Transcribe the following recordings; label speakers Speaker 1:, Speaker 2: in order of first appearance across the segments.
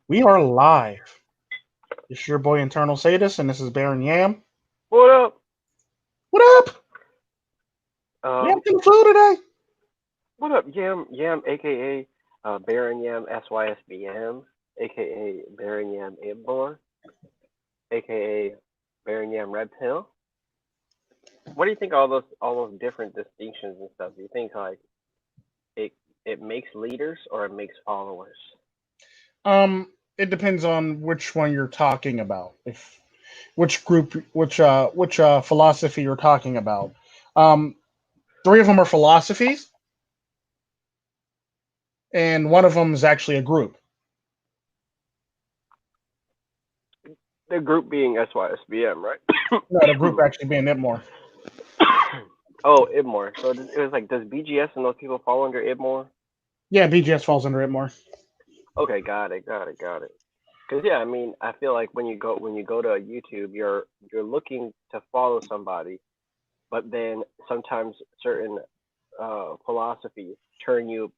Speaker 1: We are live. This is your boy Internal Sadist, and this is Baron Yam.
Speaker 2: What up?
Speaker 1: What up? You have
Speaker 2: Um,
Speaker 1: some food today?
Speaker 2: what up, Yam, aka Baron Yam SYSBM, aka Baron Yam Ibor, aka Baron Yam Red Pill. What do you think all those different distinctions and stuff? Do you think like it it makes leaders or it makes followers?
Speaker 1: It depends on which one you're talking about. If which group, which philosophy you're talking about. Um, three of them are philosophies, and one of them is actually a group.
Speaker 2: The group being SYSBM, right?
Speaker 1: No, the group actually being Itmore.
Speaker 2: Oh, Ibmore. So it was like, does BGS and those people fall under Ibmore?
Speaker 1: Yeah, BGS falls under Itmore.
Speaker 2: Okay, got it. Cause yeah, I mean, I feel like when you go to YouTube, you're looking to follow somebody, but then sometimes certain philosophies turn you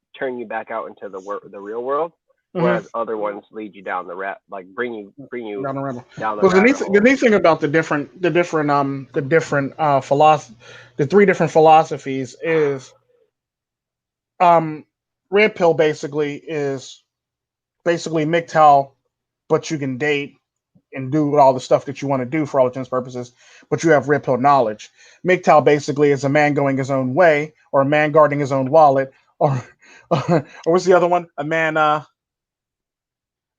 Speaker 2: back out into the real world,
Speaker 1: Mm-hmm.
Speaker 2: whereas other ones lead you down the rat like bring you
Speaker 1: Down the rabbit.
Speaker 2: down the
Speaker 1: Because
Speaker 2: rabbit
Speaker 1: the
Speaker 2: hole.
Speaker 1: neat thing about the different the three different philosophies is um red pill basically MGTOW, but you can date and do all the stuff that you want to do for all intents and purposes, but you have red pill knowledge. MGTOW basically is a man going his own way, or a man guarding his own wallet, or or what's the other one?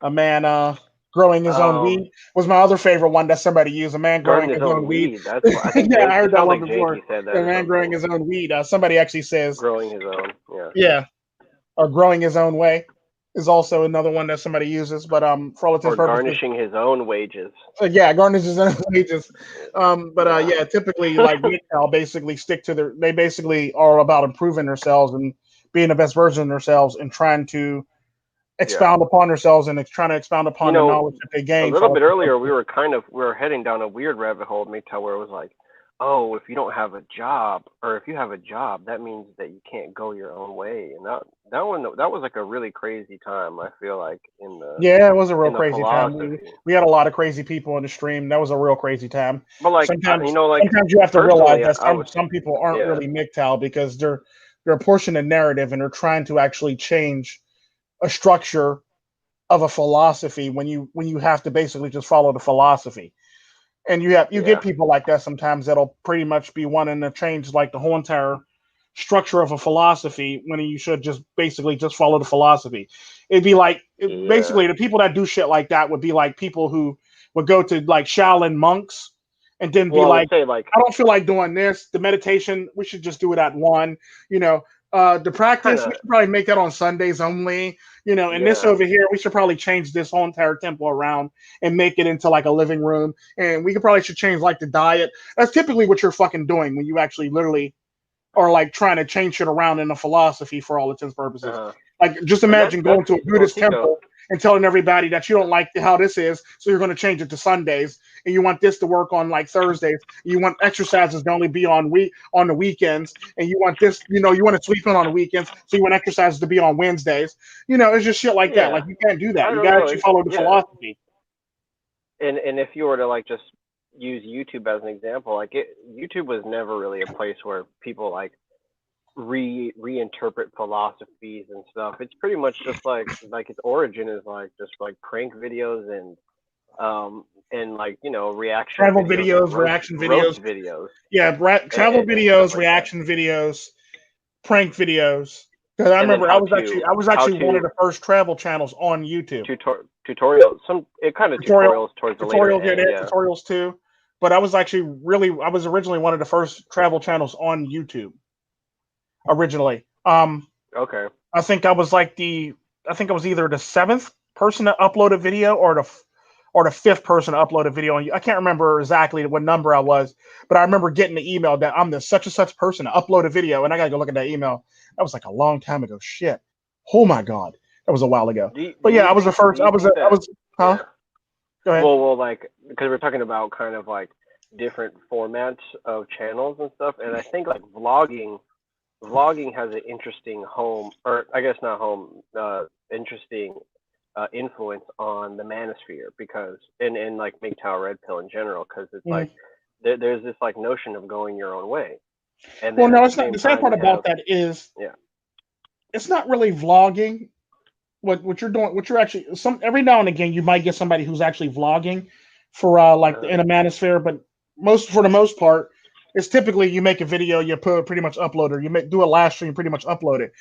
Speaker 1: A man growing his own
Speaker 2: Um,
Speaker 1: weed was my other favorite one that somebody used. A man growing
Speaker 2: Garden his
Speaker 1: his own
Speaker 2: own
Speaker 1: weed.
Speaker 2: weed. That's what I think.
Speaker 1: Yeah, I
Speaker 2: Janky.
Speaker 1: heard
Speaker 2: It
Speaker 1: that
Speaker 2: sounds
Speaker 1: one
Speaker 2: like
Speaker 1: before.
Speaker 2: Janky said that
Speaker 1: A
Speaker 2: or
Speaker 1: man growing
Speaker 2: something.
Speaker 1: his own weed. Somebody actually says,
Speaker 2: Growing his own. Yeah.
Speaker 1: yeah, or growing his own way is also another one that somebody uses. But for all intents
Speaker 2: Or
Speaker 1: and purposes,
Speaker 2: garnishing his own wages.
Speaker 1: yeah, garnishes his own wages. But
Speaker 2: Yeah.
Speaker 1: yeah, typically like MGTOW basically stick to their. They basically are about improving themselves and being the best version of themselves and trying to
Speaker 2: Yeah.
Speaker 1: expound upon themselves and trying to expound
Speaker 2: You
Speaker 1: upon the
Speaker 2: know,
Speaker 1: knowledge that they
Speaker 2: a
Speaker 1: gain for
Speaker 2: little
Speaker 1: all
Speaker 2: bit
Speaker 1: intents
Speaker 2: earlier
Speaker 1: and purposes.
Speaker 2: we were heading down a weird rabbit hole at Midtown where it was like, oh, if you don't have a job or if you have a job, that means that you can't go your own way. And that was like a really crazy time, I feel like,
Speaker 1: Yeah, it was a real
Speaker 2: in the
Speaker 1: crazy time. We
Speaker 2: philosophy.
Speaker 1: we had a lot of crazy people in the stream. That was a real crazy time.
Speaker 2: But like like
Speaker 1: Sometimes you have to realize
Speaker 2: personally
Speaker 1: that
Speaker 2: I was
Speaker 1: some people aren't
Speaker 2: yeah.
Speaker 1: really MGTOW because they're pushing a narrative and they're trying to actually change a structure of a philosophy when you have to basically just follow the philosophy. And you get
Speaker 2: Yeah.
Speaker 1: people like that sometimes that'll pretty much be wanting to change like the whole entire structure of a philosophy when you should just basically just follow the philosophy. It'd be like
Speaker 2: Yeah.
Speaker 1: basically the people that do shit like that would be like people who would go to like Shaolin monks and then be
Speaker 2: Well, I would
Speaker 1: like,
Speaker 2: say like
Speaker 1: I don't feel like doing this. The meditation, we should just do it at one. You know, the
Speaker 2: kind
Speaker 1: practice, we
Speaker 2: of
Speaker 1: should probably make that on Sundays only. You know, and this
Speaker 2: yeah.
Speaker 1: over here, we should probably change this whole entire temple around and make it into like a living room. And we could probably should change like the diet. That's typically what you're fucking doing when you actually literally are like trying to change shit around in a philosophy for all intents and purposes.
Speaker 2: Uh
Speaker 1: Like just
Speaker 2: and
Speaker 1: imagine
Speaker 2: that's
Speaker 1: going to a
Speaker 2: well
Speaker 1: Buddhist
Speaker 2: Tico.
Speaker 1: temple and telling everybody that you don't like how this is, so you're going to change it to Sundays, and you want this to work on like Thursdays. You want exercises to only be on the weekends, and you want this, you want to sleep in on the weekends, so you want exercises to be on Wednesdays. It's just shit like that.
Speaker 2: Yeah.
Speaker 1: Like you can't do that.
Speaker 2: I
Speaker 1: You
Speaker 2: don't
Speaker 1: got to
Speaker 2: know.
Speaker 1: actually follow the
Speaker 2: Yeah.
Speaker 1: philosophy.
Speaker 2: And if you were to like just use YouTube as an example, like YouTube was never really a place where people like reinterpret philosophies and stuff. It's pretty much just like its origin is like just like prank videos and like reaction
Speaker 1: Travel
Speaker 2: videos and
Speaker 1: videos, reaction
Speaker 2: roast
Speaker 1: videos.
Speaker 2: videos
Speaker 1: Yeah, travel
Speaker 2: and stuff
Speaker 1: videos,
Speaker 2: like that.
Speaker 1: reaction videos, prank videos. Because I
Speaker 2: And then
Speaker 1: remember I was
Speaker 2: how
Speaker 1: actually one of
Speaker 2: to
Speaker 1: the first travel channels on YouTube.
Speaker 2: tutorials, some it kind of
Speaker 1: Tutorial
Speaker 2: tutorials towards the later
Speaker 1: tutorials, yeah, they
Speaker 2: end.
Speaker 1: had
Speaker 2: Yeah.
Speaker 1: tutorials too. But I was originally one of the first travel channels on YouTube. Originally,
Speaker 2: Okay.
Speaker 1: I think I was like I think I was either the seventh person to upload a video or the fifth person to upload a video. I can't remember exactly what number I was, but I remember getting the email that I'm the such and such person to upload a video, and I gotta go look at that email. That was like a long time ago. Shit. Oh my god, that was a while ago. But yeah, I was the
Speaker 2: Do
Speaker 1: first.
Speaker 2: you think
Speaker 1: I
Speaker 2: that
Speaker 1: was. Huh?
Speaker 2: yeah.
Speaker 1: Go ahead.
Speaker 2: Like because we're talking about kind of like different formats of channels and stuff, and I think like vlogging has an interesting home, or I guess not home, interesting influence on the manosphere because and like MGTOW Red Pill in general because it's
Speaker 1: Mm.
Speaker 2: like there's this like notion of going your own way, and
Speaker 1: Well,
Speaker 2: then
Speaker 1: no,
Speaker 2: at the
Speaker 1: it's not.
Speaker 2: same
Speaker 1: The sad
Speaker 2: time
Speaker 1: part
Speaker 2: you have
Speaker 1: about that is
Speaker 2: yeah
Speaker 1: it's not really vlogging. What you're doing, what you're actually some every now and again you might get somebody who's actually vlogging for like
Speaker 2: uh,
Speaker 1: in a manosphere, but for the most part, it's typically you make a video, you put pretty much upload it, do a live stream, pretty much upload it.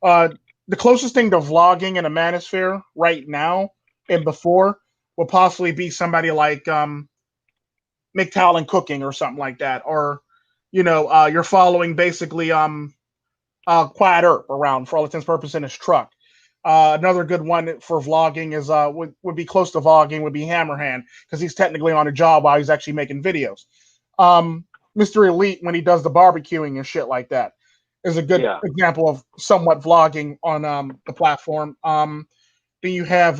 Speaker 1: Uh, the closest thing to vlogging in a manosphere right now and before will possibly be somebody like McTowell and cooking or something like that, or you're following basically Quiet Earp around for all intents and purposes in his truck. Another good one for vlogging is would be close to vlogging would be Hammerhand because he's technically on a job while he's actually making videos. Um, Mr. Elite when he does the barbecuing and shit like that is a good
Speaker 2: yeah
Speaker 1: example of somewhat vlogging on the platform. Then you have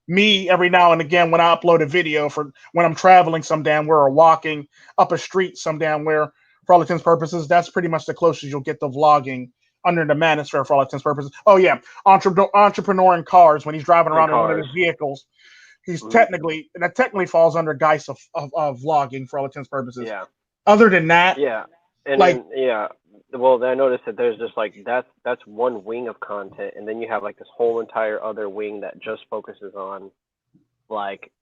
Speaker 1: me every now and again when I upload a video for when I'm traveling some damn where or walking up a street some damn where for all intents and purposes. That's pretty much the closest you'll get to vlogging under the manosphere for all intents and purposes. Oh yeah, entrepreneur in cars when he's driving
Speaker 2: in
Speaker 1: around in one of
Speaker 2: cars.
Speaker 1: his vehicles. He's
Speaker 2: Hmm.
Speaker 1: technically falls under guise of vlogging for all intents and purposes.
Speaker 2: Yeah.
Speaker 1: Other than that,
Speaker 2: Yeah, and
Speaker 1: like
Speaker 2: then yeah, well, I noticed that there's just like that's one wing of content, and then you have like this whole entire other wing that just focuses on like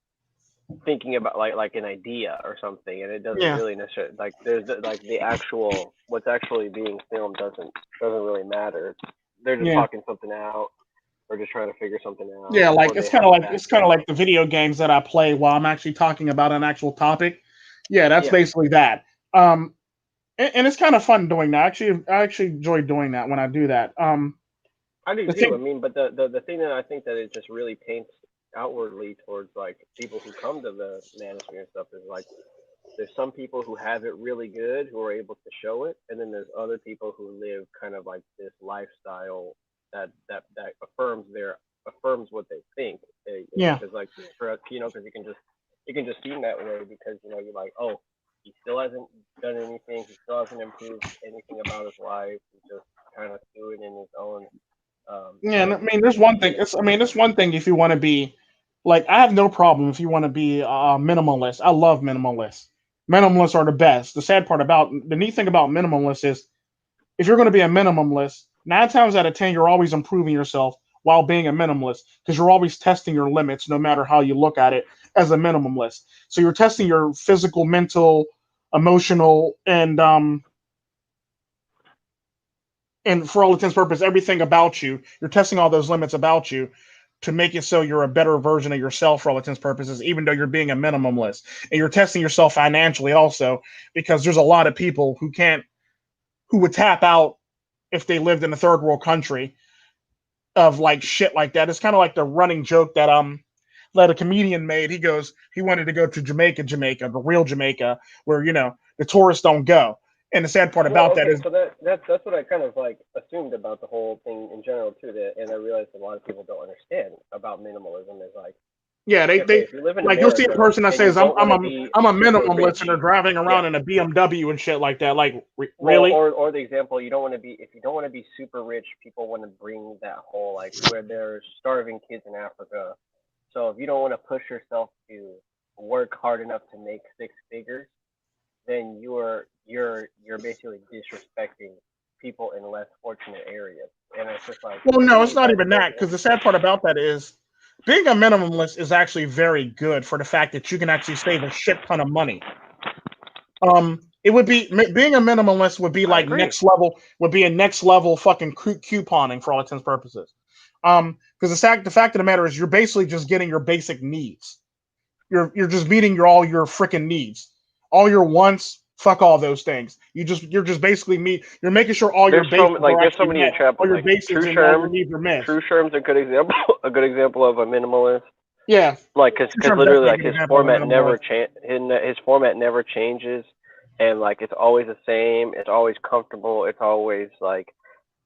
Speaker 2: thinking about like an idea or something, and it doesn't
Speaker 1: yeah,
Speaker 2: really necessarily like like the actual what's actually being filmed doesn't really matter. They're just
Speaker 1: yeah.
Speaker 2: talking something out, or just trying to figure something out,
Speaker 1: Yeah, like
Speaker 2: or they have a
Speaker 1: it's kind of
Speaker 2: background.
Speaker 1: like the video games that I play while I'm actually talking about an actual topic. Yeah, that's
Speaker 2: Yeah,
Speaker 1: basically that. Um, and it's kind of fun doing that. I actually enjoy doing that when I do that.
Speaker 2: I do
Speaker 1: The
Speaker 2: too. I
Speaker 1: thing,
Speaker 2: mean, but the thing that I think that it just really paints outwardly towards like people who come to the manosphere and stuff is like there's some people who have it really good who are able to show it, and then there's other people who live kind of like this lifestyle that affirms what they think.
Speaker 1: yeah,
Speaker 2: Because like for because you can just seem that way because you're like oh he still hasn't done anything, he still hasn't improved anything about his life, he's just kind of doing it in his own
Speaker 1: yeah. And I mean, there's
Speaker 2: way.
Speaker 1: one thing. It's one thing if you want to be like I have no problem if you want to be minimalist. I love minimalists. Minimalists are the best. The neat thing about minimalists is if you're going to be a minimalist, 9 times out of 10, you're always improving yourself while being a minimalist because you're always testing your limits, no matter how you look at it as a minimalist. So you're testing your physical, mental, emotional, and for all intents and purposes, everything about you. You're testing all those limits about you to make it so you're a better version of yourself for all intents and purposes, even though you're being a minimalist. And you're testing yourself financially also because there's a lot of people who would tap out if they lived in a third world country of like shit like that. It's kind of like the running joke that a comedian made. He goes, he wanted to go to Jamaica, the real Jamaica, where the tourists don't go. And the sad part
Speaker 2: Well,
Speaker 1: about that
Speaker 2: okay,
Speaker 1: is,
Speaker 2: so that's what I kind of like assumed about the whole thing in general too. That, and I realized a lot of people don't understand about minimalism is like,
Speaker 1: yeah,
Speaker 2: okay,
Speaker 1: they
Speaker 2: if you live in
Speaker 1: like you'll see a
Speaker 2: America
Speaker 1: person that
Speaker 2: and you
Speaker 1: says
Speaker 2: don't want to be
Speaker 1: I'm a
Speaker 2: super
Speaker 1: minimalist
Speaker 2: rich,
Speaker 1: and they're driving
Speaker 2: yeah,
Speaker 1: around in a BMW and shit like that. Like
Speaker 2: well,
Speaker 1: really?
Speaker 2: or the example, you don't want to be if you don't want to be super rich, people want to bring that whole like where there's starving kids in Africa. So if you don't want to push yourself to work hard enough to make six figures, then you're basically disrespecting people in less fortunate areas. And it's just like
Speaker 1: Well,
Speaker 2: to
Speaker 1: no, it's
Speaker 2: me
Speaker 1: not
Speaker 2: that
Speaker 1: even that because the sad part about that is being a minimalist is actually very good for the fact that you can actually save a shit ton of money. It would be being a minimalist would be
Speaker 2: I
Speaker 1: like
Speaker 2: agree.
Speaker 1: next level would be a next level fucking couponing for all intents and purposes. Because the fact of the matter is you're basically just getting your basic needs. You're just meeting all your freaking needs, all your wants. Fuck all those things. You're just basically you're making sure all your bases are
Speaker 2: There's so
Speaker 1: actually
Speaker 2: many
Speaker 1: met, all
Speaker 2: examples
Speaker 1: your
Speaker 2: like
Speaker 1: bases
Speaker 2: True
Speaker 1: and all your
Speaker 2: Sherm.
Speaker 1: needs are met.
Speaker 2: True Sherm's a good example a good example of a minimalist.
Speaker 1: Yeah,
Speaker 2: Like
Speaker 1: True
Speaker 2: cause
Speaker 1: Charm's
Speaker 2: literally
Speaker 1: definitely a
Speaker 2: like
Speaker 1: good example of a minimalist.
Speaker 2: his format never changes, and like it's always the same. It's always comfortable. It's always like,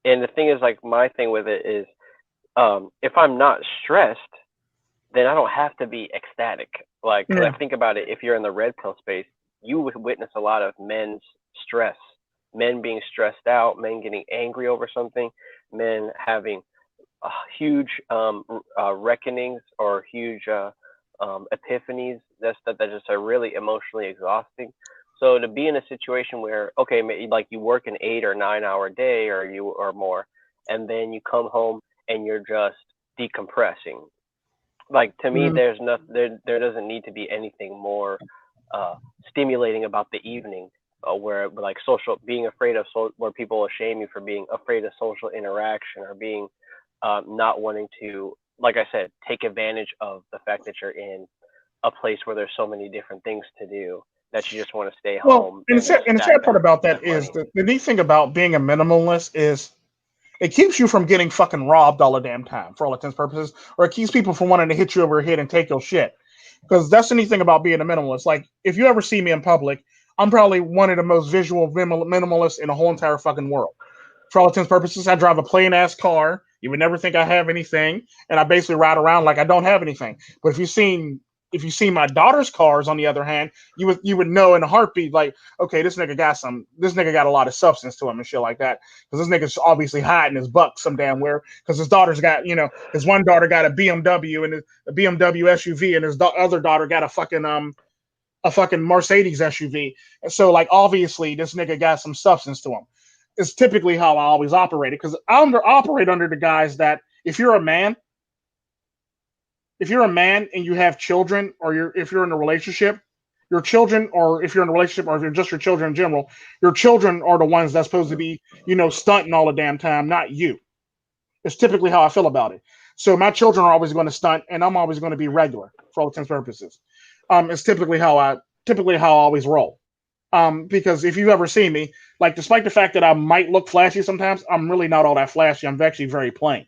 Speaker 2: and the thing is like my thing with it is if I'm not stressed, then I don't have to be ecstatic. Like, cause
Speaker 1: Yeah,
Speaker 2: I think about it, if you're in the red pill space, you would witness a lot of men's stress, men being stressed out, men getting angry over something, men having huge reckonings or huge epiphanies that just are really emotionally exhausting. So to be in a situation where, okay, like you work an 8 or 9 hour day or more, and then you come home and you're just decompressing. Like to me,
Speaker 1: Mm.
Speaker 2: there's no there doesn't need to be anything more stimulating about the evening, where like social being afraid of where people will shame you for being afraid of social interaction or being not wanting to, like I said, take advantage of the fact that you're in a place where there's so many different things to do that you just want to stay
Speaker 1: Well,
Speaker 2: home and just
Speaker 1: and the
Speaker 2: stack
Speaker 1: sad part about that
Speaker 2: that
Speaker 1: is
Speaker 2: money.
Speaker 1: the neat thing about being a minimalist is it keeps you from getting fucking robbed all the damn time for all intents and purposes, or it keeps people from wanting to hit you over your head and take your shit. Because that's the neat thing about being a minimalist. Like, if you ever see me in public, I'm probably one of the most visual minimalists in the whole entire fucking world. For all intents and purposes, I drive a plain ass car. You would never think I have anything, and I basically ride around like I don't have anything. But if you seen my daughter's cars, on the other hand, you would know in a heartbeat, like, okay, this nigga got a lot of substance to him and shit like that. Because this nigga's obviously hiding his buck some damn where. Because his daughter's got, his one daughter got a BMW and a BMW SUV, and his other daughter got a fucking Mercedes SUV. And so, like, obviously, this nigga got some substance to him. It's typically how I always operated, because I operate under the guise that if you're a man and you have children, or if you're in a relationship, your children, or if you're in a relationship, or if you're just your children in general, your children are the ones that's supposed to be, stunting all the damn time, not you. It's typically how I feel about it. So my children are always going to stunt, and I'm always going to be regular for all intents and purposes. It's typically how I always roll. Because if you've ever seen me, like, despite the fact that I might look flashy sometimes, I'm really not all that flashy. I'm actually very plain.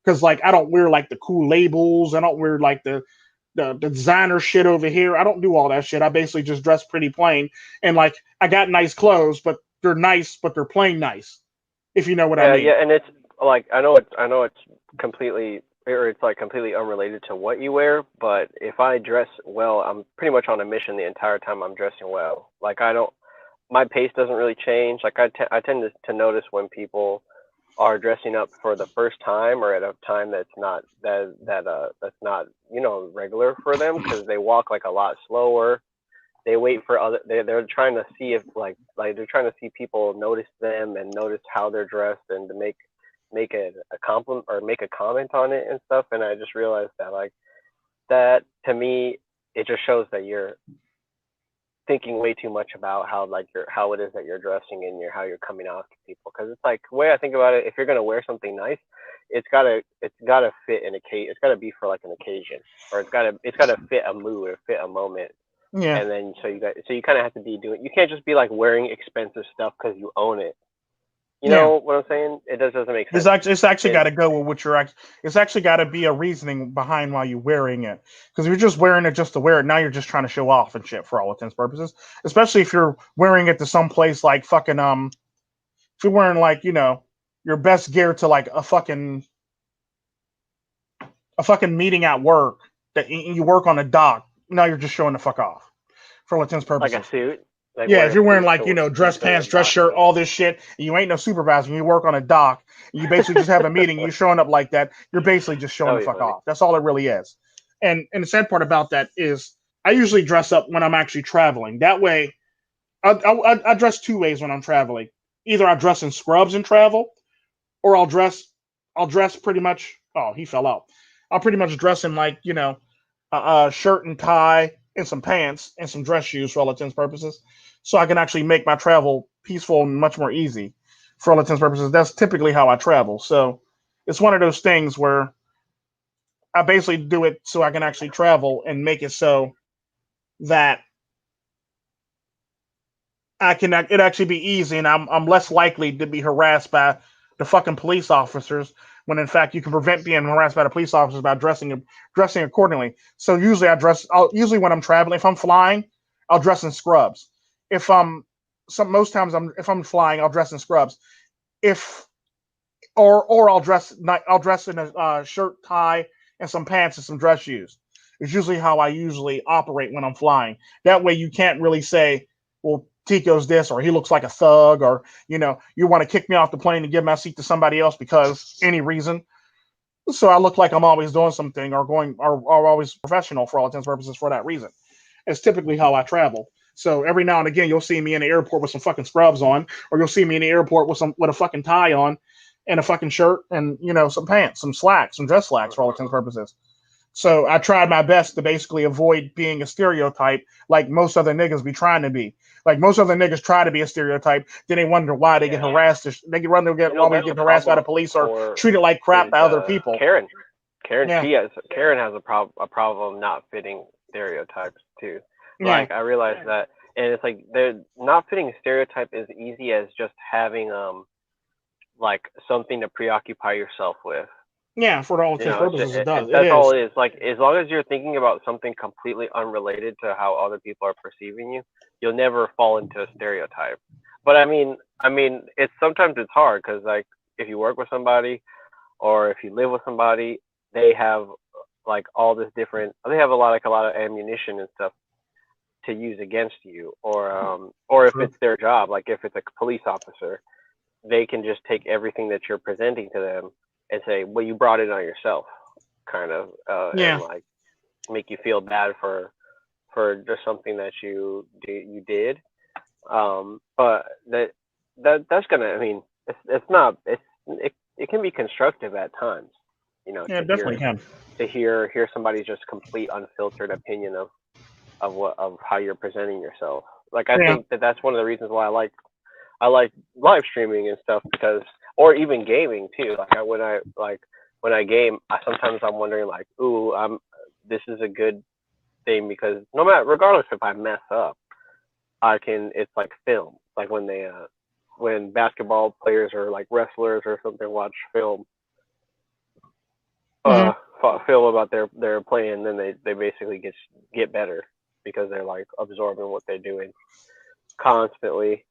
Speaker 1: Because, like, I don't wear like the cool labels. I don't wear like the designer shit over here. I don't do all that shit. I basically just dress pretty plain. And, like, I got nice clothes, but they're plain nice. If you know what I
Speaker 2: Yeah,
Speaker 1: mean.
Speaker 2: yeah, and it's like I know it's completely or it's like completely unrelated to what you wear, but if I dress well, I'm pretty much on a mission the entire time I'm dressing well. Like I don't my pace doesn't really change. Like I tend to notice when people are dressing up for the first time or at a time that's not, regular for them because they walk like a lot slower. They wait for they're trying to see if they're trying to see people notice them and notice how they're dressed and to make a compliment or make a comment on it and stuff. And I just realized that like that to me it just shows that you're thinking way too much about how it is that you're dressing and how you're coming off to people. Because it's like the way I think about it, if you're gonna wear something nice, it's gotta fit in a case. It's gotta be for like an occasion, or it's gotta fit a mood or fit a moment.
Speaker 1: Yeah.
Speaker 2: And then so you kind of have to be doing. You can't just be like wearing expensive stuff because you own it. You
Speaker 1: Yeah.
Speaker 2: know what I'm saying? It just doesn't make sense.
Speaker 1: It's actually got
Speaker 2: And
Speaker 1: to go with what you're actually. It's actually got to be a reasoning behind why you're wearing it. Because if you're just wearing it just to wear it, now you're just trying to show off and shit for all intents and purposes. Especially if you're wearing it to some place like fucking if you're wearing like your best gear to like a fucking meeting at work that you work on a dock. Now you're just showing the fuck off for all intents and
Speaker 2: like a
Speaker 1: purposes.
Speaker 2: suit, like
Speaker 1: Yeah,
Speaker 2: wearing
Speaker 1: if
Speaker 2: a
Speaker 1: you're wearing
Speaker 2: suit
Speaker 1: like, dress
Speaker 2: to
Speaker 1: pants,
Speaker 2: a
Speaker 1: dress
Speaker 2: dock.
Speaker 1: shirt, all this shit, and you ain't no supervisor, and you work on a dock, and you basically just have a meeting, you showing up like that, you're basically just showing the
Speaker 2: That'd be
Speaker 1: fuck
Speaker 2: funny.
Speaker 1: off. That's all it really is. And the sad part about that is I usually dress up when I'm actually traveling. That way, I dress two ways when I'm traveling. Either I dress in scrubs and travel, or I'll dress pretty much. Oh, he fell out. I'll pretty much dress in like a shirt and tie and some pants and some dress shoes for all intents and purposes, so I can actually make my travel peaceful and much more easy for all intents and purposes. That's typically how I travel. So it's one of those things where I basically do it so I can actually travel and make it so that I can it actually be easy, and I'm less likely to be harassed by the fucking police officers, when in fact you can prevent being harassed by the police officers by dressing accordingly. So usually usually when I'm traveling, if I'm flying, I'll dress in scrubs. If most times if I'm flying, I'll dress in scrubs. If or I'll dress in a shirt, tie, and some pants and some dress shoes. It's usually how I usually operate when I'm flying. That way you can't really say, well, Tico's this, or he looks like a thug, or you want to kick me off the plane and give my seat to somebody else because any reason. So I look like I'm always doing something or always professional for all intents and purposes for that reason. It's typically how I travel. So every now and again, you'll see me in the airport with some fucking scrubs on, or you'll see me in the airport with a fucking tie on, and a fucking shirt, and some pants, some slacks, some dress slacks for all intents and purposes. So I tried my best to basically avoid being a stereotype like most other niggas be trying to be. Like most other niggas try to be a stereotype, then they wonder why they get harassed. They wonder why they
Speaker 2: That's
Speaker 1: get
Speaker 2: the
Speaker 1: harassed by the
Speaker 2: problem
Speaker 1: police or
Speaker 2: for
Speaker 1: treated like crap
Speaker 2: is
Speaker 1: by other people.
Speaker 2: Karen.
Speaker 1: Yeah,
Speaker 2: Karen has a problem not fitting stereotypes too.
Speaker 1: yeah,
Speaker 2: Like I realized that, and it's like they're not fitting a stereotype as easy as just having like something to preoccupy yourself with.
Speaker 1: yeah. For all
Speaker 2: You
Speaker 1: intents
Speaker 2: know,
Speaker 1: and purposes, it does. It
Speaker 2: that's all
Speaker 1: is.
Speaker 2: it is. Like as long as you're thinking about something completely unrelated to how other people are perceiving you, you'll never fall into a stereotype. But it's sometimes it's hard because like if you work with somebody or if you live with somebody, they have like all this different. They have a lot of ammunition and stuff to use against you, or if
Speaker 1: True.
Speaker 2: it's their job, like if it's a police officer, they can just take everything that you're presenting to them and say, well, you brought it on yourself, kind of, and
Speaker 1: Yeah,
Speaker 2: like make you feel bad for just something that you did. But that's gonna. I mean, it's not. It can be constructive at times,
Speaker 1: yeah, definitely can.
Speaker 2: to hear somebody's just complete unfiltered opinion of how you're presenting yourself. Like I
Speaker 1: Yeah,
Speaker 2: think that's one of the reasons why I like live streaming and stuff because, or even gaming too. When I game, sometimes I'm wondering like, ooh, this is a good thing because no matter regardless if I mess up, I can. It's like film. Like when basketball players or like wrestlers or something watch
Speaker 1: hmm
Speaker 2: uh film about their playing, then they basically get better because they're like absorbing what they're doing constantly.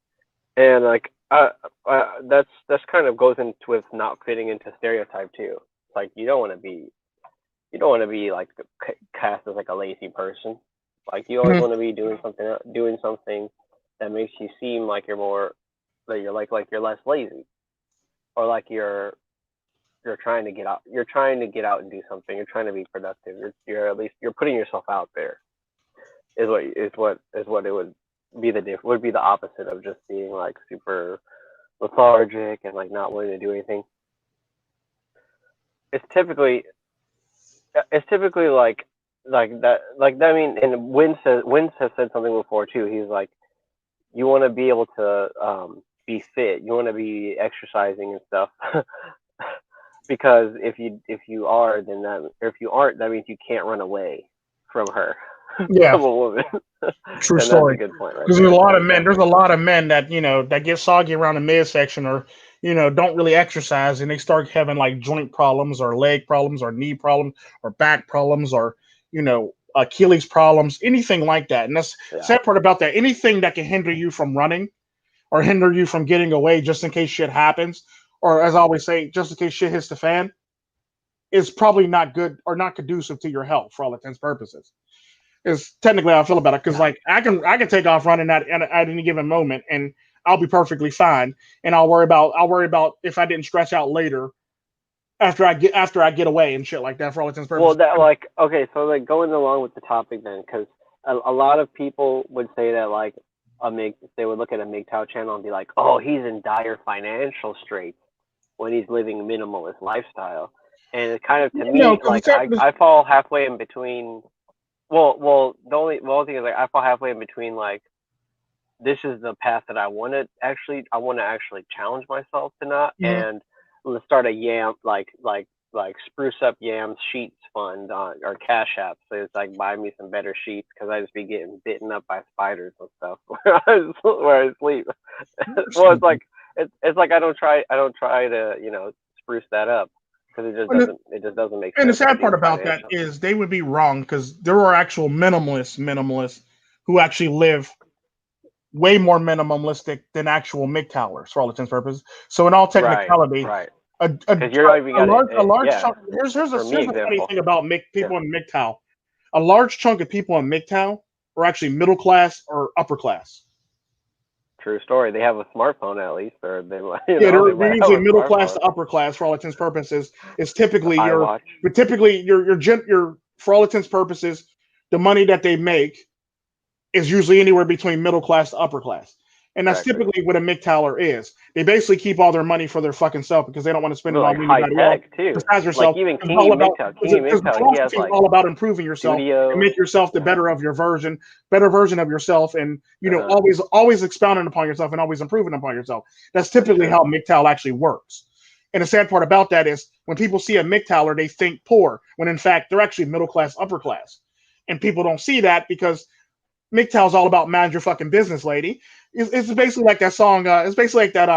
Speaker 2: And like that's kind of goes into with not fitting into stereotype too. It's like you don't want to be like cast as like a lazy person. Like you always
Speaker 1: hmm
Speaker 2: want to be doing something that makes you seem like you're more that you're less lazy or like you're trying to get out. You're trying to get out and do something. You're trying to be productive. You're at least you're putting yourself out there. Is what it would be the opposite of just being like super lethargic and like not wanting to do anything. It's typically it's typically like that I mean and Wins has said something before too. He's like you want to be able to be fit. You want to be exercising and stuff. Because if you are then that or if you aren't that means you can't run away from her
Speaker 1: yeah.
Speaker 2: from a woman.
Speaker 1: True
Speaker 2: And that's a
Speaker 1: story.
Speaker 2: good point right
Speaker 1: Because there's a
Speaker 2: there.
Speaker 1: lot
Speaker 2: That
Speaker 1: of
Speaker 2: is
Speaker 1: men. There's a
Speaker 2: definitely
Speaker 1: lot of men that that get soggy around the midsection or don't really exercise and they start having like joint problems or leg problems or knee problems or back problems or Achilles problems, anything like that. And that's
Speaker 2: yeah.
Speaker 1: sad part about that. Anything that can hinder you from running or hinder you from getting away, just in case shit happens, or as I always say, just in case shit hits the fan, is probably not good or not conducive to your health for all intents and purposes is technically how I feel about it. Because
Speaker 2: Yeah.
Speaker 1: like I can take off running at any given moment and I'll be perfectly fine. And I'll worry about if I didn't stretch out later after I get away and shit like that for all intents and
Speaker 2: Well,
Speaker 1: purposes.
Speaker 2: that like okay, so like going along with the topic then, because a lot of people would say that like they would look at a MGTOW channel and be like, oh, he's in dire financial straits when he's living a minimalist lifestyle, and it kind of to
Speaker 1: No,
Speaker 2: me
Speaker 1: because
Speaker 2: like I fall halfway in between. The only thing is like I fall halfway in between like this is the path that I want to actually challenge myself to not and let's start a yam like spruce up yams sheets fund on or cash app so it's like buy me some better sheets because I just be getting bitten up by spiders and stuff where I sleep. Well it's like I don't try to spruce that up because it just doesn't make
Speaker 1: and the
Speaker 2: sense to
Speaker 1: sad part
Speaker 2: do
Speaker 1: about that
Speaker 2: financial.
Speaker 1: is they would be wrong because there are actual minimalists who actually live way more minimalistic than actual MGTOWers for all intents and purposes. So in all
Speaker 2: Right,
Speaker 1: technicality,
Speaker 2: right.
Speaker 1: a,
Speaker 2: Because you're not even gonna
Speaker 1: a large
Speaker 2: yeah.
Speaker 1: chunk. Here's
Speaker 2: For me
Speaker 1: the funny
Speaker 2: example.
Speaker 1: thing about
Speaker 2: Yeah.
Speaker 1: people in MGTOW. A large chunk of people in MGTOW are actually middle class or upper class.
Speaker 2: true story. They have a smartphone at least, or they
Speaker 1: Yeah,
Speaker 2: they
Speaker 1: they're
Speaker 2: might have
Speaker 1: usually
Speaker 2: a
Speaker 1: middle class
Speaker 2: smartphone,
Speaker 1: to upper class for all intents and purposes. It's
Speaker 2: the
Speaker 1: typically
Speaker 2: iWatch.
Speaker 1: your for all intents and purposes, the money that they make is usually anywhere between middle class to upper class. And that's
Speaker 2: Exactly.
Speaker 1: typically what a MGTOWler is. They basically keep all their money for their fucking self because they don't want to spend
Speaker 2: They're
Speaker 1: it
Speaker 2: like
Speaker 1: on
Speaker 2: high
Speaker 1: anybody else
Speaker 2: tech too.
Speaker 1: besides
Speaker 2: Like
Speaker 1: yourself.
Speaker 2: even
Speaker 1: It's all about
Speaker 2: King
Speaker 1: because the
Speaker 2: MGTOW, he has
Speaker 1: philosophy is
Speaker 2: like
Speaker 1: all about improving yourself and
Speaker 2: studio.
Speaker 1: make yourself the
Speaker 2: Yeah.
Speaker 1: better of your better version of yourself, and always expounding upon yourself and always improving upon yourself. That's
Speaker 2: That's
Speaker 1: typically
Speaker 2: true.
Speaker 1: how MGTOW actually works. And the sad part about that is when people see a MGTOWler, they think poor, when in fact they're actually middle class, upper class. And people don't see that because MGTOW's all about mind your fucking business, lady. It's basically like that song. It's basically like that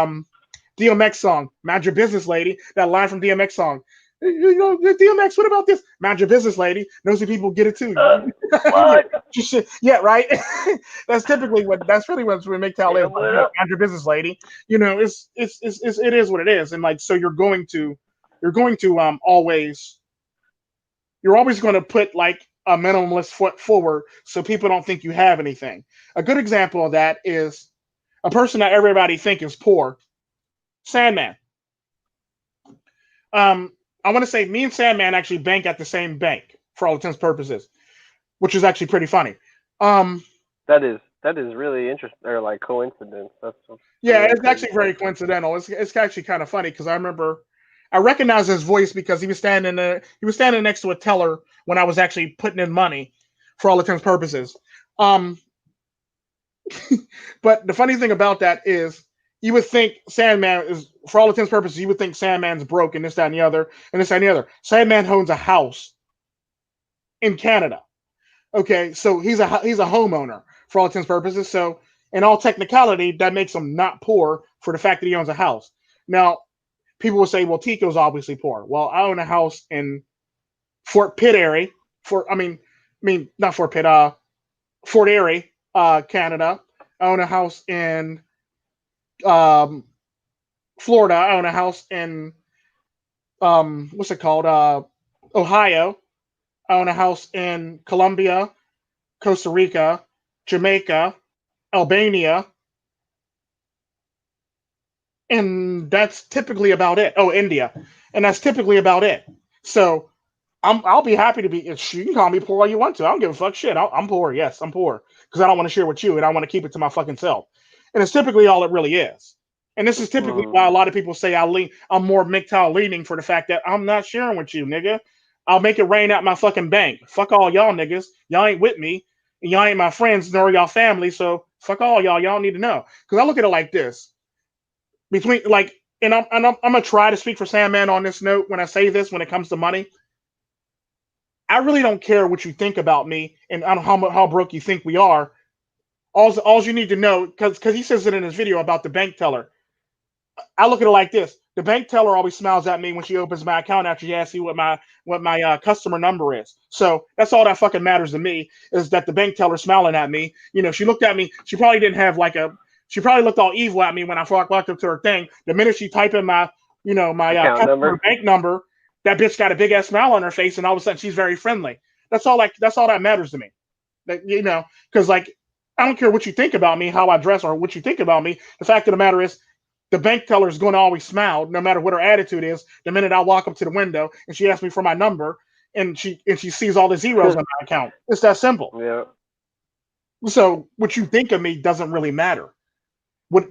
Speaker 1: DMX song, "Mind Your Business, Lady." That line from DMX song. You know, DMX. What about this? Mind your business, lady. Nosy people get it too.
Speaker 2: What?
Speaker 1: Yeah, right. That's typically what. That's really what MGTOW is. Like,
Speaker 2: What
Speaker 1: yeah,
Speaker 2: up?
Speaker 1: mind your business, lady. You know, it is what it is, and like so you're going to always you're always going to put like a minimalist foot forward so people don't think you have anything. A good example of that is a person that everybody think is poor, Sandman. I want to say me and Sandman actually bank at the same bank for all intents and purposes, which is actually pretty funny. Um,
Speaker 2: That is really interesting, or like coincidence. That's a
Speaker 1: yeah,
Speaker 2: really
Speaker 1: it's
Speaker 2: crazy
Speaker 1: actually very
Speaker 2: coincidence.
Speaker 1: coincidental. It's actually kind of funny because I recognized his voice because he was standing next to a teller when I was actually putting in money for all intents and purposes. Um, but the funny thing about that is you would think Sandman is, for all intents and purposes, you would think Sandman's broke and this, that, and the other, and this, that, and the other. Sandman owns a house in Canada. Okay, so he's a homeowner for all intents and purposes. So in all technicality, that makes him not poor for the fact that he owns a house. Now, people will say, well, Tico's obviously poor. Well, I own a house in Fort Pitt area. Not Fort Pitt, Fort Erie, Canada. I own a house in Florida. I own a house in what's it called? Ohio. I own a house in Colombia, Costa Rica, Jamaica, Albania, and that's typically about it. Oh, India, and that's typically about it. So I'll be happy to be. You can call me poor all you want to. I don't give a fuck. Shit, I'm poor. Yes, I'm poor because I don't want to share with you, and I want to keep it to my fucking self. And it's typically all it really is. And this is typically why a lot of people say I'm more MGTOW leaning for the fact that I'm not sharing with you, nigga. I'll make it rain out my fucking bank. Fuck all y'all niggas. Y'all ain't with me. And y'all ain't my friends nor y'all family. So fuck all y'all. Y'all need to know. Because I look at it like this. Between like, and I'm gonna try to speak for Sandman on this note when I say this when it comes to money. I really don't care what you think about me and I don't know how broke you think we are. All you need to know, because he says it in his video about the bank teller. I look at it like this: the bank teller always smiles at me when she opens my account after she asks me what my customer number is. So that's all that fucking matters to me is that the bank teller smiling at me. You know, she looked at me. She probably didn't have like a. She probably looked all evil at me when I walked up to her thing. The minute she typed in my
Speaker 2: Account
Speaker 1: customer
Speaker 2: number.
Speaker 1: bank number, that bitch got a big ass smile on her face, and all of a sudden she's very friendly. That's all that matters to me. That because like I don't care what you think about me, how I dress, or what you think about me. The fact of the matter is the bank teller is going to always smile no matter what her attitude is the minute I walk up to the window and she asks me for my number and she sees all the zeros on my account. It's that simple.
Speaker 2: Yeah.
Speaker 1: So what you think of me doesn't really matter. What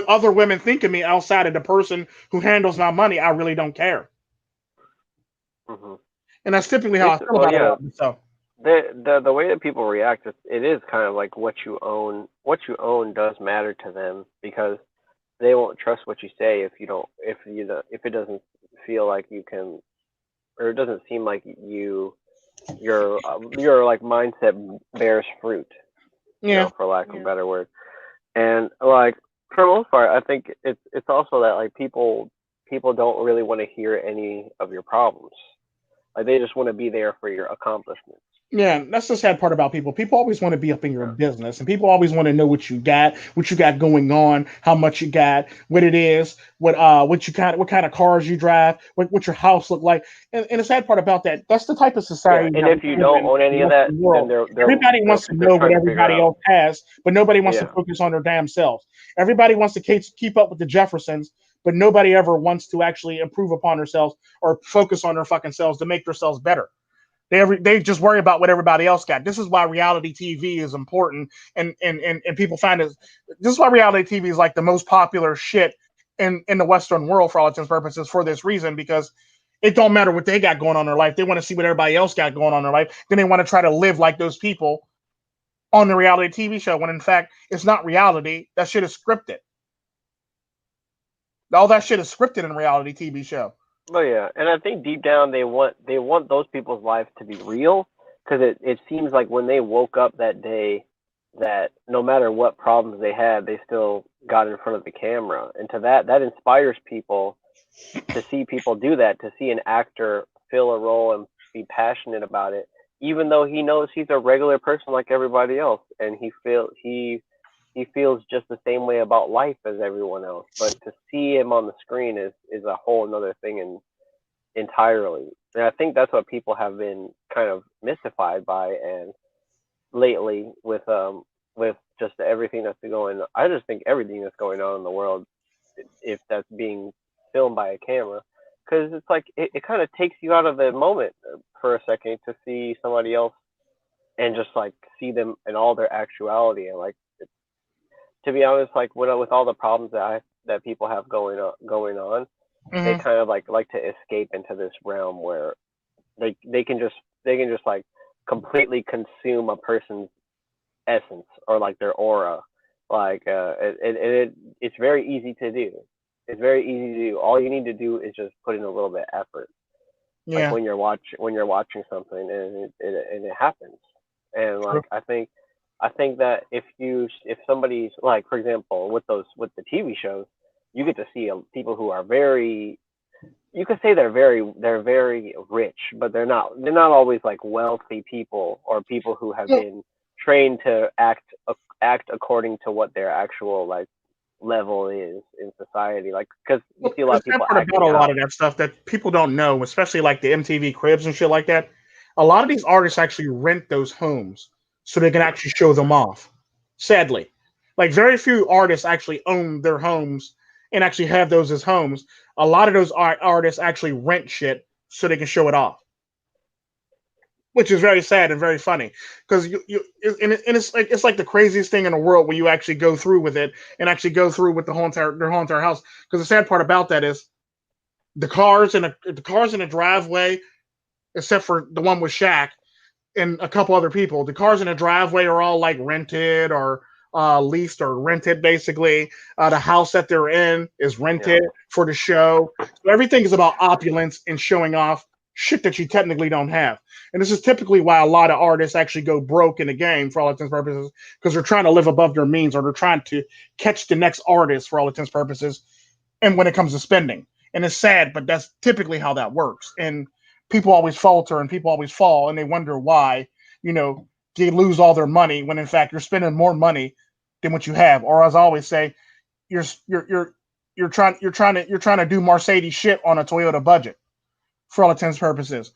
Speaker 1: other women think of me outside of the person who handles my money, I really don't care.
Speaker 2: Mm-hmm.
Speaker 1: And that's typically how I feel about a lot of stuff.
Speaker 2: The way that people react, it is kind of like what you own. What you own does matter to them because they won't trust what you say if it doesn't feel like you can, or it doesn't seem like your like mindset bears fruit,
Speaker 1: Yeah.
Speaker 2: for lack of a better word. And like for the most part, I think it's also that like people don't really want to hear any of your problems. Like they just want to be there for your accomplishments.
Speaker 1: Yeah, that's the sad part about people. People always want to be up in your
Speaker 2: Yeah.
Speaker 1: business, and people always want to know what you got going on, how much you got, what it is, what kind of cars you drive, what your house look like. And the sad part about that, that's the type of
Speaker 2: Yeah,
Speaker 1: society
Speaker 2: and
Speaker 1: that
Speaker 2: if
Speaker 1: we
Speaker 2: you
Speaker 1: live
Speaker 2: don't
Speaker 1: in
Speaker 2: own
Speaker 1: the
Speaker 2: any of that,
Speaker 1: Western
Speaker 2: then
Speaker 1: world. Everybody wants to
Speaker 2: they're
Speaker 1: know what
Speaker 2: trying to figure
Speaker 1: everybody
Speaker 2: out.
Speaker 1: else has, but nobody wants to
Speaker 2: Yeah.
Speaker 1: focus on their damn selves. Everybody wants to keep up with the Jeffersons, but nobody ever wants to actually improve upon themselves or focus on their fucking selves to make themselves better. They just worry about what everybody else got. This is why reality TV is important, and people find it. This is why reality TV is like the most popular shit in the Western world for all intents and purposes for this reason because it don't matter what they got going on in their life. They want to see what everybody else got going on in their life. Then they want to try to live like those people on the reality TV show when in fact it's not reality. That shit is scripted. All that shit is scripted in a reality TV show.
Speaker 2: Oh yeah, and I think deep down they want those people's lives to be real because it seems like when they woke up that day that no matter what problems they had, they still got in front of the camera, and to that inspires people to see people do that, to see an actor fill a role and be passionate about it, even though he knows he's a regular person like everybody else, and he feels just the same way about life as everyone else. But to see him on the screen is a whole another thing entirely. And I think that's what people have been kind of mystified by, and lately with just everything that's going on. I just think everything that's going on in the world, if that's being filmed by a camera, because it's like it kind of takes you out of the moment for a second to see somebody else and just like see them in all their actuality. And like to be honest, like with all the problems that people have going on, they
Speaker 1: Mm-hmm.
Speaker 2: kind of like to escape into this realm where they can just like completely consume a person's essence or like their aura. Like it's very easy to do. It's very easy to do. All you need to do is just put in a little bit of effort. Like
Speaker 1: Yeah.
Speaker 2: when you're watching something and it happens. And
Speaker 1: True.
Speaker 2: like I think that if somebody's like for example with the TV shows, you get to see people who are very, you could say they're very rich, but they're not always like wealthy people or people who have
Speaker 1: Well,
Speaker 2: been trained to act according to what their actual like level is in society. Like because you
Speaker 1: well,
Speaker 2: see a lot
Speaker 1: the
Speaker 2: of
Speaker 1: sad
Speaker 2: people
Speaker 1: part about a
Speaker 2: acting
Speaker 1: lot
Speaker 2: out.
Speaker 1: of that stuff that people don't know, especially like the MTV Cribs and shit like that, a lot of these artists actually rent those homes so they can actually show them off. Sadly, like very few artists actually own their homes and actually have those as homes. A lot of those artists actually rent shit so they can show it off, which is very sad and very funny because and it's like the craziest thing in the world when you actually go through with it and actually go through with their whole entire house. Because the sad part about that is the cars in the driveway, except for the one with Shaq and a couple other people, the cars in the driveway are all like rented or leased or rented. Basically, the house that they're in is
Speaker 2: Yeah.
Speaker 1: rented for the show. So everything is about opulence and showing off shit that you technically don't have. And this is typically why a lot of artists actually go broke in the game for all intents and purposes because they're trying to live above their means or they're trying to catch the next artist for all intents and purposes and when it comes to spending. And it's sad, but that's typically how that works. And people always falter and people always fall and they wonder why, you know, they lose all their money when in fact you're spending more money than what you have. Or as I always say, you're you're you're you're trying to do Mercedes shit on a Toyota budget for all intents and purposes.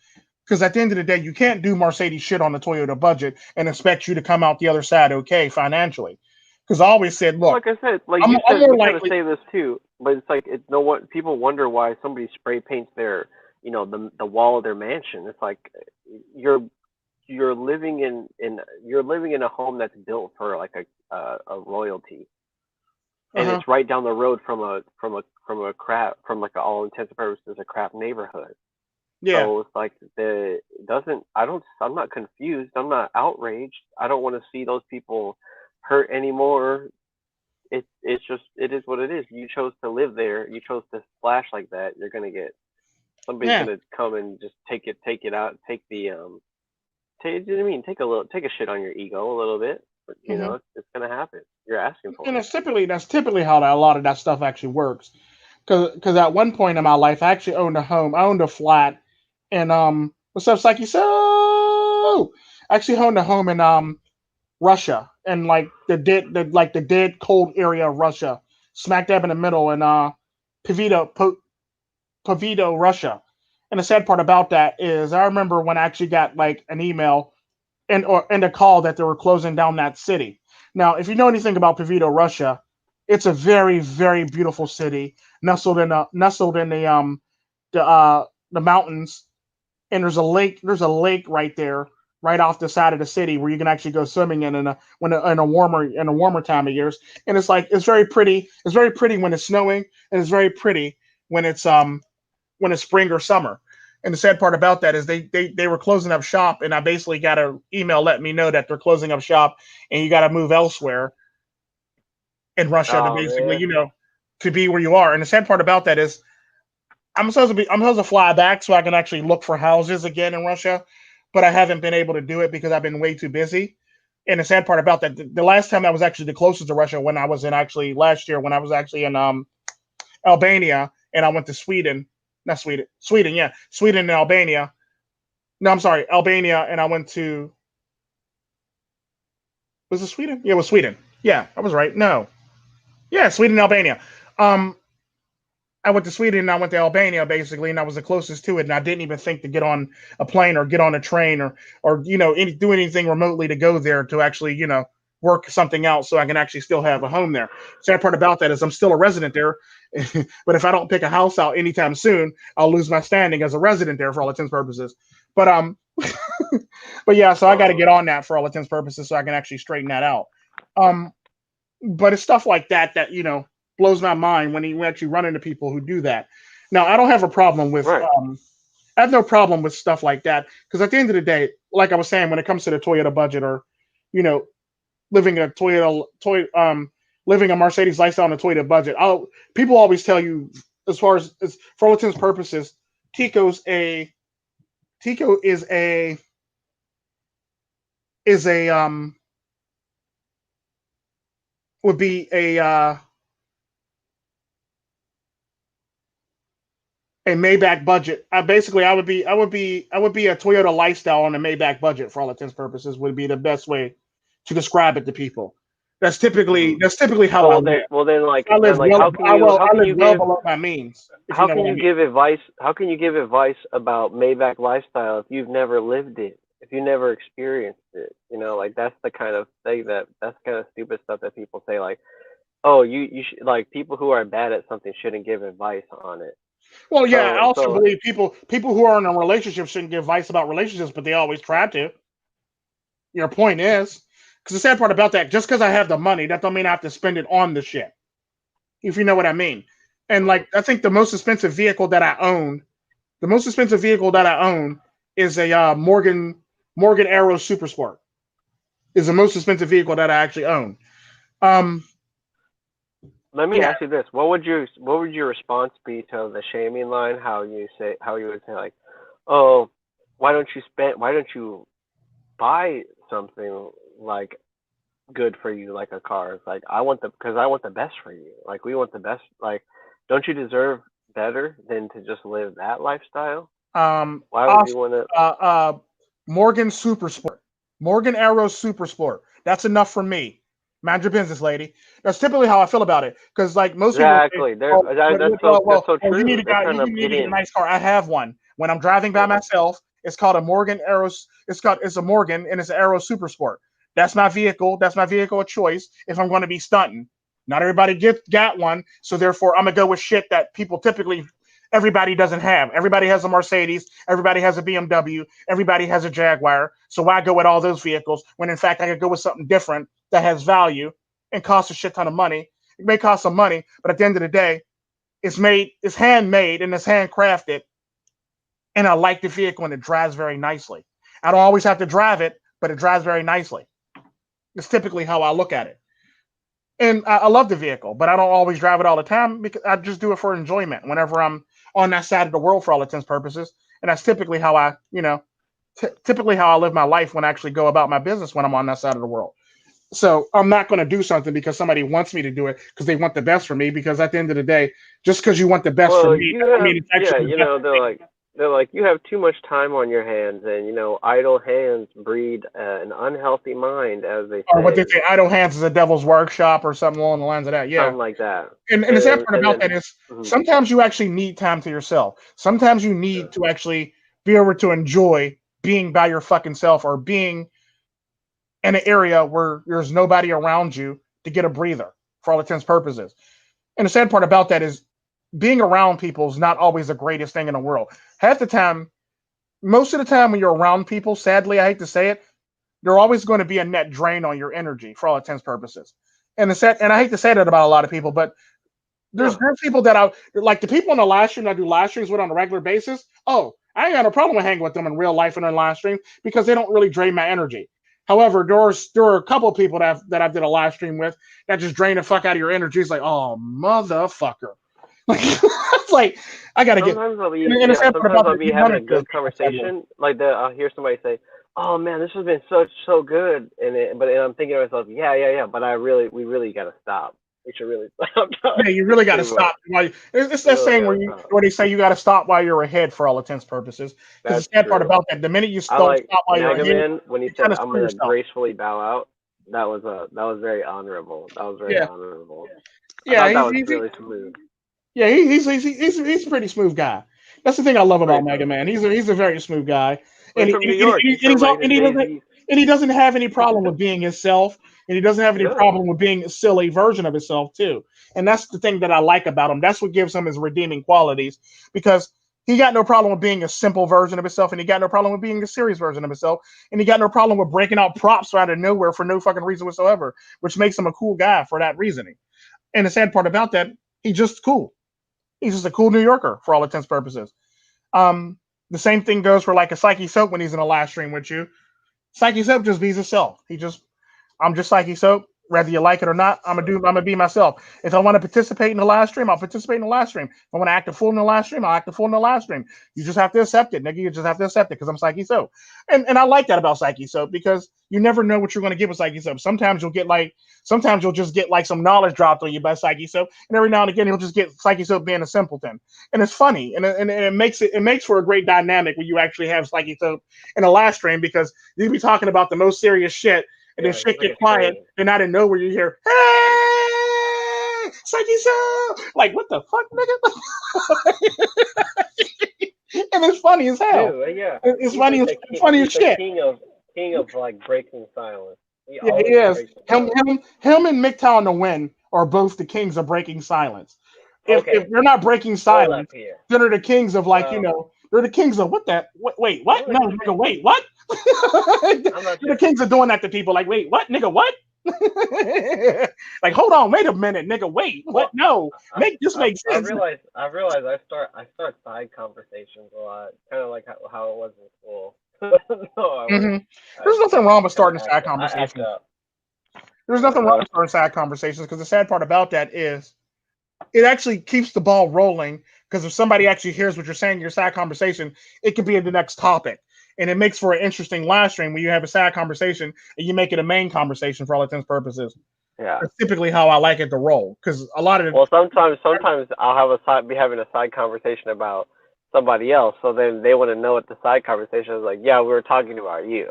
Speaker 1: Because at the end of the day, you can't do Mercedes shit on the Toyota budget and expect you to come out the other side okay financially. Because I always said,
Speaker 2: Well,
Speaker 1: look,
Speaker 2: like I said, like
Speaker 1: I'm more
Speaker 2: you kind of
Speaker 1: likely.
Speaker 2: say this too, but it's like it's no what people wonder why somebody spray paints their the wall of their mansion. It's like you're you're living in a home that's built for like a royalty,
Speaker 1: Uh
Speaker 2: and
Speaker 1: huh.
Speaker 2: it's right down the road from a crap from like all intents and purposes a crap neighborhood.
Speaker 1: Yeah.
Speaker 2: So it's like the it doesn't I'm not confused. I'm not outraged. I don't want to see those people hurt anymore. It's just it is what it is. You chose to live there. You chose to splash like that. You're gonna get somebody's
Speaker 1: Yeah.
Speaker 2: gonna come and just take it out, take the take you know what I mean, take a shit on your ego a little bit. But
Speaker 1: Hmm.
Speaker 2: it's gonna happen. You're asking
Speaker 1: And
Speaker 2: for it.
Speaker 1: that's typically how a lot of that stuff actually works. Because at one point in my life, I actually owned a home. I owned a flat, and What's up, Psyche? So, I actually owned a home in Russia, and like the dead cold area of Russia, smack dab in the middle, in Pavito, Pavito, Russia. And the sad part about that is, I remember when I actually got like an email and a call that they were closing down that city. Now, if you know anything about Pavito, Russia, it's a very, very beautiful city, nestled in the mountains, and there's a lake right there, right off the side of the city, where you can actually go swimming in a warmer time of years. And it's very pretty. It's very pretty when it's snowing, and it's very pretty when it's spring or summer. And the sad part about that is they were closing up shop, and I basically got an email letting me know that they're closing up shop, and you got to move elsewhere in Russia to
Speaker 2: Oh
Speaker 1: basically,
Speaker 2: man.
Speaker 1: to be where you are. And the sad part about that is, I'm supposed to fly back so I can actually look for houses again in Russia, but I haven't been able to do it because I've been way too busy. And the sad part about that, the last time I was actually the closest to Russia, when I was in actually last year, when I was actually in Albania, and I went to Sweden, not Sweden, Sweden, yeah, Sweden and Albania. No, I'm sorry, Albania, and I went to, was it Sweden? Yeah, it was Sweden. Yeah, I was right. No, yeah, Sweden and Albania. Um, I went to Sweden and I went to Albania basically, and I was the closest to it. And I didn't even think to get on a plane or get on a train or do anything remotely to go there to actually work something out so I can actually still have a home there. Sad part about that is I'm still a resident there, but if I don't pick a house out anytime soon, I'll lose my standing as a resident there for all intents and purposes. But but yeah, so I got to get on that for all intents and purposes so I can actually straighten that out. Um, but it's stuff like that blows my mind when you actually run into people who do that. Now, I don't have a problem with
Speaker 2: Right.
Speaker 1: I have no problem with stuff like that, because at the end of the day, like I was saying, when it comes to the Toyota budget, or you know living a living a Mercedes lifestyle on a Toyota budget, people always tell you, as far as for all intents and purposes, Tico's a Tico is a would be a Maybach budget. I would be a Toyota lifestyle on a Maybach budget, for all intents and purposes, would be the best way to describe it to people. That's typically how
Speaker 2: Oh
Speaker 1: I
Speaker 2: well
Speaker 1: live.
Speaker 2: then well then like
Speaker 1: I live well.
Speaker 2: how
Speaker 1: I
Speaker 2: can
Speaker 1: live
Speaker 2: you
Speaker 1: well
Speaker 2: give
Speaker 1: below my means, if you
Speaker 2: how
Speaker 1: know
Speaker 2: can
Speaker 1: what I
Speaker 2: you
Speaker 1: mean.
Speaker 2: give advice about Maybach lifestyle if you've never lived it, if you never experienced it? Like that's the kind of thing that's kind of stupid stuff that people say, like, oh, you should, like, people who are bad at something shouldn't give advice on it.
Speaker 1: Well, yeah, I also
Speaker 2: So
Speaker 1: believe people who are in a relationship shouldn't give advice about relationships, but they always try to. Your point is, because the sad part about that, just because I have the money, that don't mean I have to spend it on the shit, if you know what I mean. And
Speaker 2: mhm.
Speaker 1: like, I think the most expensive vehicle that I own, is a Morgan Arrow Super Sport. Is the most expensive vehicle that I actually own. Um,
Speaker 2: Let me
Speaker 1: yeah,
Speaker 2: ask you this: what would your response be to the shaming line? How you would say, like, oh, why don't you buy something like good for you, like a car? It's like, because I want the best for you. Like, we want the best. Like, don't you deserve better than to just live that lifestyle? Why would
Speaker 1: also,
Speaker 2: you want to?
Speaker 1: uh, uh, Morgan Super Sport, Morgan Arrow Super Sport. That's enough for me. Mind your business, lady. That's typically how I feel about it. Because like most people say,
Speaker 2: Exactly.
Speaker 1: "Oh,
Speaker 2: That's so
Speaker 1: you need
Speaker 2: true.
Speaker 1: a
Speaker 2: They're
Speaker 1: guy.
Speaker 2: trying to
Speaker 1: You need
Speaker 2: get
Speaker 1: to get a
Speaker 2: in.
Speaker 1: nice car." I have one. When I'm driving by
Speaker 2: Yeah.
Speaker 1: myself, it's called a Morgan Arrow. It's a Morgan, and it's an Arrow Super Sport. That's my vehicle. That's my vehicle of choice if I'm going to be stunting. Not everybody got one, so therefore I'm gonna go with shit that people typically everybody doesn't have. Everybody has a Mercedes, everybody has a BMW, everybody has a Jaguar. So why go with all those vehicles when in fact I could go with something different that has value and costs a shit ton of money? It may cost some money, but at the end of the day, it's handmade and it's handcrafted, and I like the vehicle and it drives very nicely. I don't always have to drive it, but it drives very nicely. It's typically how I look at it. And I love the vehicle, but I don't always drive it all the time, because I just do it for enjoyment whenever I'm on that side of the world, for all intents and purposes. And that's typically how typically how I live my life when I actually go about my business when I'm on that side of the world. So I'm not going to do something because somebody wants me to do it because they want the best for me. Because at the end of the day, just because you want the best for
Speaker 2: Well,
Speaker 1: me
Speaker 2: you
Speaker 1: doesn't
Speaker 2: have,
Speaker 1: mean it's
Speaker 2: yeah,
Speaker 1: actually the best
Speaker 2: they're
Speaker 1: for
Speaker 2: like,
Speaker 1: me.
Speaker 2: they're like, you have too much time on your hands, and idle hands breed an unhealthy mind, as they
Speaker 1: Or what they
Speaker 2: say,
Speaker 1: say, idle hands is a devil's workshop or something along the lines of that. Yeah.
Speaker 2: something like that.
Speaker 1: And the sad part
Speaker 2: And
Speaker 1: about
Speaker 2: then,
Speaker 1: that is
Speaker 2: mhm,
Speaker 1: sometimes you actually need time to yourself. Sometimes you
Speaker 2: yeah,
Speaker 1: need to actually be able to enjoy being by your fucking self or being in an area where there's nobody around you to get a breather for all intents and purposes. And the sad part about that is being around people is not always the greatest thing in the world. Half the time, most of the time when you're around people, sadly, I hate to say it, they're always going to be a net drain on your energy for all intents and purposes. And I hate to say that about a lot of people, but
Speaker 2: yeah,
Speaker 1: there's people that I like the people on the live stream that I do live streams with on a regular basis. Oh, I ain't got no problem with hanging with them in real life and on live stream because they don't really drain my energy. However, there are a couple of people that I did a live stream with that just drain the fuck out of your energy. It's like, oh motherfucker. Like it's like I gotta get
Speaker 2: sometimes I'll be
Speaker 1: and the sad part
Speaker 2: sometimes
Speaker 1: about
Speaker 2: I'll
Speaker 1: that,
Speaker 2: be
Speaker 1: you
Speaker 2: having
Speaker 1: wanna
Speaker 2: a
Speaker 1: do
Speaker 2: good
Speaker 1: it, sadly.
Speaker 2: conversation, like I'll hear somebody say, "Oh man, this has been so good," and I'm thinking to myself, yeah, but we really gotta stop. We should really stop
Speaker 1: Yeah, you
Speaker 2: talking
Speaker 1: really got to
Speaker 2: too much.
Speaker 1: stop. It's
Speaker 2: We
Speaker 1: that
Speaker 2: really
Speaker 1: saying
Speaker 2: gotta stop.
Speaker 1: where they say you got to stop while you're ahead for all intents and purposes. Because
Speaker 2: That's
Speaker 1: the sad part
Speaker 2: true.
Speaker 1: about that, the minute you
Speaker 2: I
Speaker 1: don't
Speaker 2: like
Speaker 1: stop while you're
Speaker 2: Mega
Speaker 1: ahead,
Speaker 2: Man when he
Speaker 1: you
Speaker 2: said,
Speaker 1: kind of
Speaker 2: "I'm
Speaker 1: screw
Speaker 2: gonna
Speaker 1: yourself.
Speaker 2: gracefully bow out." That was very honorable. That was very
Speaker 1: Yeah,
Speaker 2: honorable. I
Speaker 1: yeah,
Speaker 2: thought that was really smooth.
Speaker 1: yeah, he's a pretty smooth guy. That's the thing I love about
Speaker 2: Pretty
Speaker 1: Mega
Speaker 2: smooth.
Speaker 1: Man. He's a very smooth guy,
Speaker 2: Well, he's from New York. He's from like the Jay Z.
Speaker 1: and he doesn't have any problem with being himself, and he doesn't have any
Speaker 2: No,
Speaker 1: problem with being a silly version of himself too. And that's the thing that I like about him. That's what gives him his redeeming qualities because he got no problem with being a simple version of himself, and he got no problem with being a serious version of himself, and he got no problem with breaking out props out of nowhere for no fucking reason whatsoever, which makes him a cool guy for that reasoning. And the sad part about that, he's just cool. He's just a cool New Yorker for all intents and purposes. Um, the same thing goes for like a Psyche Soap when he's in a live stream with you. Psyche Soap just be himself. I'm just Psyche Soap. Whether you like it or not, I'm gonna be myself. If I want to participate in the live stream, I'll participate in the live stream. If I want to act a fool in the live stream, I'll act a fool in the live stream. You just have to accept it, nigga. You just have to accept it because I'm Psyche Soap. And I like that about Psyche Soap because you never know what you're gonna get with Psyche Soap. Sometimes you'll just get like some knowledge dropped on you by Psyche Soap, and every now and again you'll just get Psyche Soap being a simpleton. And it's funny, and it makes for a great dynamic when you actually have Psyche Soap in a live stream because you'll be talking about the most serious shit and then
Speaker 2: yeah,
Speaker 1: shit
Speaker 2: he's like
Speaker 1: get
Speaker 2: a
Speaker 1: quiet,
Speaker 2: train.
Speaker 1: and out of nowhere you hear, "Hey, Psyche Show!" Like, what the fuck, nigga? And it's funny as hell.
Speaker 2: Dude, yeah,
Speaker 1: It's funny as it's funny
Speaker 2: he's
Speaker 1: as
Speaker 2: the
Speaker 1: shit.
Speaker 2: king of like breaking silence. He
Speaker 1: Yeah, he
Speaker 2: always
Speaker 1: is.
Speaker 2: breaks the silence.
Speaker 1: Him, and MGTOW the Win are both the kings of breaking silence. If
Speaker 2: Okay,
Speaker 1: they're not breaking
Speaker 2: hold up
Speaker 1: silence,
Speaker 2: here.
Speaker 1: then they're the kings of like
Speaker 2: Well,
Speaker 1: they're the kings of what that wait what
Speaker 2: I'm
Speaker 1: no
Speaker 2: not
Speaker 1: nigga
Speaker 2: sure.
Speaker 1: wait what
Speaker 2: I'm not
Speaker 1: they're the
Speaker 2: sure.
Speaker 1: kings of doing that to people like wait what nigga what like hold on wait a minute nigga wait what
Speaker 2: Well,
Speaker 1: no make this make sense.
Speaker 2: I realize I start side conversations a lot, kind of like how it was in school. So
Speaker 1: Hmm.
Speaker 2: I
Speaker 1: There's nothing wrong with
Speaker 2: kind of
Speaker 1: starting sad
Speaker 2: I act
Speaker 1: conversations.
Speaker 2: up.
Speaker 1: There's nothing wrong
Speaker 2: Uh,
Speaker 1: with starting sad conversations because the sad part about that is it actually keeps the ball rolling because if somebody actually hears what you're saying in your sad conversation, it could be in the next topic. And it makes for an interesting live stream when you have a sad conversation and you make it a main conversation for all intents and purposes.
Speaker 2: yeah.
Speaker 1: That's typically how I like it to roll because a lot of
Speaker 2: Well, sometimes I'll be having a side conversation about somebody else, so then they want to know what the side conversation is like. Yeah, we were talking about you.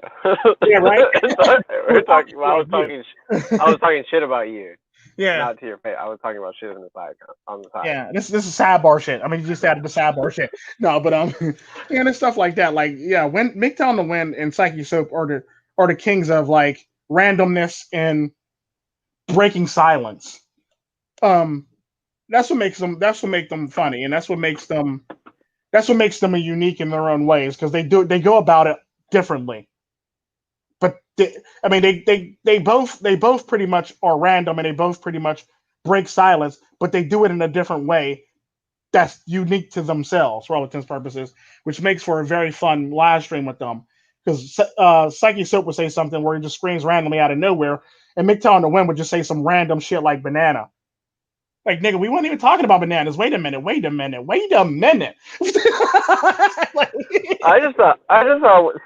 Speaker 1: yeah, right.
Speaker 2: So we were talking. Well,
Speaker 1: You.
Speaker 2: I was talking shit about you,
Speaker 1: Yeah,
Speaker 2: not to your face. I was talking about shit on the side.
Speaker 1: yeah. This is sidebar shit. I mean, you just added the sidebar shit. No, but yeah, and stuff like that. Like, yeah, when MGTOW the Win and Psyche Soap are the kings of like randomness and breaking silence. Um, that's what makes them funny, and that's what makes them a unique in their own ways because they go about it differently. But I mean, they both pretty much are random, and they both pretty much break silence, but they do it in a different way that's unique to themselves for all intents and purposes, which makes for a very fun live stream with them. Because Psyche Soap would say something where he just screams randomly out of nowhere, and MGTOW the Win would just say some random shit like banana. Like, nigga, we weren't even talking about bananas. Wait a minute. Like,
Speaker 2: I just thought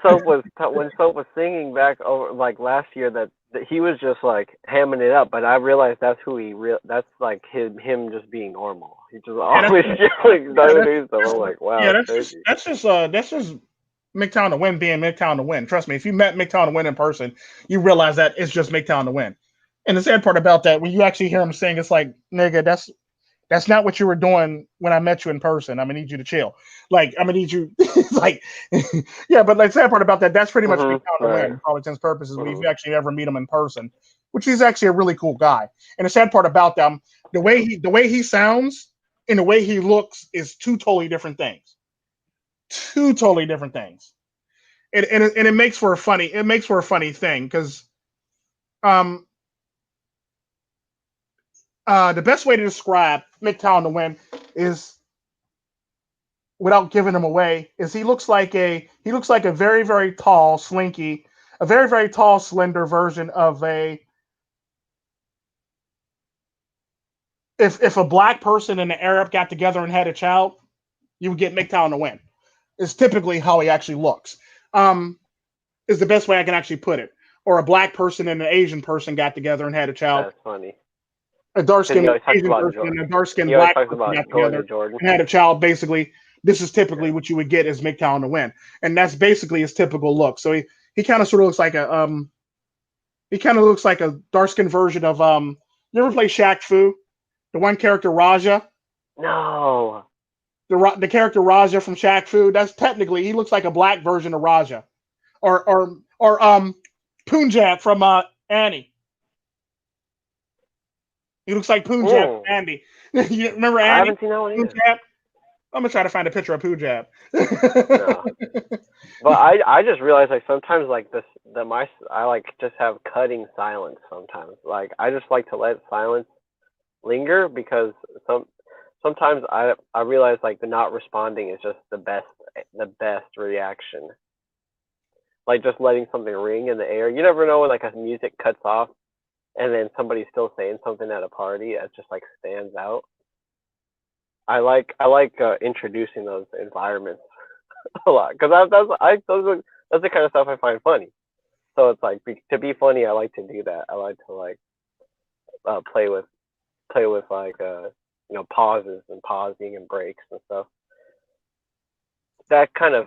Speaker 2: Soap was when Soap was singing back over like last year that he was just like hamming it up, but I realized that's who that's like him just being normal. He just
Speaker 1: Yeah,
Speaker 2: always yelling
Speaker 1: yeah,
Speaker 2: other dudes. So I'm like, wow,
Speaker 1: yeah,
Speaker 2: it's crazy.
Speaker 1: that's just MGTOW to win being MGTOW to win. Trust me, if you met MGTOW to win in person, you realize that it's just MGTOW to win. And the sad part about that, when you actually hear him sing, it's like, nigga, that's not what you were doing when I met you in person. I'm gonna need you to chill. Like, I'm gonna need you. Like, yeah, but like, the sad part about that, that's pretty much MGTOW to
Speaker 2: Right.
Speaker 1: win for all intents and purposes. When
Speaker 2: Mhm.
Speaker 1: you actually ever meet him in person, which he's actually a really cool guy. And the sad part about them, the way he sounds and the way he looks is two totally different things. Two totally different things. And it makes for a funny thing because um the best way to describe MGTOW to win is, without giving him away, is he looks like a very very tall slinky, a very very tall slender version of a, if a black person and an Arab got together and had a child, you would get MGTOW to win. Is typically how he actually looks. Um, is the best way I can actually put it. Or a black person and an Asian person got together and had a child.
Speaker 2: That's funny.
Speaker 1: A dark
Speaker 2: Because he
Speaker 1: skinned
Speaker 2: always talks
Speaker 1: Asian
Speaker 2: about
Speaker 1: person and a dark skinned
Speaker 2: he always
Speaker 1: black
Speaker 2: talks
Speaker 1: person
Speaker 2: about
Speaker 1: got
Speaker 2: going to
Speaker 1: together
Speaker 2: Jordan.
Speaker 1: and had a child. Basically, this is typically
Speaker 2: Yeah.
Speaker 1: what you would get as MGTOW to win, and that's basically his typical look. So he kind of sort of looks like a dark skinned version of You ever play Shaq Fu? The one character Raja,
Speaker 2: No.
Speaker 1: the character Raja from Shaq Fu. That's technically, he looks like a black version of Raja, or Punjab from Annie. He looks like Punjab
Speaker 2: Mm.
Speaker 1: from Andy. You remember
Speaker 2: I
Speaker 1: Andy?
Speaker 2: haven't seen that one either.
Speaker 1: Punjab. I'm gonna try to find a picture of Punjab.
Speaker 2: No. But I just realized like sometimes like this the my I like just have cutting silence sometimes. Like I just like to let silence linger because sometimes I realize like the not responding is just the best reaction. Like just letting something ring in the air. You never know when like a music cuts off and then somebody's still saying something at a party that just like stands out. I like introducing those environments a lot because that's the kind of stuff I find funny. So it's like to be funny, I like to do that. I like to like uh, play with play with like pauses and pausing and breaks and stuff. That kind of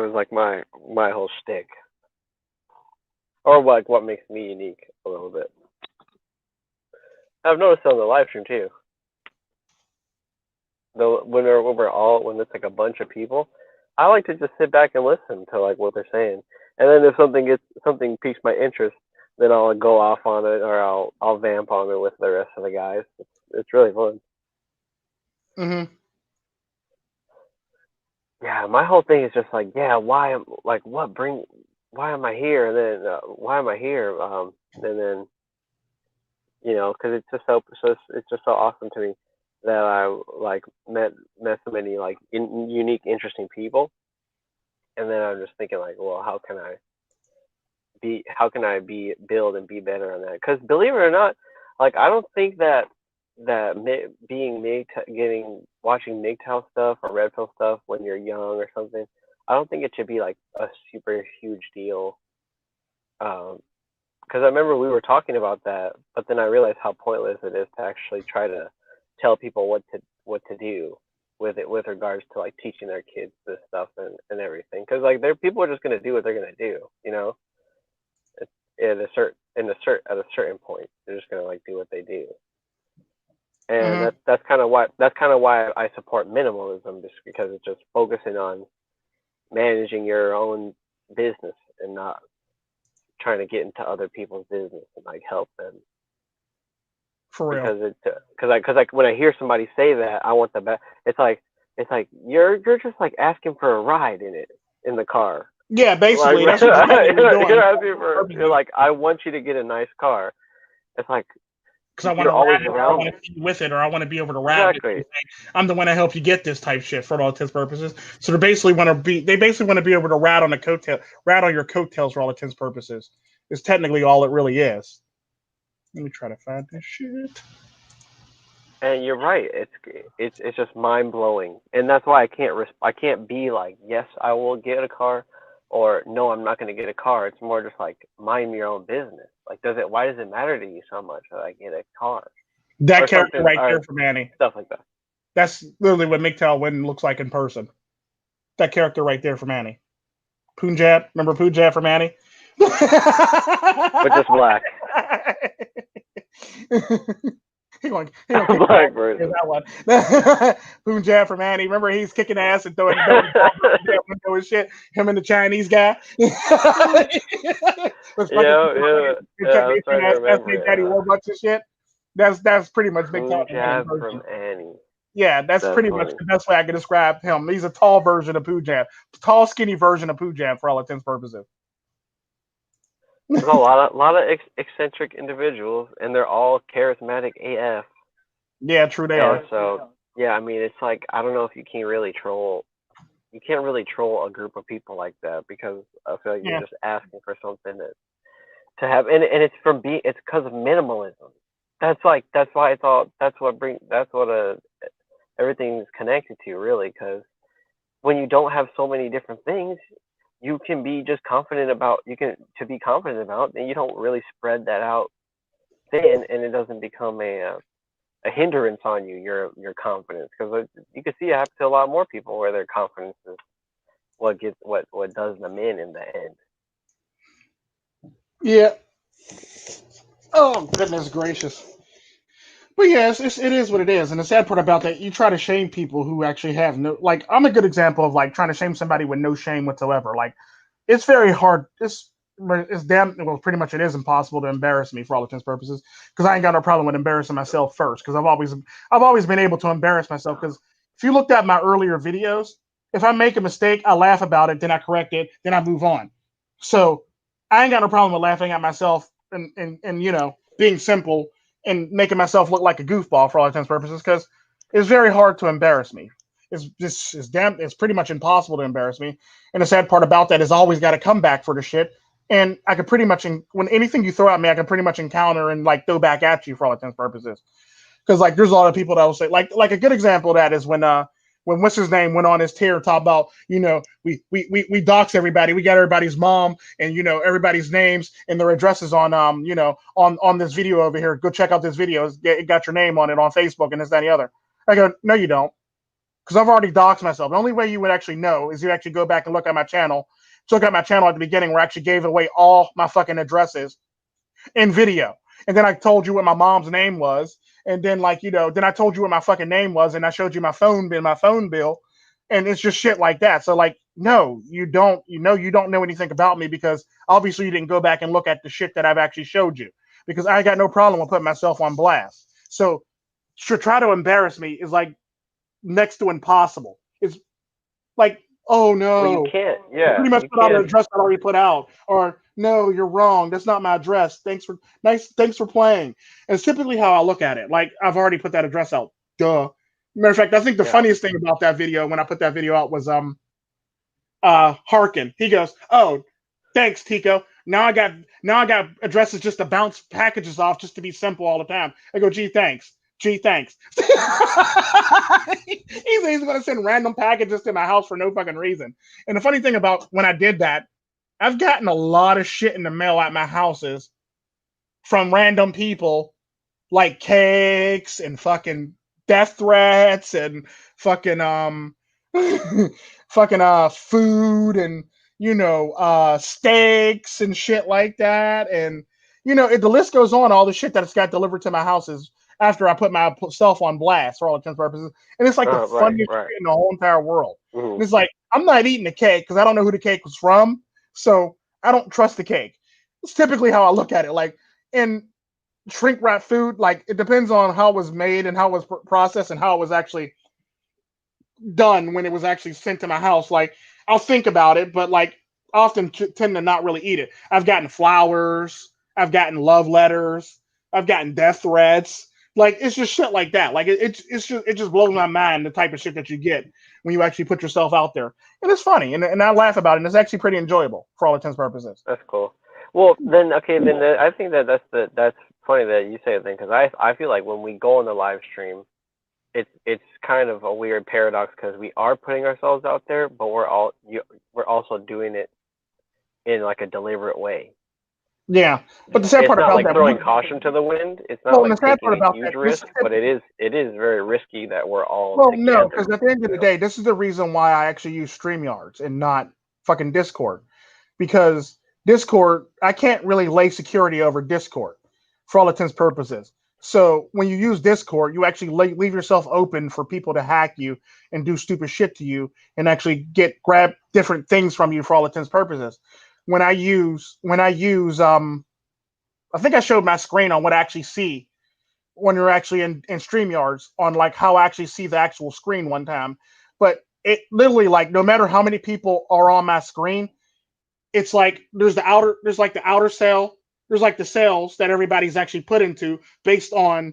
Speaker 2: is like my whole shtick, or like what makes me unique a little bit. I've noticed it on the live stream too. Though when it's like a bunch of people, I like to just sit back and listen to like what they're saying, and then if something piques my interest, then I'll go off on it or I'll vamp on it with the rest of the guys. It's really fun.
Speaker 1: Hmm.
Speaker 2: Yeah, my whole thing is just like, yeah, why am like what bring why am I here, and then why am I here, and then because it's just so awesome to me that I like met so many like unique, interesting people, and then I'm just thinking like, well, how can I be build and be better on that? Because believe it or not, like I don't think being getting watching MGTOW stuff or Red Pill stuff when you're young or something, I don't think it should be like a super huge deal. Because I remember we were talking about that, but then I realized how pointless it is to actually try to tell people what to do with it with regards to like teaching their kids this stuff and everything. Because like people are just gonna do what they're gonna do. It's, at a certain point, they're just gonna like do what they do. And
Speaker 1: Hmm.
Speaker 2: that's kind of why I support minimalism, just because it's just focusing on managing your own business and not trying to get into other people's business and like help them.
Speaker 1: For real.
Speaker 2: Because like when I hear somebody say that, I want the best. It's like you're just like asking for a ride in the car.
Speaker 1: Yeah,
Speaker 2: Like
Speaker 1: basically, that's what you're technically
Speaker 2: you're
Speaker 1: doing.
Speaker 2: asking for, you're like, I want you to get a nice car. It's like
Speaker 1: Because I want to
Speaker 2: you're always
Speaker 1: ride it, or I
Speaker 2: around
Speaker 1: want
Speaker 2: me.
Speaker 1: to be with it, or I want to be able to ride with
Speaker 2: Exactly.
Speaker 1: it. I'm the one that helped you get this type shit for all intents and purposes. So they basically want to be able to ride on your coattails for all intents and purposes. Is technically all it really is. Let me try to find this shit.
Speaker 2: And you're right. It's just mind blowing, and that's why I can't be like, yes, I will get a car, or no, I'm not going to get a car. It's more just like mind your own business. Like, why does it matter to you so much that I get a car
Speaker 1: That
Speaker 2: or
Speaker 1: character
Speaker 2: something,
Speaker 1: right
Speaker 2: or
Speaker 1: there for Manny.
Speaker 2: stuff like that?
Speaker 1: That's literally what MGTOW Win looks like in person. That character right there for Manny. Punjab, remember Punjab for Manny?
Speaker 2: But just black.
Speaker 1: he gonna kick
Speaker 2: Black
Speaker 1: ass
Speaker 2: person.
Speaker 1: that one. Punjab for Manny. Remember he's kicking ass and throwing balls out the window and shit. Him and the Chinese guy. Was fucking
Speaker 2: Yeah. I was trying to
Speaker 1: ass
Speaker 2: remember
Speaker 1: Daddy
Speaker 2: it.
Speaker 1: Warbucks and shit. That's pretty much Big Top Manny
Speaker 2: Punjab
Speaker 1: version.
Speaker 2: from Annie.
Speaker 1: Yeah, that's
Speaker 2: That's
Speaker 1: pretty much
Speaker 2: funny.
Speaker 1: the best way I can describe him. He's a tall version of Punjab, tall, skinny version of Punjab for all intents and purposes.
Speaker 2: There's a lot of eccentric individuals, and they're all charismatic AF.
Speaker 1: Yeah, true they
Speaker 2: And
Speaker 1: are.
Speaker 2: so, yeah, I mean, it's like I don't know if you can really troll. You can't really troll a group of people like that because I feel like
Speaker 1: Yeah.
Speaker 2: you're just asking for something to have, and it's it's because of minimalism. That's why it's all that's what everything's connected to really, because when you don't have so many different things, you can be just confident about to be confident about, and you don't really spread that out thin, and it doesn't become a hindrance on your confidence, because you can see it happen to a lot more people where their confidence is what does them in the end.
Speaker 1: Yeah. Oh goodness gracious. But yeah, it is what it is, and the sad part about that, you try to shame people who actually have no. Like, I'm a good example of like trying to shame somebody with no shame whatsoever. Like, it's very hard. It's damn well, pretty much it is impossible to embarrass me for all intents and purposes, because I ain't got no problem with embarrassing myself first, because I've always been able to embarrass myself. Because if you looked at my earlier videos, if I make a mistake, I laugh about it, then I correct it, then I move on. So I ain't got no problem with laughing at myself and being simple and making myself look like a goofball for all intents and purposes, because it's very hard to embarrass me. It's pretty much impossible to embarrass me. And the sad part about that is I always got to come back for the shit. And I could pretty much when anything you throw at me, I can pretty much encounter and like throw back at you for all intents and purposes. Because like there's a lot of people that will say like a good example of that is when what's his name went on his tear talk about we dox everybody, we got everybody's mom and everybody's names and their addresses on on this video over here, go check out this video, it got your name on it on Facebook and this, that, and the other. I go, no you don't, because I've already doxed myself. The only way you would actually know is you actually go back and look at my channel. So look at my channel at the beginning where I actually gave away all my fucking addresses in video. And then I told you what my mom's name was. And then then I told you what my fucking name was, and I showed you my phone bill. And it's just shit like that. So like, no, you don't know anything about me, because obviously you didn't go back and look at the shit that I've actually showed you. Because I got no problem with putting myself on blast. So to try to embarrass me is like next to impossible. It's like, oh
Speaker 2: Well, you
Speaker 1: no,
Speaker 2: can't.
Speaker 1: I
Speaker 2: Yeah,
Speaker 1: pretty much
Speaker 2: you
Speaker 1: put out an
Speaker 2: can't.
Speaker 1: address I already put out, or no, you're wrong. That's not my address. Thanks for playing. And it's typically how I look at it. Like, I've already put that address out. Duh. Matter of fact, I think the
Speaker 2: Yeah.
Speaker 1: funniest thing about that video when I put that video out was Harkin. He goes, "Oh, thanks, Tico. Now I got addresses just to bounce packages off, just to be simple all the time." I go, "Gee, thanks. Gee, thanks." He's gonna send random packages to my house for no fucking reason. And the funny thing about when I did that, I've gotten a lot of shit in the mail at my houses from random people, like cakes and fucking death threats and fucking fucking food and steaks and shit like that. And the list goes on, all the shit that's got delivered to my houses after I put myself on blast for all intents and purposes. And it's like the
Speaker 2: Right.
Speaker 1: funniest
Speaker 2: Right.
Speaker 1: shit in the whole entire world.
Speaker 2: Mm-hmm.
Speaker 1: And it's like, I'm not eating the cake because I don't know who the cake was from, so I don't trust the cake. It's typically how I look at it. Like, and shrink wrap food, like, it depends on how it was made and how it was processed and how it was actually done when it was actually sent to my house. Like, I'll think about it, but like, I often tend to not really eat it. I've gotten flowers, I've gotten love letters, I've gotten death threats. Like, it's just shit like that. Like, it just blows my mind, the type of shit that you get when you actually put yourself out there. And it's funny, and I laugh about it, and it's actually pretty enjoyable for all intents and purposes.
Speaker 2: That's cool. Well, then okay, then I think that's funny that you say that thing, because I feel like when we go on the live stream, it's kind of a weird paradox, because we are putting ourselves out there, but we're also doing it in like a deliberate way.
Speaker 1: Yeah, but the sad
Speaker 2: It's
Speaker 1: part
Speaker 2: not
Speaker 1: about
Speaker 2: like
Speaker 1: that,
Speaker 2: throwing caution to the wind. It's not
Speaker 1: well, and the
Speaker 2: like
Speaker 1: sad
Speaker 2: taking
Speaker 1: part
Speaker 2: a
Speaker 1: about
Speaker 2: huge
Speaker 1: that, this
Speaker 2: risk,
Speaker 1: is
Speaker 2: but it is very risky that we're all
Speaker 1: well, no,
Speaker 2: together.
Speaker 1: because at the end of the day, this is the reason why I actually use StreamYards and not fucking Discord, because Discord, I can't really lay security over Discord for all intents and purposes. So when you use Discord, you actually leave yourself open for people to hack you and do stupid shit to you and actually grab different things from you for all intents and purposes. When I use I think I showed my screen on what I actually see when you're actually in StreamYards on like how I actually see the actual screen one time. But it literally, like, no matter how many people are on my screen, it's like there's like the outer cell, there's like the cells that everybody's actually put into based on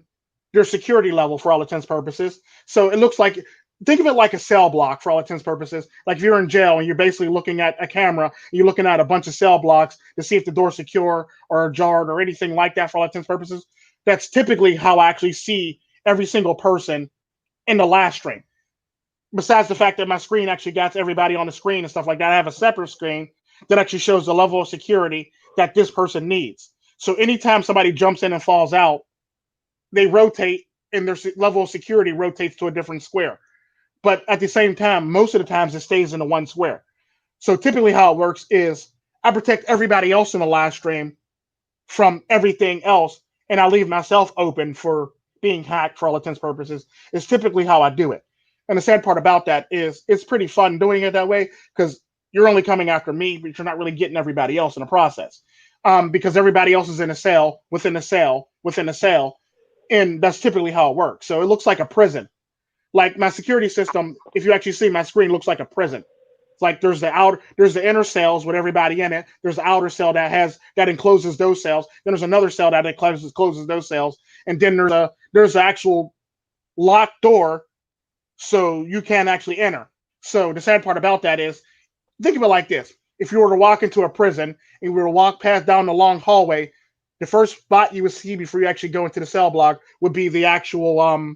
Speaker 1: their security level for all intents and purposes. So it looks like, think of it like a cell block for all intents and purposes. Like if you're in jail and you're basically looking at a camera, you're looking at a bunch of cell blocks to see if the door's secure or ajar or anything like that for all intents and purposes. That's typically how I actually see every single person in the last stream. Besides the fact that my screen actually got everybody on the screen and stuff like that, I have a separate screen that actually shows the level of security that this person needs. So anytime somebody jumps in and falls out, they rotate and their level of security rotates to a different square. But at the same time, most of the times it stays in the one square. So typically how it works is I protect everybody else in the live stream from everything else, and I leave myself open for being hacked for all intents and purposes. It's typically how I do it. And the sad part about that is it's pretty fun doing it that way because you're only coming after me, but you're not really getting everybody else in the process. Because everybody else is in a cell within a cell within a cell, and that's typically how it works. So it looks like a prison. Like my security system, if you actually see my screen, looks like a prison. It's like there's the inner cells with everybody in it. There's the outer cell that encloses those cells. Then there's another cell that closes those cells, and then there's the actual locked door, so you can't actually enter. So the sad part about that is, think of it like this: if you were to walk into a prison and you were to walk past down the long hallway, the first spot you would see before you actually go into the cell block would be the actual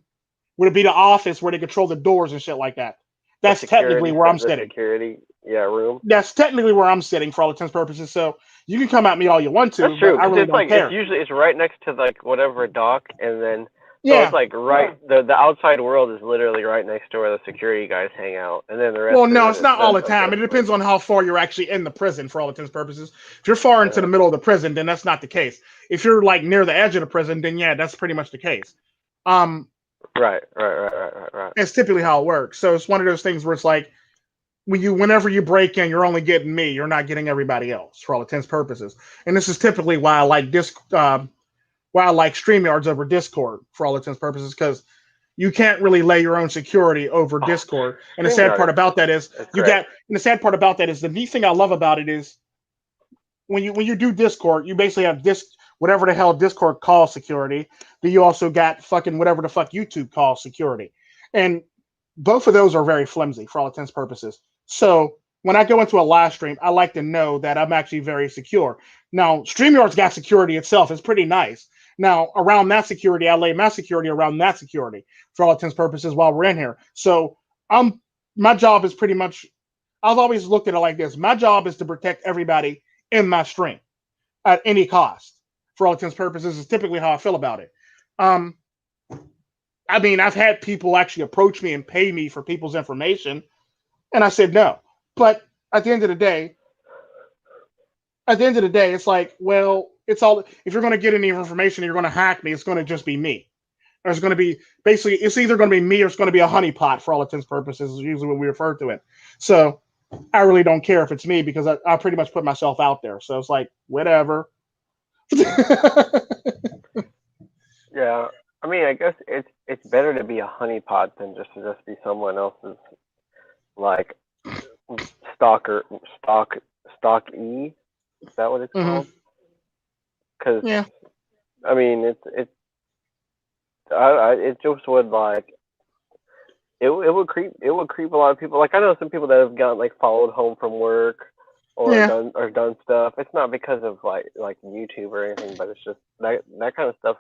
Speaker 1: would it be the office where they control the doors and shit like that. That's technically where I'm
Speaker 2: the
Speaker 1: sitting.
Speaker 2: security, room.
Speaker 1: That's technically where I'm sitting for all intents and purposes. So you can come at me all you want to,
Speaker 2: That's true.
Speaker 1: but I really
Speaker 2: It's
Speaker 1: don't
Speaker 2: like
Speaker 1: care.
Speaker 2: it's right next to like whatever dock, and then so
Speaker 1: Yeah.
Speaker 2: it's like right the outside world is literally right next to where the security guys hang out, and then the rest.
Speaker 1: Well,
Speaker 2: of
Speaker 1: no,
Speaker 2: it
Speaker 1: it's
Speaker 2: is
Speaker 1: not all the
Speaker 2: just
Speaker 1: time. It depends on how far you're actually in the prison for all intents and purposes. If you're far into the middle of the prison, then that's not the case. If you're like near the edge of the prison, then yeah, that's pretty much the case.
Speaker 2: Right.
Speaker 1: It's typically how it works. So it's one of those things where it's like whenever you break in, you're only getting me. You're not getting everybody else for all intents and purposes. And this is typically why I like why I like StreamYards over Discord for all intents and purposes, because you can't really lay your own security over Discord. And the sad part about that is the neat thing I love about it is when you do Discord, you basically have whatever the hell Discord calls security, but you also got fucking whatever the fuck YouTube calls security. And both of those are very flimsy for all intents and purposes. So when I go into a live stream, I like to know that I'm actually very secure. Now, StreamYard's got security itself. It's pretty nice. Now, around that security, I lay my security around that security for all intents and purposes while we're in here. So my job is pretty much, I've always looked at it like this. My job is to protect everybody in my stream at any cost for all intents and purposes is typically how I feel about it. I mean, I've had people actually approach me and pay me for people's information, and I said no. But at the end of the day, it's like, well, it's all, if you're going to get any information and you're going to hack me, it's going to just be me. There's going to be, basically, it's either going to be me or it's going to be a honeypot for all intents and purposes, is usually what we refer to it. So I really don't care if it's me because I pretty much put myself out there. So it's like, whatever.
Speaker 2: Yeah. I mean, I guess it's better to be a honeypot than just to be someone else's like stock E. Is that what it's called? Because
Speaker 1: yeah,
Speaker 2: I mean, it just would like it would creep a lot of people. Like I know some people that have gotten like followed home from work or done stuff. It's not because of like YouTube or anything, but it's just that kind of stuff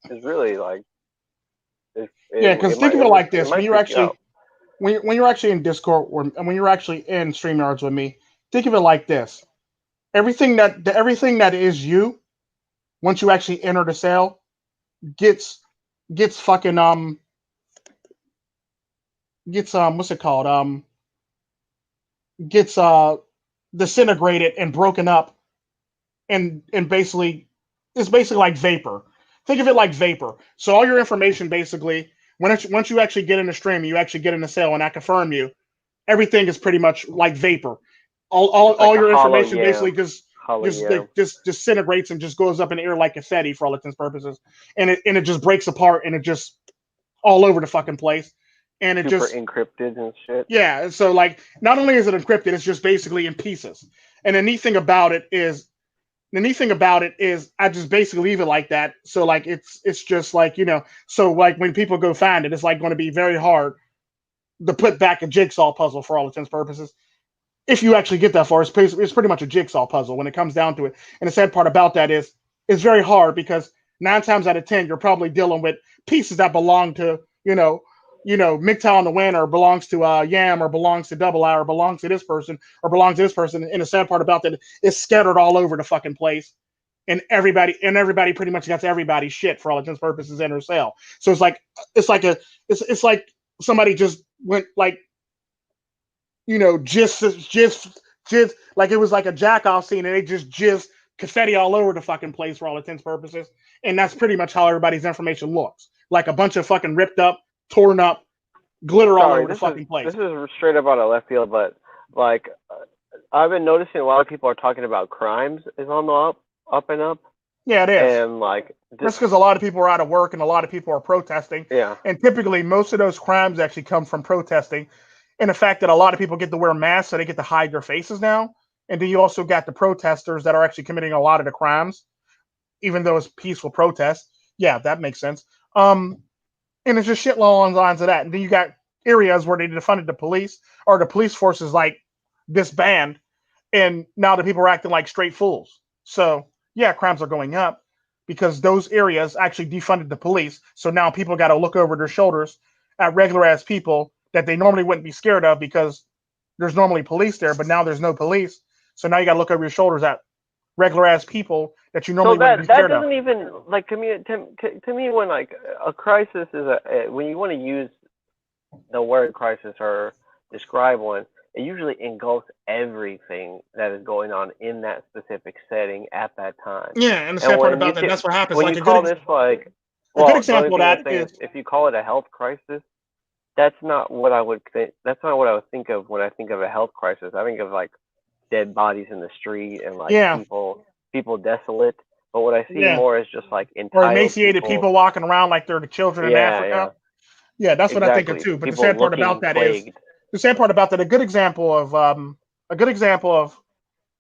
Speaker 2: is really like
Speaker 1: because think of it like this: when you're actually in Discord or when you're actually in StreamYards with me, think of it like this: everything that is you, once you actually enter the cell, gets gets fucking gets what's it called, gets disintegrated and broken up, and basically it's basically like vapor. Think of it like vapor. So all your information basically, once you actually get in the stream, you actually get in the cell, and I confirm you, everything is pretty much like vapor. All all,
Speaker 2: It's like
Speaker 1: all
Speaker 2: a
Speaker 1: your
Speaker 2: hollow
Speaker 1: information
Speaker 2: yam.
Speaker 1: basically just
Speaker 2: Hollow yam.
Speaker 1: just disintegrates and just goes up in the air like confetti for all intents and purposes, and it just breaks apart, and it just all over the fucking place, and it
Speaker 2: Super
Speaker 1: just,
Speaker 2: encrypted and shit.
Speaker 1: yeah. So like, not only is it encrypted, it's just basically in pieces. And the neat thing about it is I just basically leave it like that. So like it's just like, so like when people go find it, it's like going to be very hard to put back a jigsaw puzzle for all intents and purposes. If you actually get that far, it's pretty much a jigsaw puzzle when it comes down to it. And the sad part about that is it's very hard because 9 times out of 10 you're probably dealing with pieces that belong to, MGTOW on the win, or belongs to Yam, or belongs to Double I, or belongs to this person, or belongs to this person. And the sad part about that, it's scattered all over the fucking place, and everybody pretty much got everybody's shit for all intents and purposes in her cell. So it's like somebody just went like, just like it was like a jack off scene, and they just confetti all over the fucking place for all intents and purposes. And that's pretty much how everybody's information looks. Like a bunch of fucking ripped up, torn up glitter all
Speaker 2: Sorry,
Speaker 1: over the
Speaker 2: this is
Speaker 1: fucking place.
Speaker 2: this is straight up out of left field, but like I've been noticing a lot of people are talking about crimes is on the up and up,
Speaker 1: Yeah, it is.
Speaker 2: and like
Speaker 1: That's because a lot of people are out of work and a lot of people are protesting.
Speaker 2: yeah.
Speaker 1: And typically, most of those crimes actually come from protesting. And the fact that a lot of people get to wear masks, so they get to hide their faces now. And then you also got the protesters that are actually committing a lot of the crimes, even though it's peaceful protest. Yeah, that makes sense. And it's just shit along the lines of that. And then you got areas where they defunded the police, or the police force is like disbanded, and now the people are acting like straight fools. So yeah, crimes are going up because those areas actually defunded the police. So now people got to look over their shoulders at regular ass people that they normally wouldn't be scared of because there's normally police there, but now there's no police. So now you got to look over your shoulders at regular ass people that you
Speaker 2: So
Speaker 1: normally wouldn't be
Speaker 2: that
Speaker 1: scared of.
Speaker 2: doesn't even like to me when like a crisis is when you want to use the word crisis or describe one, it usually engulfs everything that is going on in that specific setting at that time.
Speaker 1: Yeah, and the
Speaker 2: And
Speaker 1: sad part about that, that's what happens.
Speaker 2: when
Speaker 1: Like
Speaker 2: you call this like,
Speaker 1: a good
Speaker 2: well, the only
Speaker 1: example of
Speaker 2: thing I'm
Speaker 1: that
Speaker 2: saying
Speaker 1: is,
Speaker 2: is if you call it a health crisis, that's not what I would think. That's not what I would think of when I think of a health crisis. I think of like dead bodies in the street and like
Speaker 1: yeah,
Speaker 2: people desolate. But what I see
Speaker 1: yeah,
Speaker 2: more is just like
Speaker 1: or
Speaker 2: entitled
Speaker 1: emaciated
Speaker 2: people.
Speaker 1: people walking around like they're the children in
Speaker 2: Yeah,
Speaker 1: Africa.
Speaker 2: yeah,
Speaker 1: Yeah, that's what I think of
Speaker 2: exactly.
Speaker 1: too. But the
Speaker 2: People
Speaker 1: sad part about
Speaker 2: looking
Speaker 1: that is,
Speaker 2: plagued.
Speaker 1: a good example of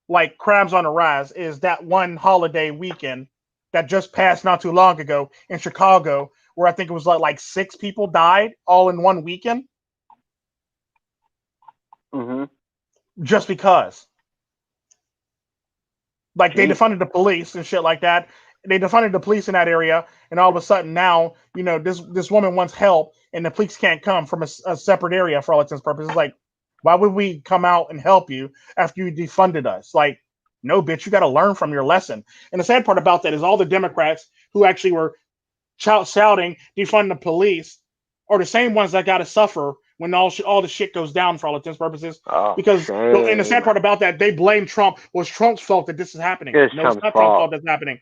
Speaker 1: like crimes on the rise is that one holiday weekend that just passed not too long ago in Chicago, where I think it was like 6 people died all in one weekend,
Speaker 2: Mhm.
Speaker 1: just because. Like they
Speaker 2: Jesus.
Speaker 1: defunded the police and shit like that. They defunded the police in that area, and all of a sudden now, this woman wants help, and the police can't come from a separate area for all intents and purposes. Like, why would we come out and help you after you defunded us? Like, no, bitch, you got to learn from your lesson. And the sad part about that is all the Democrats who actually were shouting defund the police are the same ones that got to suffer when all the shit goes down for all intents and purposes.
Speaker 2: Oh,
Speaker 1: Because and the sad
Speaker 2: shame.
Speaker 1: part about that, they blame Trump. Well, it's Trump's fault that this is happening.
Speaker 2: It's
Speaker 1: No, it's
Speaker 2: Trump's
Speaker 1: not Trump's
Speaker 2: fault.
Speaker 1: fault that's happening.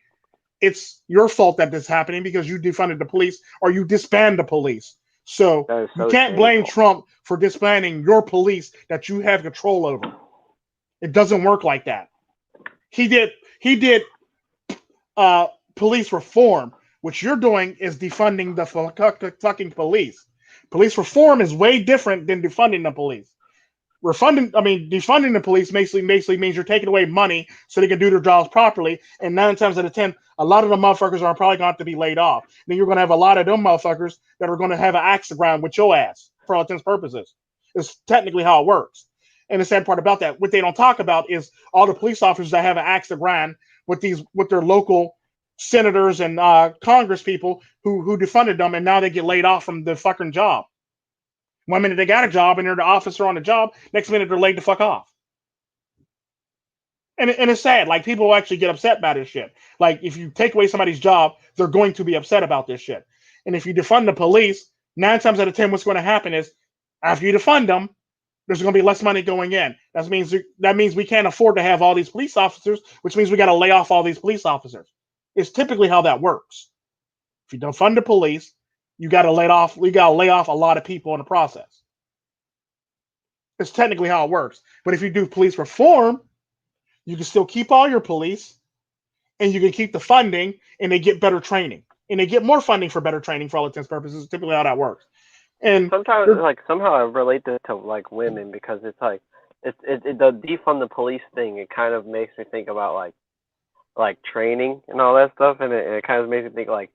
Speaker 1: It's your fault that this is happening because you defunded the police or you disband the police. So
Speaker 2: That is
Speaker 1: you
Speaker 2: so
Speaker 1: can't blame
Speaker 2: shameful.
Speaker 1: Trump for disbanding your police that you have control over. It doesn't work like that. He did police reform. What you're doing is defunding the fucking police. Police reform is way different than defunding the police. Defunding the police basically means you're taking away money so they can do their jobs properly. And 9 times out of 10, a lot of the motherfuckers are probably going to have to be laid off. Then you're going to have a lot of them motherfuckers that are going to have an axe to grind with your ass for all intents and purposes. It's technically how it works. And the sad part about that, what they don't talk about is all the police officers that have an axe to grind with their local senators and Congress people who defunded them, and now they get laid off from the fucking job. One minute they got a job and they're the officer on the job, next minute they're laid the fuck off. And it's sad. Like people actually get upset about this shit. Like if you take away somebody's job, they're going to be upset about this shit. And if you defund the police, 9 times out of 10, what's going to happen is after you defund them, there's going to be less money going in. That means we can't afford to have all these police officers, which means we got to lay off all these police officers. It's typically how that works. If you defund the police, you got to lay off. We got to lay off a lot of people in the process. It's technically how it works. But if you do police reform, you can still keep all your police, and you can keep the funding, and they get better training, and they get more funding for better training for all intents and purposes. It's typically how that works. And
Speaker 2: sometimes like somehow I relate this to like women because it's like the defund the police thing. It kind of makes me think about like training and all that stuff, and it kind of makes me think like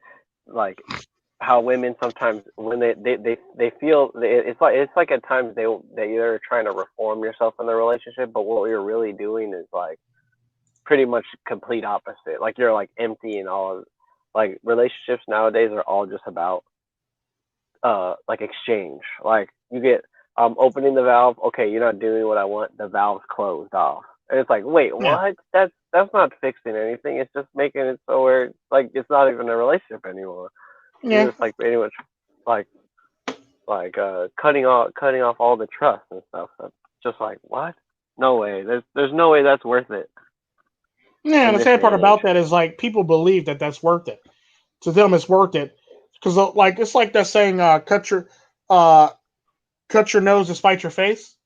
Speaker 2: how women sometimes when they feel it's like at times they either trying to reform yourself in the relationship, but what you're really doing is like pretty much complete opposite. Like you're like empty and all of like relationships nowadays are all just about like exchange. Like you get opening the valve, okay, you're not doing what I want, the valve's closed off. And it's like, wait,
Speaker 1: yeah,
Speaker 2: what? That's not fixing anything. It's just making it so where like it's not even a relationship anymore. You're
Speaker 1: yeah,
Speaker 2: just like pretty much like cutting off all the trust and stuff. So just like what? No way. There's no way that's worth it
Speaker 1: yeah. And
Speaker 2: in
Speaker 1: the
Speaker 2: this
Speaker 1: sad
Speaker 2: day
Speaker 1: part
Speaker 2: and age.
Speaker 1: about that is like people believe that that's worth it. To them, it's worth it because like it's like that saying, uh, cut your nose to spite your face.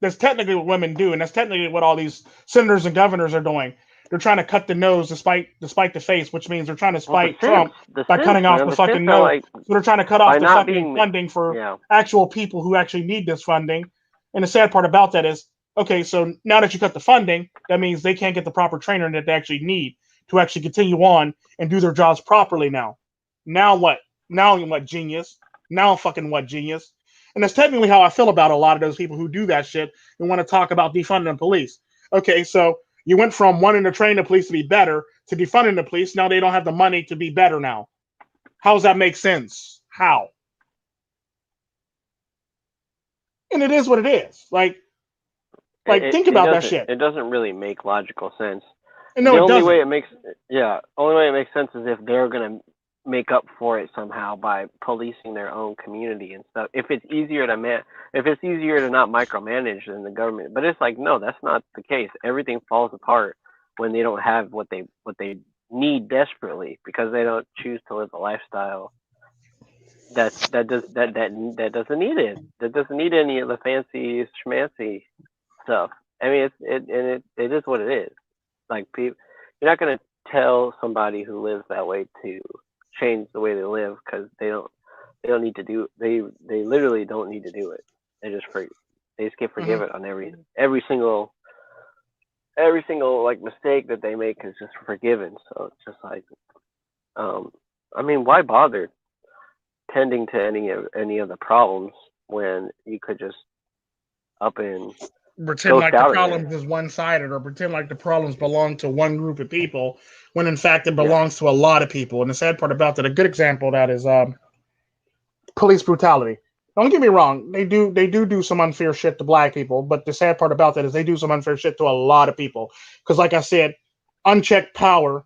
Speaker 1: That's technically what women do, and that's technically what all these senators and governors are doing. They're trying to cut the nose despite the face, which means they're trying to
Speaker 2: Well,
Speaker 1: spite Trump
Speaker 2: The
Speaker 1: by
Speaker 2: Sims,
Speaker 1: cutting off
Speaker 2: man,
Speaker 1: the
Speaker 2: the Sims
Speaker 1: fucking
Speaker 2: are
Speaker 1: nose.
Speaker 2: like
Speaker 1: So they're trying to cut off
Speaker 2: by
Speaker 1: the
Speaker 2: not
Speaker 1: fucking
Speaker 2: being,
Speaker 1: funding for
Speaker 2: yeah,
Speaker 1: actual people who actually need this funding. And the sad part about that is, okay, so now that you cut the funding, that means they can't get the proper training that they actually need to actually continue on and do their jobs properly now. Now what? Now what, genius? Now fucking what, genius? And that's technically how I feel about a lot of those people who do that shit and want to talk about defunding the police. Okay, so you went from wanting to train the police to be better to defunding the police. Now they don't have the money to be better now. How does that make sense? How? And it is what it is. Like think about that shit.
Speaker 2: it doesn't really make logical sense.
Speaker 1: And no,
Speaker 2: The
Speaker 1: it
Speaker 2: only way
Speaker 1: doesn't.
Speaker 2: it makes only way it makes sense is if they're gonna make up for it somehow by policing their own community and stuff. If it's easier to not micromanage than the government, but it's like no, that's not the case. Everything falls apart when they don't have what they need desperately because they don't choose to live a lifestyle that doesn't need it. That doesn't need any of the fancy schmancy stuff. I mean, it is what it is. Like people, you're not gonna tell somebody who lives that way to change the way they live because they don't need to do they literally don't need to do it. They just get
Speaker 1: Mm-hmm.
Speaker 2: forgiven on every single like mistake that they make is just forgiven. So it's just like I mean, why bother tending to any of the problems when you could just up and
Speaker 1: Pretend
Speaker 2: ghost
Speaker 1: like the
Speaker 2: out of there?
Speaker 1: problems is one sided or pretend like the problems belong to one group of people when in fact it
Speaker 2: Yeah.
Speaker 1: belongs to a lot of people. And the sad part about that, a good example of that is police brutality. Don't get me wrong, they do some unfair shit to black people, but the sad part about that is they do some unfair shit to a lot of people. Because like I said, unchecked power,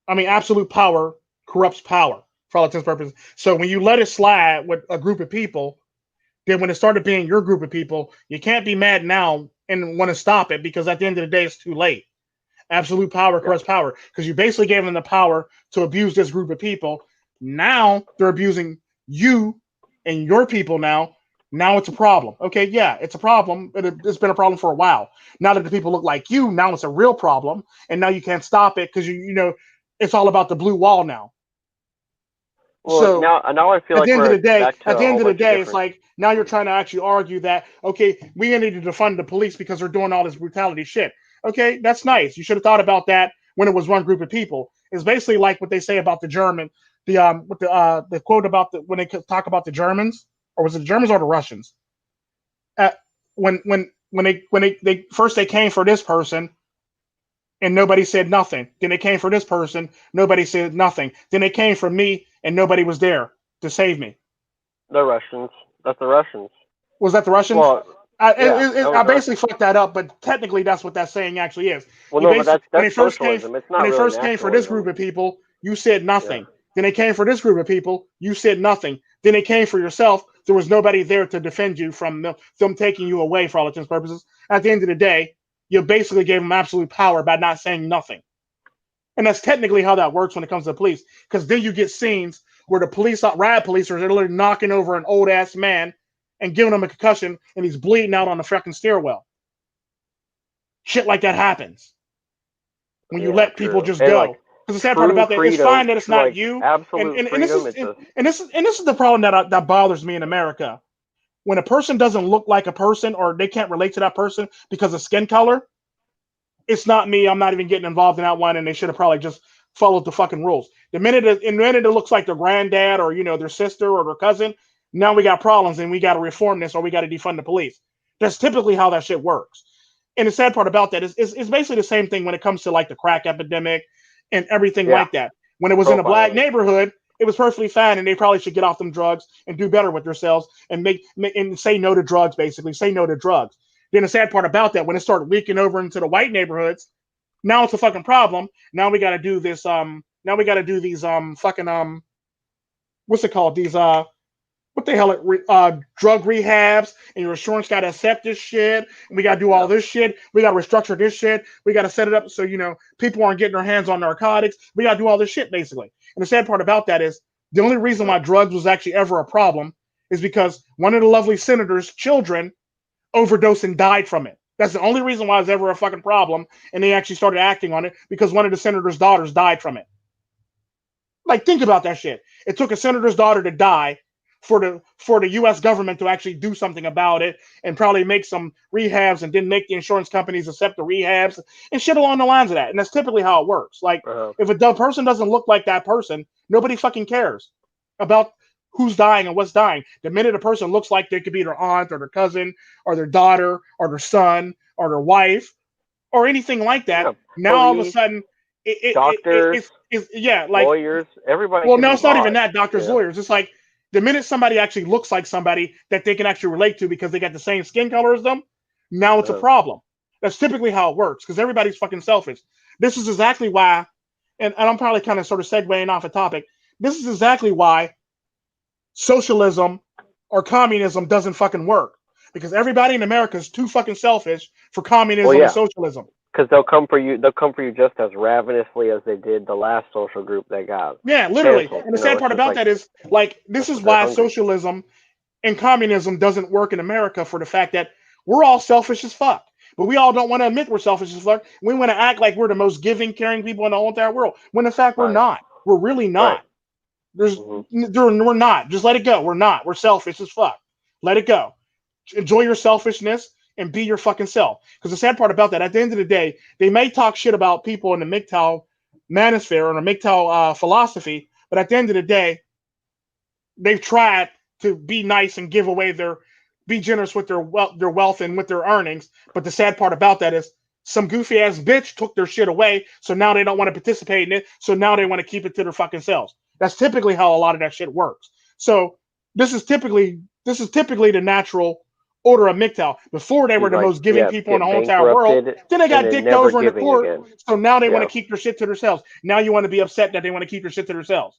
Speaker 1: I mean absolute power corrupts power for all intents and purposes. So when you let it slide with a group of people, then when it started being your group of people, you can't be mad now and want to stop it because at the end of the day, it's too late. Absolute power
Speaker 2: Yeah.
Speaker 1: corrupts power because you basically gave them the power to abuse this group of people. Now they're abusing you and your people now. Now it's a problem. Okay, yeah, it's a problem. It's been a problem for a while. Now that the people look like you, now it's a real problem, and now you can't stop it because you know it's all about the blue wall now.
Speaker 2: Well,
Speaker 1: So
Speaker 2: now I feel
Speaker 1: at the
Speaker 2: like
Speaker 1: end of
Speaker 2: we're
Speaker 1: the day,
Speaker 2: back to a whole bunch of
Speaker 1: it's
Speaker 2: different.
Speaker 1: like now you're trying to actually argue that okay, we need to defund the police because they're doing all this brutality shit. Okay, that's nice. You should have thought about that when it was one group of people. It's basically like what they say about the German, the quote about when they talk about the Germans, or was it the Germans or the Russians? Uh, when they first they came for this person and nobody said nothing. Then they came for this person, nobody said nothing. Then they came for me and nobody was there to save me.
Speaker 2: The Russians. That's the Russians.
Speaker 1: Was that the Russians?
Speaker 2: Well, Yeah, that
Speaker 1: I
Speaker 2: was us.
Speaker 1: basically fucked that up, but technically that's what that saying actually is.
Speaker 2: Well,
Speaker 1: You
Speaker 2: no, but
Speaker 1: basically
Speaker 2: that's socialism. It's
Speaker 1: when
Speaker 2: not
Speaker 1: they
Speaker 2: really
Speaker 1: first came for this
Speaker 2: nationalism.
Speaker 1: group of people, you said
Speaker 2: Yeah.
Speaker 1: nothing. Then they came for this group of people, you said nothing. Then they came for yourself. There was nobody there to defend you from them taking you away for all intents and purposes. At the end of the day, you basically gave them absolute power by not saying nothing. And that's technically how that works when it comes to the police. Because then you get scenes where the riot police are literally knocking over an old ass man and giving him a concussion, and he's bleeding out on the fucking stairwell. Shit like that happens when you
Speaker 2: Yeah,
Speaker 1: let people
Speaker 2: true.
Speaker 1: just
Speaker 2: And like
Speaker 1: go. Because the sad part
Speaker 2: true
Speaker 1: about that, it's
Speaker 2: freedom,
Speaker 1: fine that it's not
Speaker 2: like
Speaker 1: you,
Speaker 2: absolute freedom. It's a
Speaker 1: and this is the problem that bothers me in America. When a person doesn't look like a person or they can't relate to that person because of skin color, it's not me. I'm not even getting involved in that one, and they should have probably just followed the fucking rules. The minute it looks like their granddad or their sister or their cousin, now we got problems and we got to reform this or we got to defund the police. That's typically how that shit works. And the sad part about that is it's basically the same thing when it comes to like the crack epidemic and everything
Speaker 2: yeah,
Speaker 1: like that. When it was in a black
Speaker 2: profiling.
Speaker 1: neighborhood, it was perfectly fine, and they probably should get off them drugs and do better with themselves and and say no to drugs. Basically, say no to drugs. Then the sad part about that, when it started leaking over into the white neighborhoods, now it's a fucking problem. Now we got to do this. Now we got to do these fucking what's it called? These what the hell? Drug rehabs, and your insurance got to accept this shit. And we got to do all
Speaker 2: Yeah.
Speaker 1: this shit. We got to restructure this shit. We got to set it up so people aren't getting their hands on narcotics. We got to do all this shit basically. And the sad part about that is the only reason why drugs was actually ever a problem is because one of the lovely senators' children overdosed and died from it. That's the only reason why it's ever a fucking problem. And they actually started acting on it because one of the senator's daughters died from it. Like, think about that shit. It took a senator's daughter to die for the U.S. government to actually do something about it and probably make some rehabs and then make the insurance companies accept the rehabs and shit along the lines of that. And that's typically how it works. Like, if a person doesn't look like that person, nobody fucking cares about who's dying and what's dying. The minute a person looks like they could be their aunt or their cousin or their daughter or their son or their wife or anything like that,
Speaker 2: Yeah.
Speaker 1: now all of a
Speaker 2: Police,
Speaker 1: sudden
Speaker 2: doctors,
Speaker 1: it's yeah, like,
Speaker 2: lawyers, everybody
Speaker 1: well,
Speaker 2: can
Speaker 1: no,
Speaker 2: be
Speaker 1: it's not even
Speaker 2: bought.
Speaker 1: that. Doctors,
Speaker 2: Yeah.
Speaker 1: lawyers. It's like the minute somebody actually looks like somebody that they can actually relate to because they got the same skin color as them, now it's a problem. That's typically how it works because everybody's fucking selfish. This is exactly why, and I'm probably kind of sort of segueing off a topic. This is exactly why socialism or communism doesn't fucking work because everybody in America is too fucking selfish for
Speaker 2: Well,
Speaker 1: communism and
Speaker 2: yeah,
Speaker 1: socialism.
Speaker 2: because they'll come for you. They'll come for you just as ravenously as they did the last social group that got
Speaker 1: Yeah, literally.
Speaker 2: canceled.
Speaker 1: And the sad
Speaker 2: It's
Speaker 1: part
Speaker 2: just
Speaker 1: about
Speaker 2: like
Speaker 1: that is, like, this
Speaker 2: that's
Speaker 1: is
Speaker 2: what they're
Speaker 1: why
Speaker 2: hungry.
Speaker 1: socialism and communism doesn't work in America for the fact that we're all selfish as fuck. But we all don't want to admit we're selfish as fuck. We want to act like we're the most giving, caring people in the whole entire world. When in fact we're
Speaker 2: Right.
Speaker 1: not. We're really
Speaker 2: Right.
Speaker 1: not.
Speaker 2: Hmm.
Speaker 1: We're not. Just let it go. We're not. We're selfish as fuck. Let it go. Enjoy your selfishness and be your fucking self. Because the sad part about that, at the end of the day, they may talk shit about people in the MGTOW manosphere or the MGTOW philosophy, but at the end of the day, they've tried to be nice and give away be generous with their wealth and with their earnings. But the sad part about that is some goofy ass bitch took their shit away, so now they don't want to participate in it. So now they want to keep it to their fucking selves. That's typically how a lot of that shit works. So this is typically the natural order of MGTOW. Before they were
Speaker 2: You
Speaker 1: the
Speaker 2: like
Speaker 1: most giving people in the
Speaker 2: get
Speaker 1: whole entire world.
Speaker 2: bankrupted
Speaker 1: Then they
Speaker 2: and
Speaker 1: got
Speaker 2: then
Speaker 1: dicked
Speaker 2: never
Speaker 1: over in the
Speaker 2: giving
Speaker 1: court.
Speaker 2: again.
Speaker 1: So now they want
Speaker 2: Yeah.
Speaker 1: to keep their shit to themselves. Now you want to be upset that they want to keep their shit to themselves.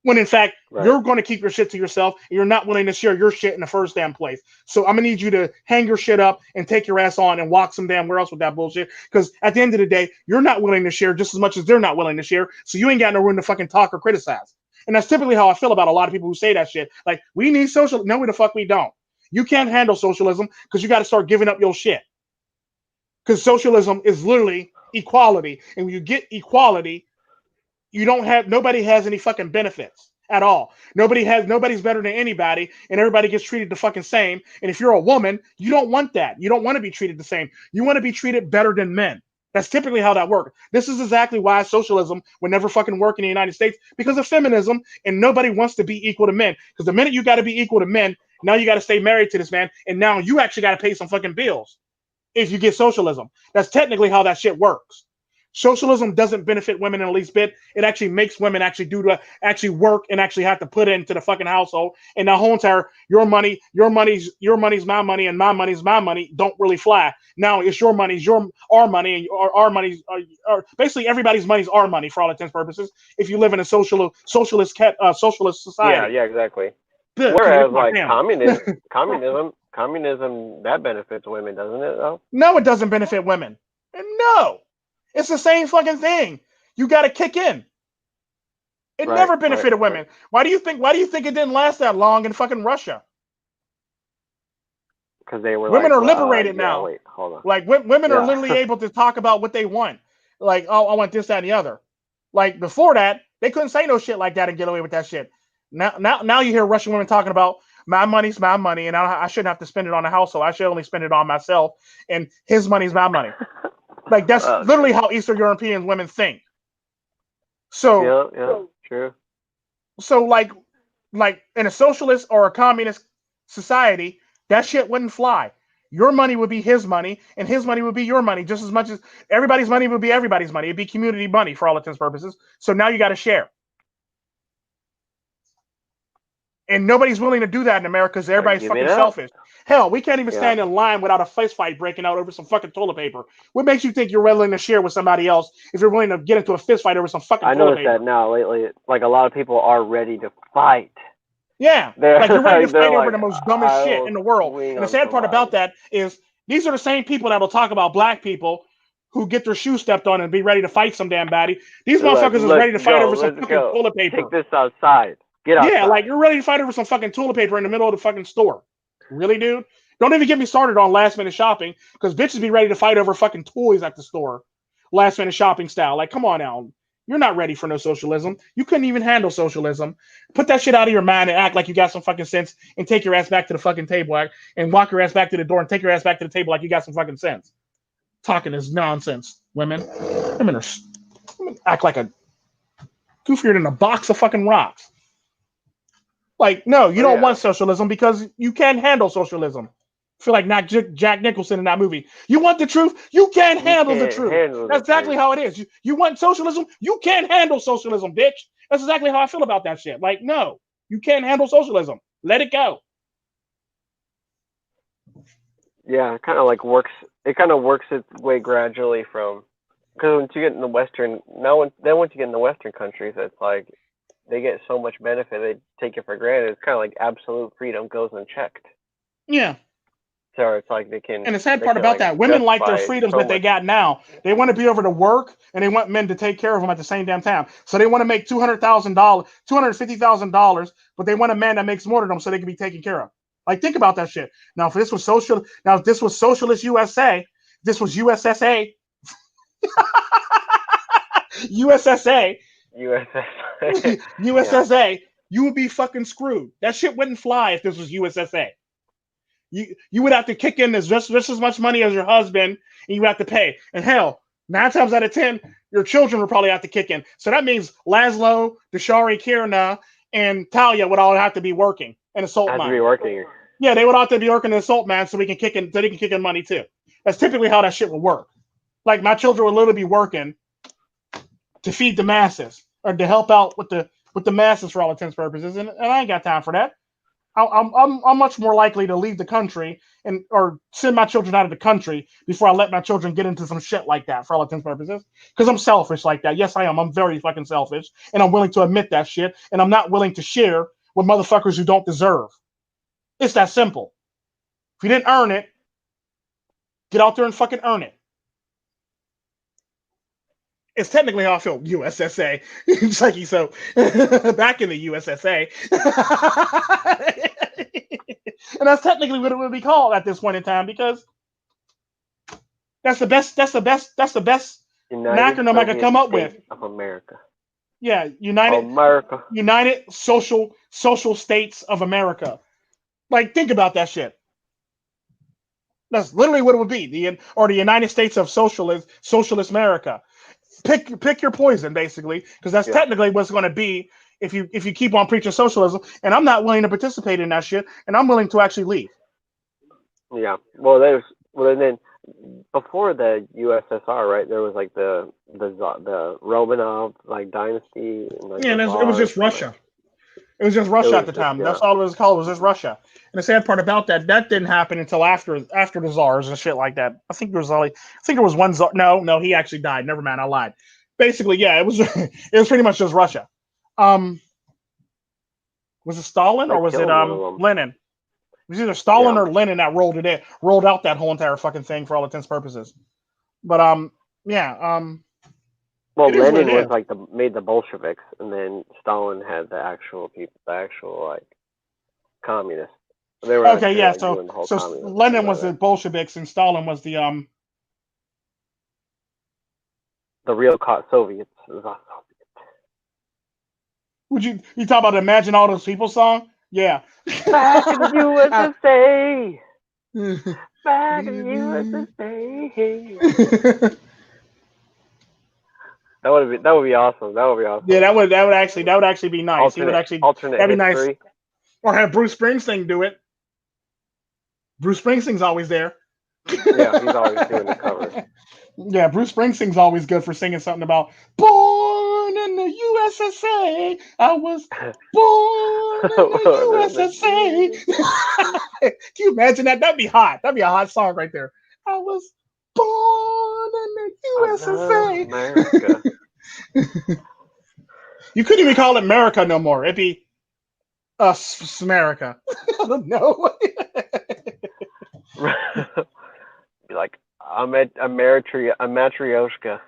Speaker 1: When in fact,
Speaker 2: Right.
Speaker 1: you're going to keep your shit to yourself and you're not willing to share your shit in the first damn place. So I'm going to need you to hang your shit up and take your ass on and walk some damn where else with that bullshit. Because at the end of the day, you're not willing to share just as much as they're not willing to share. So you ain't got no room to fucking talk or criticize. And that's typically how I feel about a lot of people who say that shit. Like, we need social. No, the fuck we don't. You can't handle socialism because you got to start giving up your shit. Because socialism is literally equality. And when you get equality, nobody has any fucking benefits at all. Nobody's better than anybody, and everybody gets treated the fucking same. And if you're a woman, you don't want that. You don't want to be treated the same. You want to be treated better than men. That's typically how that works. This is exactly why socialism would never fucking work in the United States, because of feminism, and nobody wants to be equal to men. Because the minute you got to be equal to men, now you got to stay married to this man, and now you actually got to pay some fucking bills if you get socialism. That's technically how that shit works. Socialism doesn't benefit women in the least bit. It actually makes women actually work and actually have to put into the fucking household. And the whole entire your money's my money, and my money's my money don't really fly. Now it's your money's our money, and our money's basically everybody's money's our money for all intents and purposes. If you live in a socialist society.
Speaker 2: Yeah, exactly.
Speaker 1: Good,
Speaker 2: Whereas
Speaker 1: kid,
Speaker 2: like
Speaker 1: damn.
Speaker 2: communism that benefits women, doesn't it? Though.
Speaker 1: No, it doesn't benefit women. No, it's the same fucking thing. You got to kick in. It never benefited women. Why do you think it didn't last that long in fucking Russia?
Speaker 2: Because they were
Speaker 1: women are liberated now.
Speaker 2: Wait, hold on.
Speaker 1: Like women are literally able to talk about what they want. Like, oh, I want this, that, and the other. Like before that, they couldn't say no shit like that and get away with that shit. Now you hear Russian women talking about my money's my money, and I shouldn't have to spend it on the household. I should only spend it on myself, and his money's my money. Like that's literally how Eastern European women think. So
Speaker 2: yeah, true.
Speaker 1: So like in a socialist or a communist society, that shit wouldn't fly. Your money would be his money, and his money would be your money, just as much as everybody's money would be everybody's money. It'd be community money for all intents and purposes. So now you got to share. And nobody's willing to do that in America because everybody's fucking selfish. Hell, we can't even stand in line without a fist fight breaking out over some fucking toilet paper. What makes you think you're willing to share with somebody else if you're willing to get into a fist fight over some fucking toilet paper?
Speaker 2: I noticed that now lately. Like a lot of people are ready to fight.
Speaker 1: Yeah, like you're ready to fight over the most dumbest shit in the world. And the sad part about that is these are the same people that will talk about black people who get their shoes stepped on and be ready to fight some damn baddie. These motherfuckers is ready to fight over some fucking toilet paper.
Speaker 2: Take this outside. Get outside.
Speaker 1: Yeah, like you're ready to fight over some fucking toilet paper in the middle of the fucking store. Really, dude? Don't even get me started on last minute shopping because bitches be ready to fight over fucking toys at the store. Last minute shopping style. Like, come on now. You're not ready for no socialism. You couldn't even handle socialism. Put that shit out of your mind and act like you got some fucking sense and take your ass back to the fucking table and walk your ass back to the door and take your ass back to the table like you got some fucking sense. Talking is nonsense, women. Women act like a goofier than a box of fucking rocks. Like, no, you don't want socialism because you can't handle socialism. I feel like not Jack Nicholson in that movie. You want the truth? You can't handle the truth. That's exactly how it is. You want socialism? You can't handle socialism, bitch. That's exactly how I feel about that shit. Like, no, you can't handle socialism. Let it go.
Speaker 2: Yeah, it kind of like works. It kind of works its way gradually from because once you get in the Western once you get in the Western countries, it's like they get so much benefit they take it for granted. It's kind of like absolute freedom goes unchecked.
Speaker 1: Yeah.
Speaker 2: So it's like they can.
Speaker 1: And the sad part about that, women like their freedoms that they got now. They want to be able to work, and they want men to take care of them at the same damn time. So they want to make $200,000, $250,000, but they want a man that makes more than them so they can be taken care of. Like, think about that shit. Now, if this was socialist USA, this was USSA, USSA, you would be fucking screwed. That shit wouldn't fly if this was USSA. You would have to kick in just as much money as your husband, and you have to pay. And hell, 9 times out of 10, your children would probably have to kick in. So that means Laszlo, Deshari, Kirna, and Talia would all have to be working in assault mine.
Speaker 2: Have to be working.
Speaker 1: Yeah, they would all have to be working in assault mine so they can kick in money too. That's typically how that shit would work. Like my children would literally be working to feed the masses or to help out with the masses for all intents and purposes, and I ain't got time for that. I'm much more likely to leave the country or send my children out of the country before I let my children get into some shit like that for all intents and purposes. Because I'm selfish like that. Yes, I am. I'm very fucking selfish, and I'm willing to admit that shit. And I'm not willing to share with motherfuckers who don't deserve. It's that simple. If you didn't earn it, get out there and fucking earn it. It's technically how I feel. USSA. It's like so back in the USSA. And that's technically what it would be called at this point in time because that's the best acronym I could come up with.
Speaker 2: Of America.
Speaker 1: Yeah, United Social States of America. Like, think about that shit. That's literally what it would be. The United States of Socialist America. Pick your poison, basically, because that's technically what's going to be if you keep on preaching socialism. And I'm not willing to participate in that shit, and I'm willing to actually leave.
Speaker 2: Yeah. Well, then before the USSR, right? There was like the Romanov like dynasty and like
Speaker 1: Yeah,
Speaker 2: the
Speaker 1: and it was
Speaker 2: czars.
Speaker 1: just
Speaker 2: And, like,
Speaker 1: Russia. It was just
Speaker 2: it
Speaker 1: Russia at
Speaker 2: was
Speaker 1: the
Speaker 2: just
Speaker 1: time. That's all it was called. Was just Russia. And the sad part about that didn't happen until after the czars and shit like that. I think there was one czar. No, he actually died. Never mind, I lied. Basically, yeah, it was it was pretty much just Russia. Um, was it Stalin
Speaker 2: they
Speaker 1: or was it
Speaker 2: killed one of them.
Speaker 1: Lenin? It was either Stalin
Speaker 2: Yeah.
Speaker 1: or Lenin that rolled out that whole entire fucking thing for all intents and purposes. But yeah,
Speaker 2: Well,
Speaker 1: it is what it
Speaker 2: Lenin was
Speaker 1: is.
Speaker 2: like made the Bolsheviks, and then Stalin had the actual people, the actual like communists. They were
Speaker 1: Okay,
Speaker 2: actually
Speaker 1: yeah.
Speaker 2: like
Speaker 1: So
Speaker 2: doing the whole
Speaker 1: so
Speaker 2: communism thing
Speaker 1: Lenin
Speaker 2: by
Speaker 1: was the
Speaker 2: then.
Speaker 1: Bolsheviks and Stalin was the
Speaker 2: The real Soviets.
Speaker 1: Would you talk about Imagine All Those People song? Yeah.
Speaker 2: Back in the
Speaker 1: I-
Speaker 2: USSA. Back in the USSA. That would be awesome. That would be
Speaker 1: yeah,
Speaker 2: awesome.
Speaker 1: that would actually be nice.
Speaker 2: Alternate
Speaker 1: That'd be nice.
Speaker 2: history.
Speaker 1: Or have Bruce Springsteen do it. Bruce Springsteen's always there.
Speaker 2: Yeah, he's always doing the covers.
Speaker 1: Yeah, Bruce Springsteen's always good for singing something about born in the USSA. I was born in the USA. Can you imagine that? That'd be hot. That'd be a hot song right there. I was born
Speaker 2: I
Speaker 1: in
Speaker 2: love
Speaker 1: the USA. You couldn't even call it America no more. It'd be America. I don't know.
Speaker 2: Be like a matryoshka.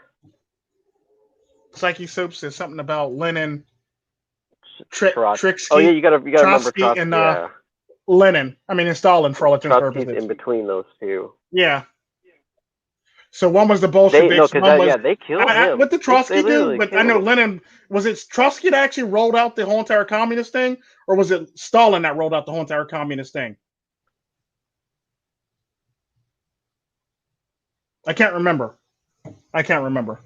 Speaker 1: Psyche Soap says something about Lenin,
Speaker 2: Oh yeah,
Speaker 1: Trixie,
Speaker 2: you gotta remember
Speaker 1: Trotsky,
Speaker 2: Trotsky.
Speaker 1: and
Speaker 2: Yeah,
Speaker 1: Lenin. I mean, and Stalin for all intents and
Speaker 2: Trotsky's
Speaker 1: purposes.
Speaker 2: in between those two.
Speaker 1: Yeah. So one was the
Speaker 2: No,
Speaker 1: Bolsheviks.
Speaker 2: because
Speaker 1: One was
Speaker 2: they killed him.
Speaker 1: what did
Speaker 2: They
Speaker 1: Trotsky do?
Speaker 2: literally
Speaker 1: But I know
Speaker 2: killed him.
Speaker 1: Lenin. Was it Trotsky that actually rolled out the whole entire communist thing, or was it Stalin that rolled out the whole entire communist thing? I can't remember.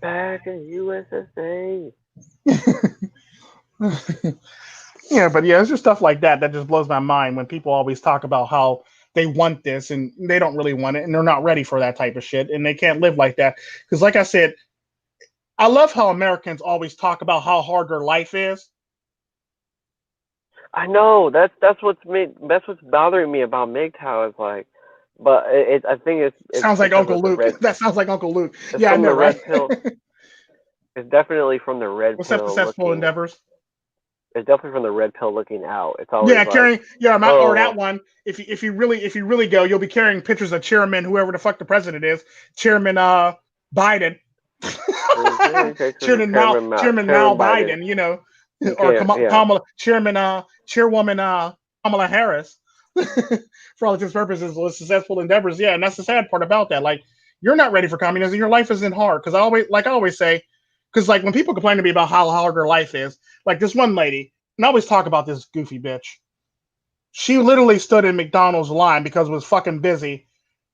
Speaker 2: Back in USSA.
Speaker 1: Yeah, but yeah, it's just stuff like that that just blows my mind when people always talk about how they want this and they don't really want it and they're not ready for that type of shit and they can't live like that. Because, like I said, I love how Americans always talk about how hard their life is.
Speaker 2: I know that's what's bothering me about MGTOW is like, but I think it's
Speaker 1: Sounds like
Speaker 2: because
Speaker 1: Uncle
Speaker 2: of the
Speaker 1: Luke.
Speaker 2: red.
Speaker 1: That sounds like Uncle Luke.
Speaker 2: It's
Speaker 1: Yeah, I
Speaker 2: from
Speaker 1: know,
Speaker 2: the
Speaker 1: right?
Speaker 2: red pill. It's definitely from the red
Speaker 1: What's up,
Speaker 2: pill
Speaker 1: successful
Speaker 2: looking.
Speaker 1: endeavors?
Speaker 2: It's definitely from the red pill looking out. It's always
Speaker 1: Yeah,
Speaker 2: like,
Speaker 1: carrying. Yeah, or that
Speaker 2: oh,
Speaker 1: one. If you really go, you'll be carrying pictures of Chairman, whoever the fuck the president is, Chairman Biden, Chairman Mal
Speaker 2: Biden.
Speaker 1: Biden, you know,
Speaker 2: You
Speaker 1: or
Speaker 2: can't, yeah.
Speaker 1: Kamala, Chairwoman Kamala Harris. For all intents and purposes, was successful endeavors. Yeah, and that's the sad part about that. Like, you're not ready for communism. Your life isn't hard. Because I always say, because like when people complain to me about how hard their life is, like this one lady, and I always talk about this goofy bitch. She literally stood in McDonald's line because it was fucking busy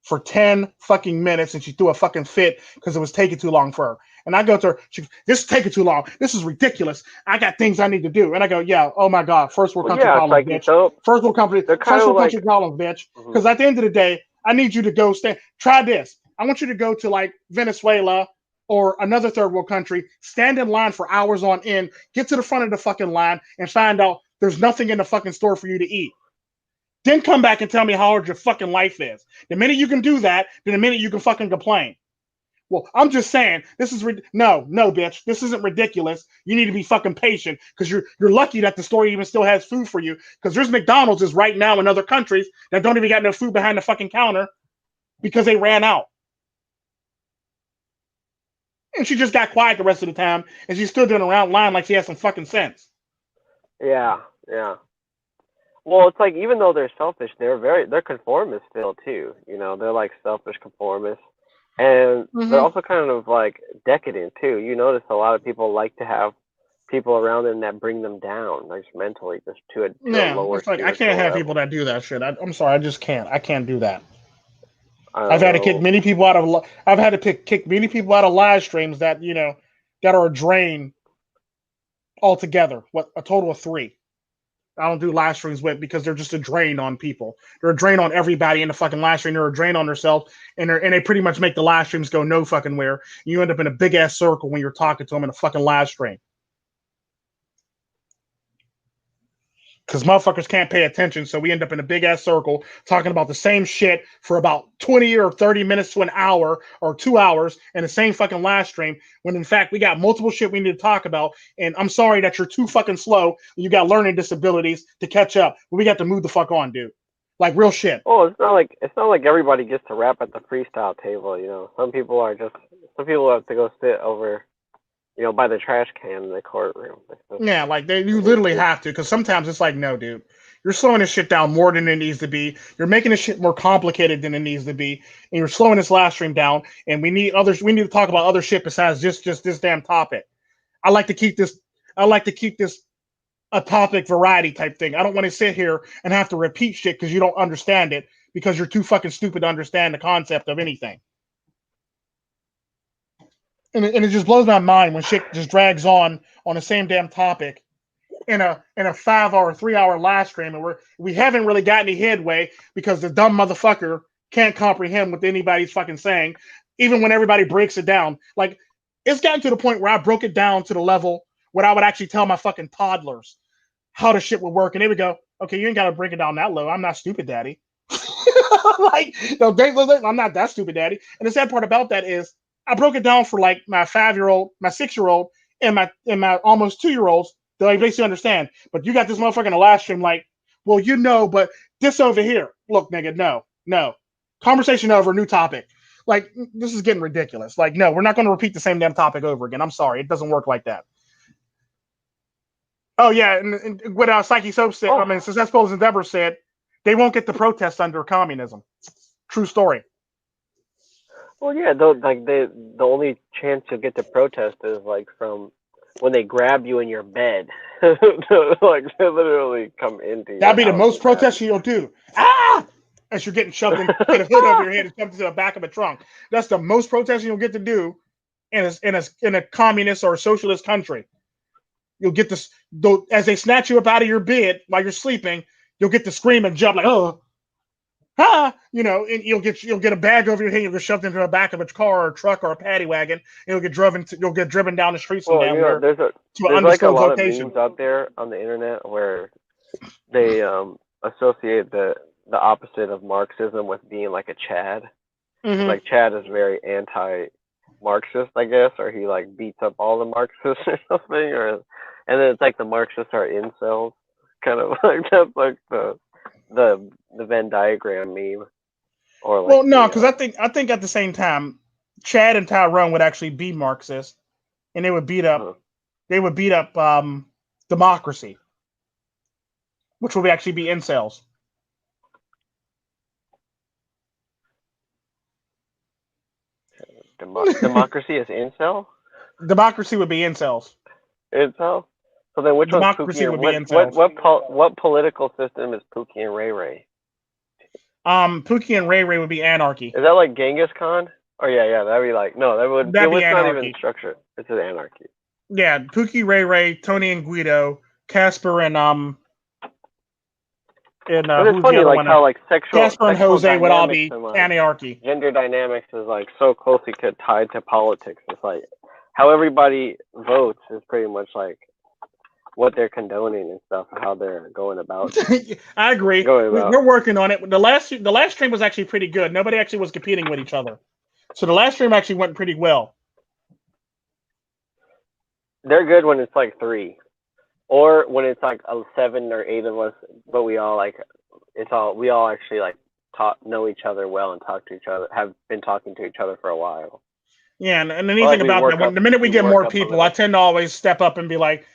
Speaker 1: for 10 fucking minutes and she threw a fucking fit because it was taking too long for her. And I go to her, this is taking too long. This is ridiculous. I got things I need to do. And I go, yeah, oh my God, first world country problems, bitch. First world country problems, bitch. Because at the end of the day, I need you to go try this. I want you to go to like Venezuela or another third world country, stand in line for hours on end, get to the front of the fucking line and find out there's nothing in the fucking store for you to eat. Then come back and tell me how hard your fucking life is. The minute you can do that, then the minute you can fucking complain. Well, I'm just saying, this is no, bitch. This isn't ridiculous. You need to be fucking patient because you're lucky that the store even still has food for you. Because there's McDonald's is right now in other countries that don't even got no food behind the fucking counter because they ran out. And she just got quiet the rest of the time, and she stood in a round line like she had some fucking sense.
Speaker 2: Yeah. Well, it's like even though they're selfish, they're conformists still too. You know, they're like selfish conformists, and they're also kind of like decadent too. You notice a lot of people like to have people around them that bring them down, like mentally, just to a lower.
Speaker 1: It's like I can't have people that do that shit. I'm sorry, I just can't. I can't do that.
Speaker 2: I've had to kick
Speaker 1: many people out of. I've had to kick many people out of live streams that that are a drain altogether. What, a total of 3. I don't do live streams with because they're just a drain on people. They're a drain on everybody in the fucking live stream. They're a drain on themselves, and they pretty much make the live streams go no fucking where. You end up in a big ass circle when you're talking to them in a fucking live stream. Because motherfuckers can't pay attention, so we end up in a big ass circle talking about the same shit for about 20 or 30 minutes to an hour or 2 hours in the same fucking live stream, when in fact we got multiple shit we need to talk about. And I'm sorry that you're too fucking slow. You got learning disabilities to catch up. But we got to move the fuck on, dude. Like real shit.
Speaker 2: Oh, it's not like everybody gets to rap at the freestyle table. You know, some people have to go sit over, by the trash can in the courtroom.
Speaker 1: Yeah, like you literally have to, because sometimes it's like, no, dude, you're slowing this shit down more than it needs to be. You're making this shit more complicated than it needs to be, and you're slowing this live stream down. And we need to talk about other shit besides just this damn topic. I like to keep this a topic variety type thing. I don't want to sit here and have to repeat shit because you don't understand it, because you're too fucking stupid to understand the concept of anything. And it just blows my mind when shit just drags on the same damn topic in a 5 hour, 3 hour live stream, and we haven't really got any headway because the dumb motherfucker can't comprehend what anybody's fucking saying, even when everybody breaks it down. Like, it's gotten to the point where I broke it down to the level where I would actually tell my fucking toddlers how the shit would work, and they would go, "Okay, you ain't got to break it down that low. I'm not stupid, daddy." Like, no, I'm not that stupid, daddy. And the sad part about that is, I broke it down for like my 5-year-old, my 6-year-old, and my almost 2-year-olds that I basically understand. But you got this motherfucker in the live stream like, well, but this over here. Look, nigga, no. Conversation over, new topic. Like, this is getting ridiculous. Like, no, we're not going to repeat the same damn topic over again. I'm sorry. It doesn't work like that. Oh, yeah, and what Psyche Soap said, Successful as Endeavor said, they won't get the protest under communism. True story.
Speaker 2: Well, yeah, the only chance you'll get to protest is like from when they grab you in your bed, like they literally come into.
Speaker 1: That'd be the most protesting you'll do. As you're getting shoved in, get a hood over your head and shoved into the back of a trunk. That's the most protesting you'll get to do in a communist or a socialist country. You'll get this as they snatch you up out of your bed while you're sleeping. You'll get to scream and jump like, oh. And you'll get a bag over your head. You'll get shoved into the back of a car or a truck or a paddy wagon. And you'll get driven down the streets to an undisclosed
Speaker 2: location.
Speaker 1: There's
Speaker 2: a lot of memes out there on the internet where they associate the opposite of Marxism with being like a Chad. Mm-hmm. Like Chad is very anti-Marxist, I guess, or he like beats up all the Marxists or something, and then it's like the Marxists are incels, kind of like that's like the Venn diagram meme. Or like,
Speaker 1: well, no, because I think at the same time, Chad and Tyrone would actually be Marxist, and they would beat up democracy, which would actually be incels.
Speaker 2: Democracy is incel?
Speaker 1: Democracy would be incels.
Speaker 2: Incel? So then which
Speaker 1: democracy
Speaker 2: one's
Speaker 1: Pookie? Would be incels.
Speaker 2: What political system is Pookie and Ray Ray?
Speaker 1: Pookie and Ray Ray would be anarchy.
Speaker 2: Is that like Genghis Khan? Oh yeah, that'd be like it was not even structured. It's an anarchy.
Speaker 1: Yeah, Pookie, Ray Ray, Tony and Guido, Casper and
Speaker 2: but it's funny like how like
Speaker 1: Casper and Jose would all be anarchy.
Speaker 2: Gender dynamics is like so closely tied to politics. It's like how everybody votes is pretty much like what they're condoning and stuff, how they're going about.
Speaker 1: I agree. We're working on it. The last stream was actually pretty good. Nobody actually was competing with each other, so the last stream actually went pretty well.
Speaker 2: They're good when it's like 3, or when it's like 7 or 8 of us, but we all actually like know each other well and talk to each other. Have been talking to each other for a while.
Speaker 1: Yeah, and the neat thing about that, the minute we get more people, I tend to always step up and be like,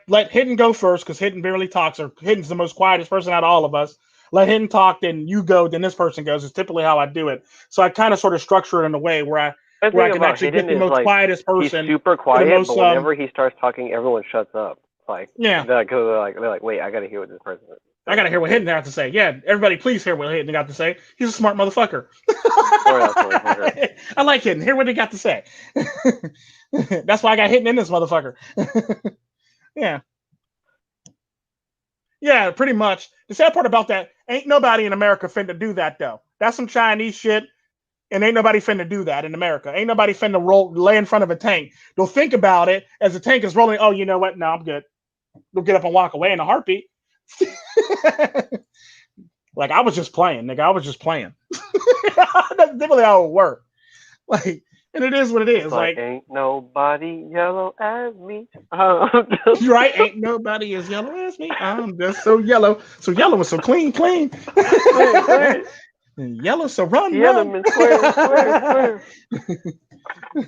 Speaker 1: let Hidden go first, because Hidden barely talks, or Hidden's the most quietest person out of all of us. Let Hidden talk, then you go, then this person goes. It's typically how I do it. So I kind of sort of structure it in a way where I can actually get the most quietest person.
Speaker 2: He's super quiet, but whenever he starts talking, everyone shuts up. Like,
Speaker 1: yeah,
Speaker 2: they're like, wait, I gotta hear what this person is.
Speaker 1: I gotta hear what Hidden has to say. Yeah, everybody, please hear what Hidden got to say. He's a smart motherfucker. I like Hidden. Hear what he got to say. That's why I got Hidden in this motherfucker. Yeah. Yeah, pretty much. The sad part about that, ain't nobody in America finna do that though. That's some Chinese shit, and ain't nobody finna do that in America. Ain't nobody finna lay in front of a tank. They'll think about it as the tank is rolling. Oh, you know what? No, I'm good. They'll get up and walk away in a heartbeat. Like I was just playing, nigga. I was just playing. That's typically how it work. Like, and it is what it is.
Speaker 2: It's like,
Speaker 1: Like,
Speaker 2: ain't nobody yellow as me.
Speaker 1: you're right. Ain't nobody as yellow as me. I'm just so yellow. So yellow and so clean, clean.
Speaker 2: Clean.
Speaker 1: Yellow, so run, run.
Speaker 2: Tiananmen Square, square.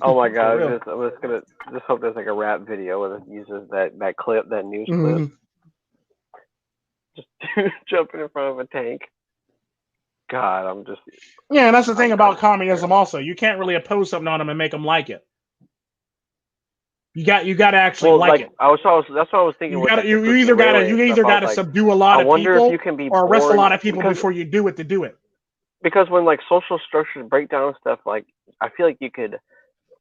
Speaker 2: Oh my
Speaker 1: For
Speaker 2: god!
Speaker 1: real.
Speaker 2: I'm just gonna just hope there's like a rap video where it uses that clip, that news clip,
Speaker 1: Mhm.
Speaker 2: just jumping in front of a tank. God,
Speaker 1: Yeah, and that's the thing
Speaker 2: I'm
Speaker 1: about
Speaker 2: done.
Speaker 1: communism. Also, you can't really oppose something on them and make them like it. You got to actually
Speaker 2: Well,
Speaker 1: like
Speaker 2: like
Speaker 1: it.
Speaker 2: that's what I was thinking
Speaker 1: You
Speaker 2: with
Speaker 1: got to
Speaker 2: like the
Speaker 1: you
Speaker 2: freaking
Speaker 1: either got to
Speaker 2: railway
Speaker 1: you
Speaker 2: and stuff.
Speaker 1: either
Speaker 2: I
Speaker 1: got
Speaker 2: was
Speaker 1: to
Speaker 2: like,
Speaker 1: subdue a
Speaker 2: I
Speaker 1: lot of
Speaker 2: wonder if you
Speaker 1: people
Speaker 2: can be
Speaker 1: or arrest a
Speaker 2: born
Speaker 1: lot of people
Speaker 2: because
Speaker 1: before you do it to do it.
Speaker 2: when like social structures break down and stuff, like I feel like you could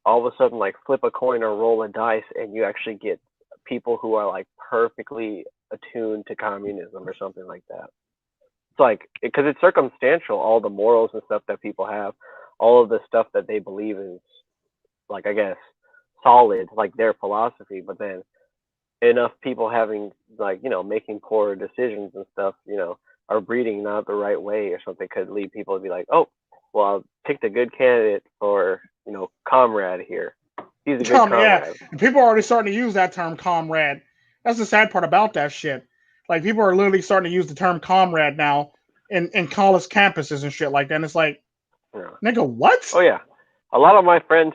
Speaker 2: all of a sudden like flip a coin or roll a dice and you actually get people who are like perfectly attuned to communism or something like that. It's like because it's circumstantial, all the morals and stuff that people have, all of the stuff that they believe is like I guess solid, like their philosophy, but then enough people having like making poor decisions and stuff, are breeding not the right way or something could lead people to be like, oh, well, I'll pick the good candidate for comrade here. He's a good
Speaker 1: Yeah,
Speaker 2: comrade.
Speaker 1: and people are already starting to use that term, comrade. That's the sad part about that shit. Like people are literally starting to use the term comrade now in college campuses and shit like that. And it's like,
Speaker 2: Yeah.
Speaker 1: nigga, what?
Speaker 2: Oh yeah, a lot of my friends,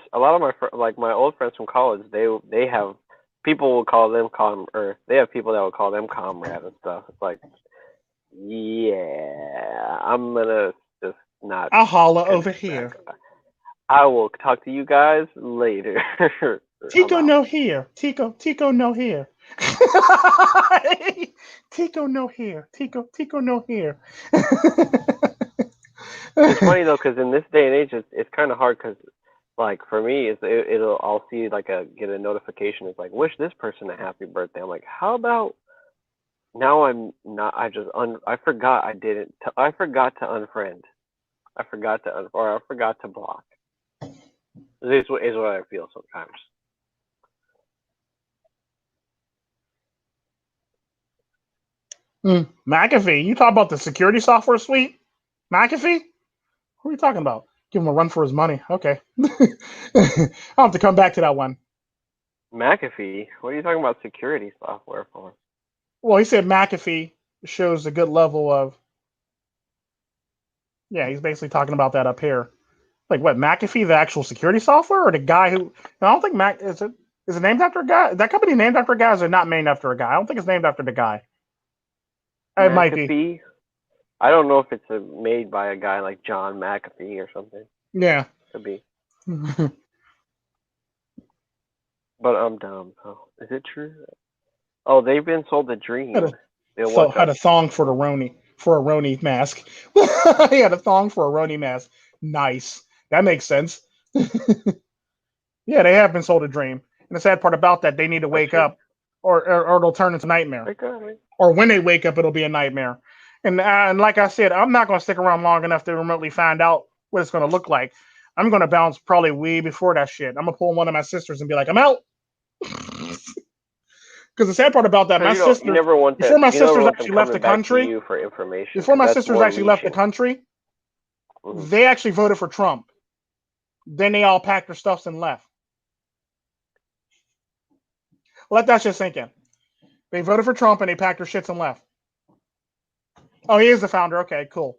Speaker 2: like my old friends from college, they have people will call them or they have people that will call them comrade and stuff. It's like, yeah, I'm gonna just not
Speaker 1: I'll holla over
Speaker 2: connect.
Speaker 1: here.
Speaker 2: I will talk to you guys later. I'm
Speaker 1: Tico
Speaker 2: out.
Speaker 1: no here. Tico no here. Tico no here. Tico no here.
Speaker 2: It's funny though, because in this day and age, it's kind of hard because, like, for me, it'll I'll see like get a notification. It's like wish this person a happy birthday. I'm like, how about now? I'm not. I forgot I didn't. I forgot to unfriend. I forgot to or I forgot to block. This is what I feel sometimes.
Speaker 1: McAfee, you talk about the security software suite? McAfee? Who are you talking about? Give him a run for his money. Okay. I'll have to come back to that one.
Speaker 2: McAfee, what are you talking about security software for?
Speaker 1: Well, he said McAfee shows a good level of. Yeah, he's basically talking about that up here. Like what, McAfee, the actual security software, or the guy who? I don't think Mac is it. Is it named after a guy? Is that company named after a guy? Or is it not named after a guy? I don't think it's named after the guy. It might be.
Speaker 2: McAfee. I don't know if it's made by a guy like John McAfee or something.
Speaker 1: Yeah.
Speaker 2: Could be. But I'm dumb. Oh, is it true? Oh, they've been sold a dream.
Speaker 1: So had a thong for the Roni for a Roni mask. He had a thong for a Roni mask. Nice. That makes sense. Yeah, they have been sold a dream. And the sad part about that, they need to wake up, or it'll turn into a nightmare. Or when they wake up, it'll be a nightmare. And like I said, I'm not going to stick around long enough to remotely find out what it's going to look like. I'm going to bounce probably way before that shit. I'm going to pull one of my sisters and be like, I'm out. Because the sad part about that, my
Speaker 2: You
Speaker 1: sister,
Speaker 2: never want
Speaker 1: before
Speaker 2: that.
Speaker 1: my
Speaker 2: You never
Speaker 1: sisters
Speaker 2: want them
Speaker 1: actually left the
Speaker 2: coming back to
Speaker 1: country,
Speaker 2: you for information.
Speaker 1: before my
Speaker 2: That's
Speaker 1: sisters
Speaker 2: more
Speaker 1: actually left the
Speaker 2: leeching.
Speaker 1: country,
Speaker 2: Mhm.
Speaker 1: they actually voted for Trump. Then they all packed their stuffs and left. Let that shit sink in. They voted for Trump and they packed their shits and left. Oh, he is the founder. Okay, cool.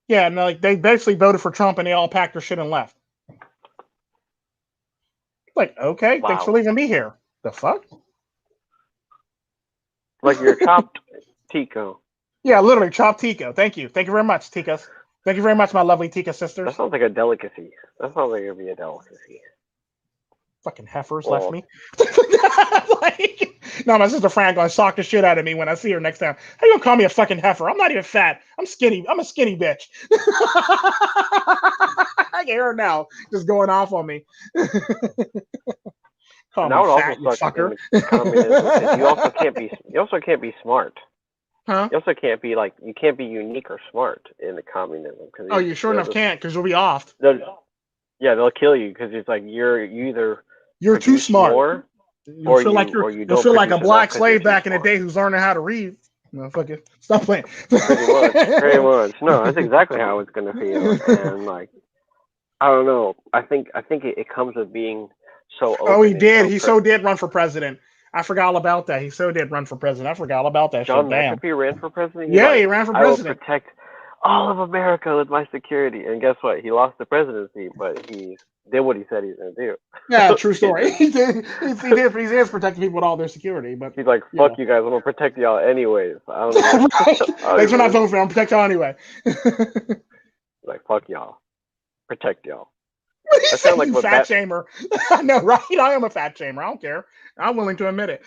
Speaker 1: Yeah, no, like they basically voted for Trump and they all packed their shit and left. Like, okay, thanks for
Speaker 2: Wow.
Speaker 1: leaving me here. The fuck?
Speaker 2: Like you're chopped, Tico.
Speaker 1: Yeah, literally, chop Tico. Thank you. Thank you very much, Ticas. Thank you very much, my lovely Tica
Speaker 2: That
Speaker 1: sisters.
Speaker 2: sounds like a delicacy. That sounds like it'd be a delicacy.
Speaker 1: Fucking heifers left
Speaker 2: Well,
Speaker 1: me. Like, no, my sister Fran gonna sock the shit out of me when I see her next time. How you gonna call me a fucking heifer? I'm not even fat. I'm skinny. I'm a skinny bitch. I can hear her now, just going off on me. Call
Speaker 2: And that
Speaker 1: me
Speaker 2: would also
Speaker 1: fat, you
Speaker 2: suck
Speaker 1: fucker.
Speaker 2: in communism because you also can't be smart.
Speaker 1: Huh?
Speaker 2: You also can't be like you can't be unique or smart in the communism because
Speaker 1: Oh, you sure enough can't because you'll be off.
Speaker 2: they'll kill you because it's like you either
Speaker 1: You're too
Speaker 2: produce
Speaker 1: smart.
Speaker 2: more
Speaker 1: You'll feel like
Speaker 2: you
Speaker 1: you'll
Speaker 2: don't
Speaker 1: feel like a
Speaker 2: produce enough
Speaker 1: black
Speaker 2: because you're
Speaker 1: slave
Speaker 2: too
Speaker 1: back in the
Speaker 2: smart.
Speaker 1: day who's learning how to read. No, fuck it. Stop playing.
Speaker 2: Pretty much. No, that's exactly how it's gonna feel. And like, I don't know. I think it comes with being so
Speaker 1: Oh, he
Speaker 2: open and
Speaker 1: did.
Speaker 2: so.
Speaker 1: He so did run for president. I forgot all about that. He so did run for president. I forgot all about that shit.
Speaker 2: John
Speaker 1: Damn.
Speaker 2: McAfee ran for president. He's
Speaker 1: Yeah, he
Speaker 2: like,
Speaker 1: ran for
Speaker 2: I will
Speaker 1: president.
Speaker 2: protect all of America with my security. And guess what? He lost the presidency, but he did what he said he was gonna do.
Speaker 1: Yeah, true story. He did. He is protecting people with all their security, but
Speaker 2: He's like, fuck you guys. I'm gonna protect y'all anyways. I don't even.
Speaker 1: Right?
Speaker 2: I
Speaker 1: Thanks for
Speaker 2: don't
Speaker 1: not
Speaker 2: even.
Speaker 1: voting for him. I'll protect y'all anyway.
Speaker 2: Like, fuck y'all. Protect y'all.
Speaker 1: He
Speaker 2: That
Speaker 1: said,
Speaker 2: sounds like
Speaker 1: you
Speaker 2: what
Speaker 1: fat shamer. I know, right? I am a fat shamer. I don't care. I'm willing to admit it.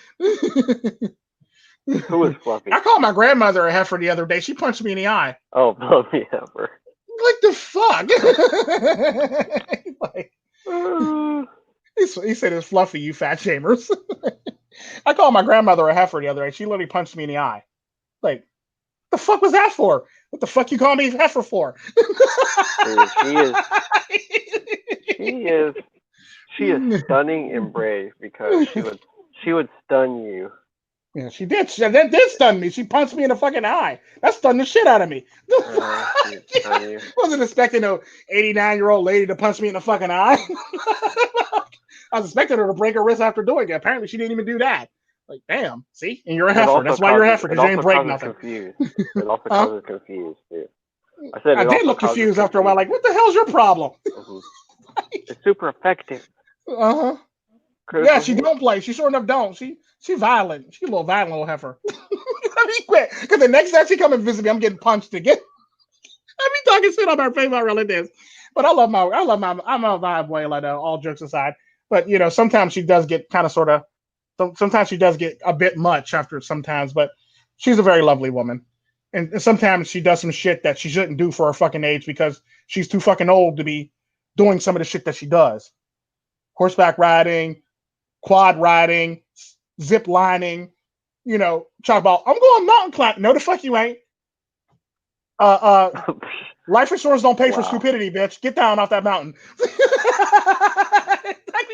Speaker 2: Who is Fluffy?
Speaker 1: I called my grandmother a heifer the other day. She punched me in the eye.
Speaker 2: Oh, Fluffy ever.
Speaker 1: Like the fuck? Like, he said it's Fluffy, you fat shamers. I called my grandmother a heifer the other day. She literally punched me in the eye. Like, the fuck was that for? What the fuck you call me heifer for?
Speaker 2: Dude, she is stunning and brave because she would stun you.
Speaker 1: Yeah, she did. That did stun me. She punched me in the fucking eye. That stunned the shit out of me. Wasn't expecting a 89-year-old lady to punch me in the fucking eye. I was expecting her to break her wrist after doing it. Apparently, she didn't even do that. Like, damn. See? And you're a heifer. That's why you're a heifer, because you ain't break nothing.
Speaker 2: It also causes confused, dude. I said
Speaker 1: I did look confused after a while. Like, what the hell's your problem?
Speaker 2: Mm-hmm. It's super effective.
Speaker 1: Uh-huh. Yeah, she don't play. She sure enough don't. She violent. She a little violent little heifer. Let me quit. Because the next time she come and visit me, I'm getting punched again. I be talking shit on her favorite relatives. But I'm a abuela though, all jokes aside. But you know, sometimes she does get kind of sort of sometimes she does get a bit much after sometimes, but she's a very lovely woman. And sometimes she does some shit that she shouldn't do for her fucking age because she's too fucking old to be doing some of the shit that she does. Horseback riding, quad riding, zip lining, you know, talk about, I'm going mountain climbing. No, the fuck you ain't. Life insurance don't pay for stupidity, bitch. Get down off that mountain. Exactly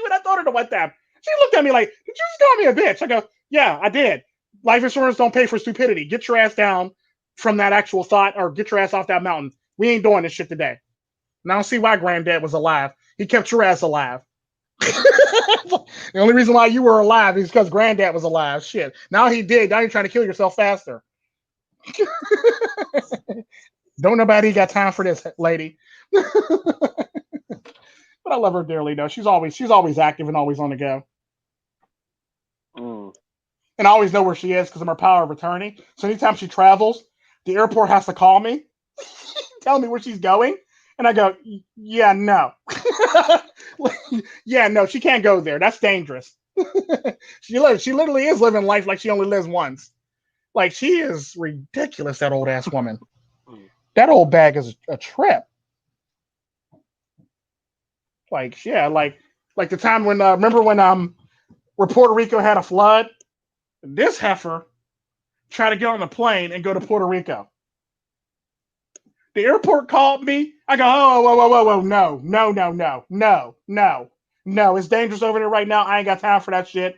Speaker 1: what I told her to one time. She looked at me like, did you just call me a bitch? I go, yeah, I did. Life insurance don't pay for stupidity. Get your ass down from that actual thought or get your ass off that mountain. We ain't doing this shit today. And I don't see why granddad was alive. He kept your ass alive. The only reason why you were alive is because granddad was alive. Shit. Now he did. Now you're trying to kill yourself faster. Don't nobody got time for this, lady. But I love her dearly, though. She's always active and always on the go. And I always know where she is because of her power of attorney. So anytime she travels, the airport has to call me, tell me where she's going, and I go, yeah, no. Yeah, no, she can't go there. That's dangerous. She literally is living life like she only lives once. Like, she is ridiculous, that old ass woman. That old bag is a trip. Like, yeah, like the time when remember when where Puerto Rico had a flood? This heifer tried to get on the plane and go to Puerto Rico. The airport called me. I go, oh, whoa, no, it's dangerous over there right now. I ain't got time for that shit.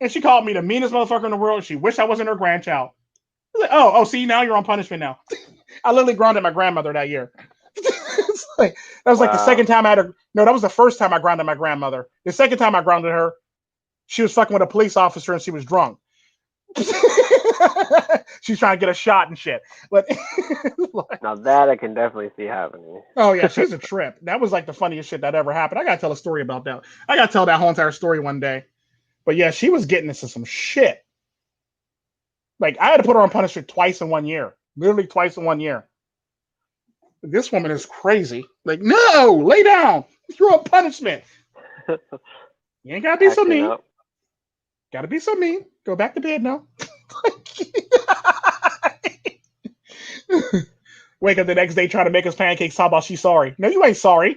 Speaker 1: And she called me the meanest motherfucker in the world. She wished I wasn't her grandchild. I was like, oh, see, now you're on punishment now. I literally grounded my grandmother that year. That was like the second time I had her. No, that was the first time I grounded my grandmother. The second time I grounded her, she was fucking with a police officer and she was drunk. She's trying to get a shot and shit. But
Speaker 2: now that I can definitely see happening.
Speaker 1: Oh yeah, she's a trip. That was like the funniest shit that ever happened. I gotta tell a story about that. I gotta tell that whole entire story one day. But yeah, she was getting into some shit. Like, I had to put her on punishment twice in 1 year. Literally twice in 1 year. This woman is crazy. Like, no, lay down. You're on punishment. You ain't gotta be so mean. Gotta be so mean. Go back to bed now. Wake up the next day trying to make us pancakes. Talk about she's sorry. No, you ain't sorry.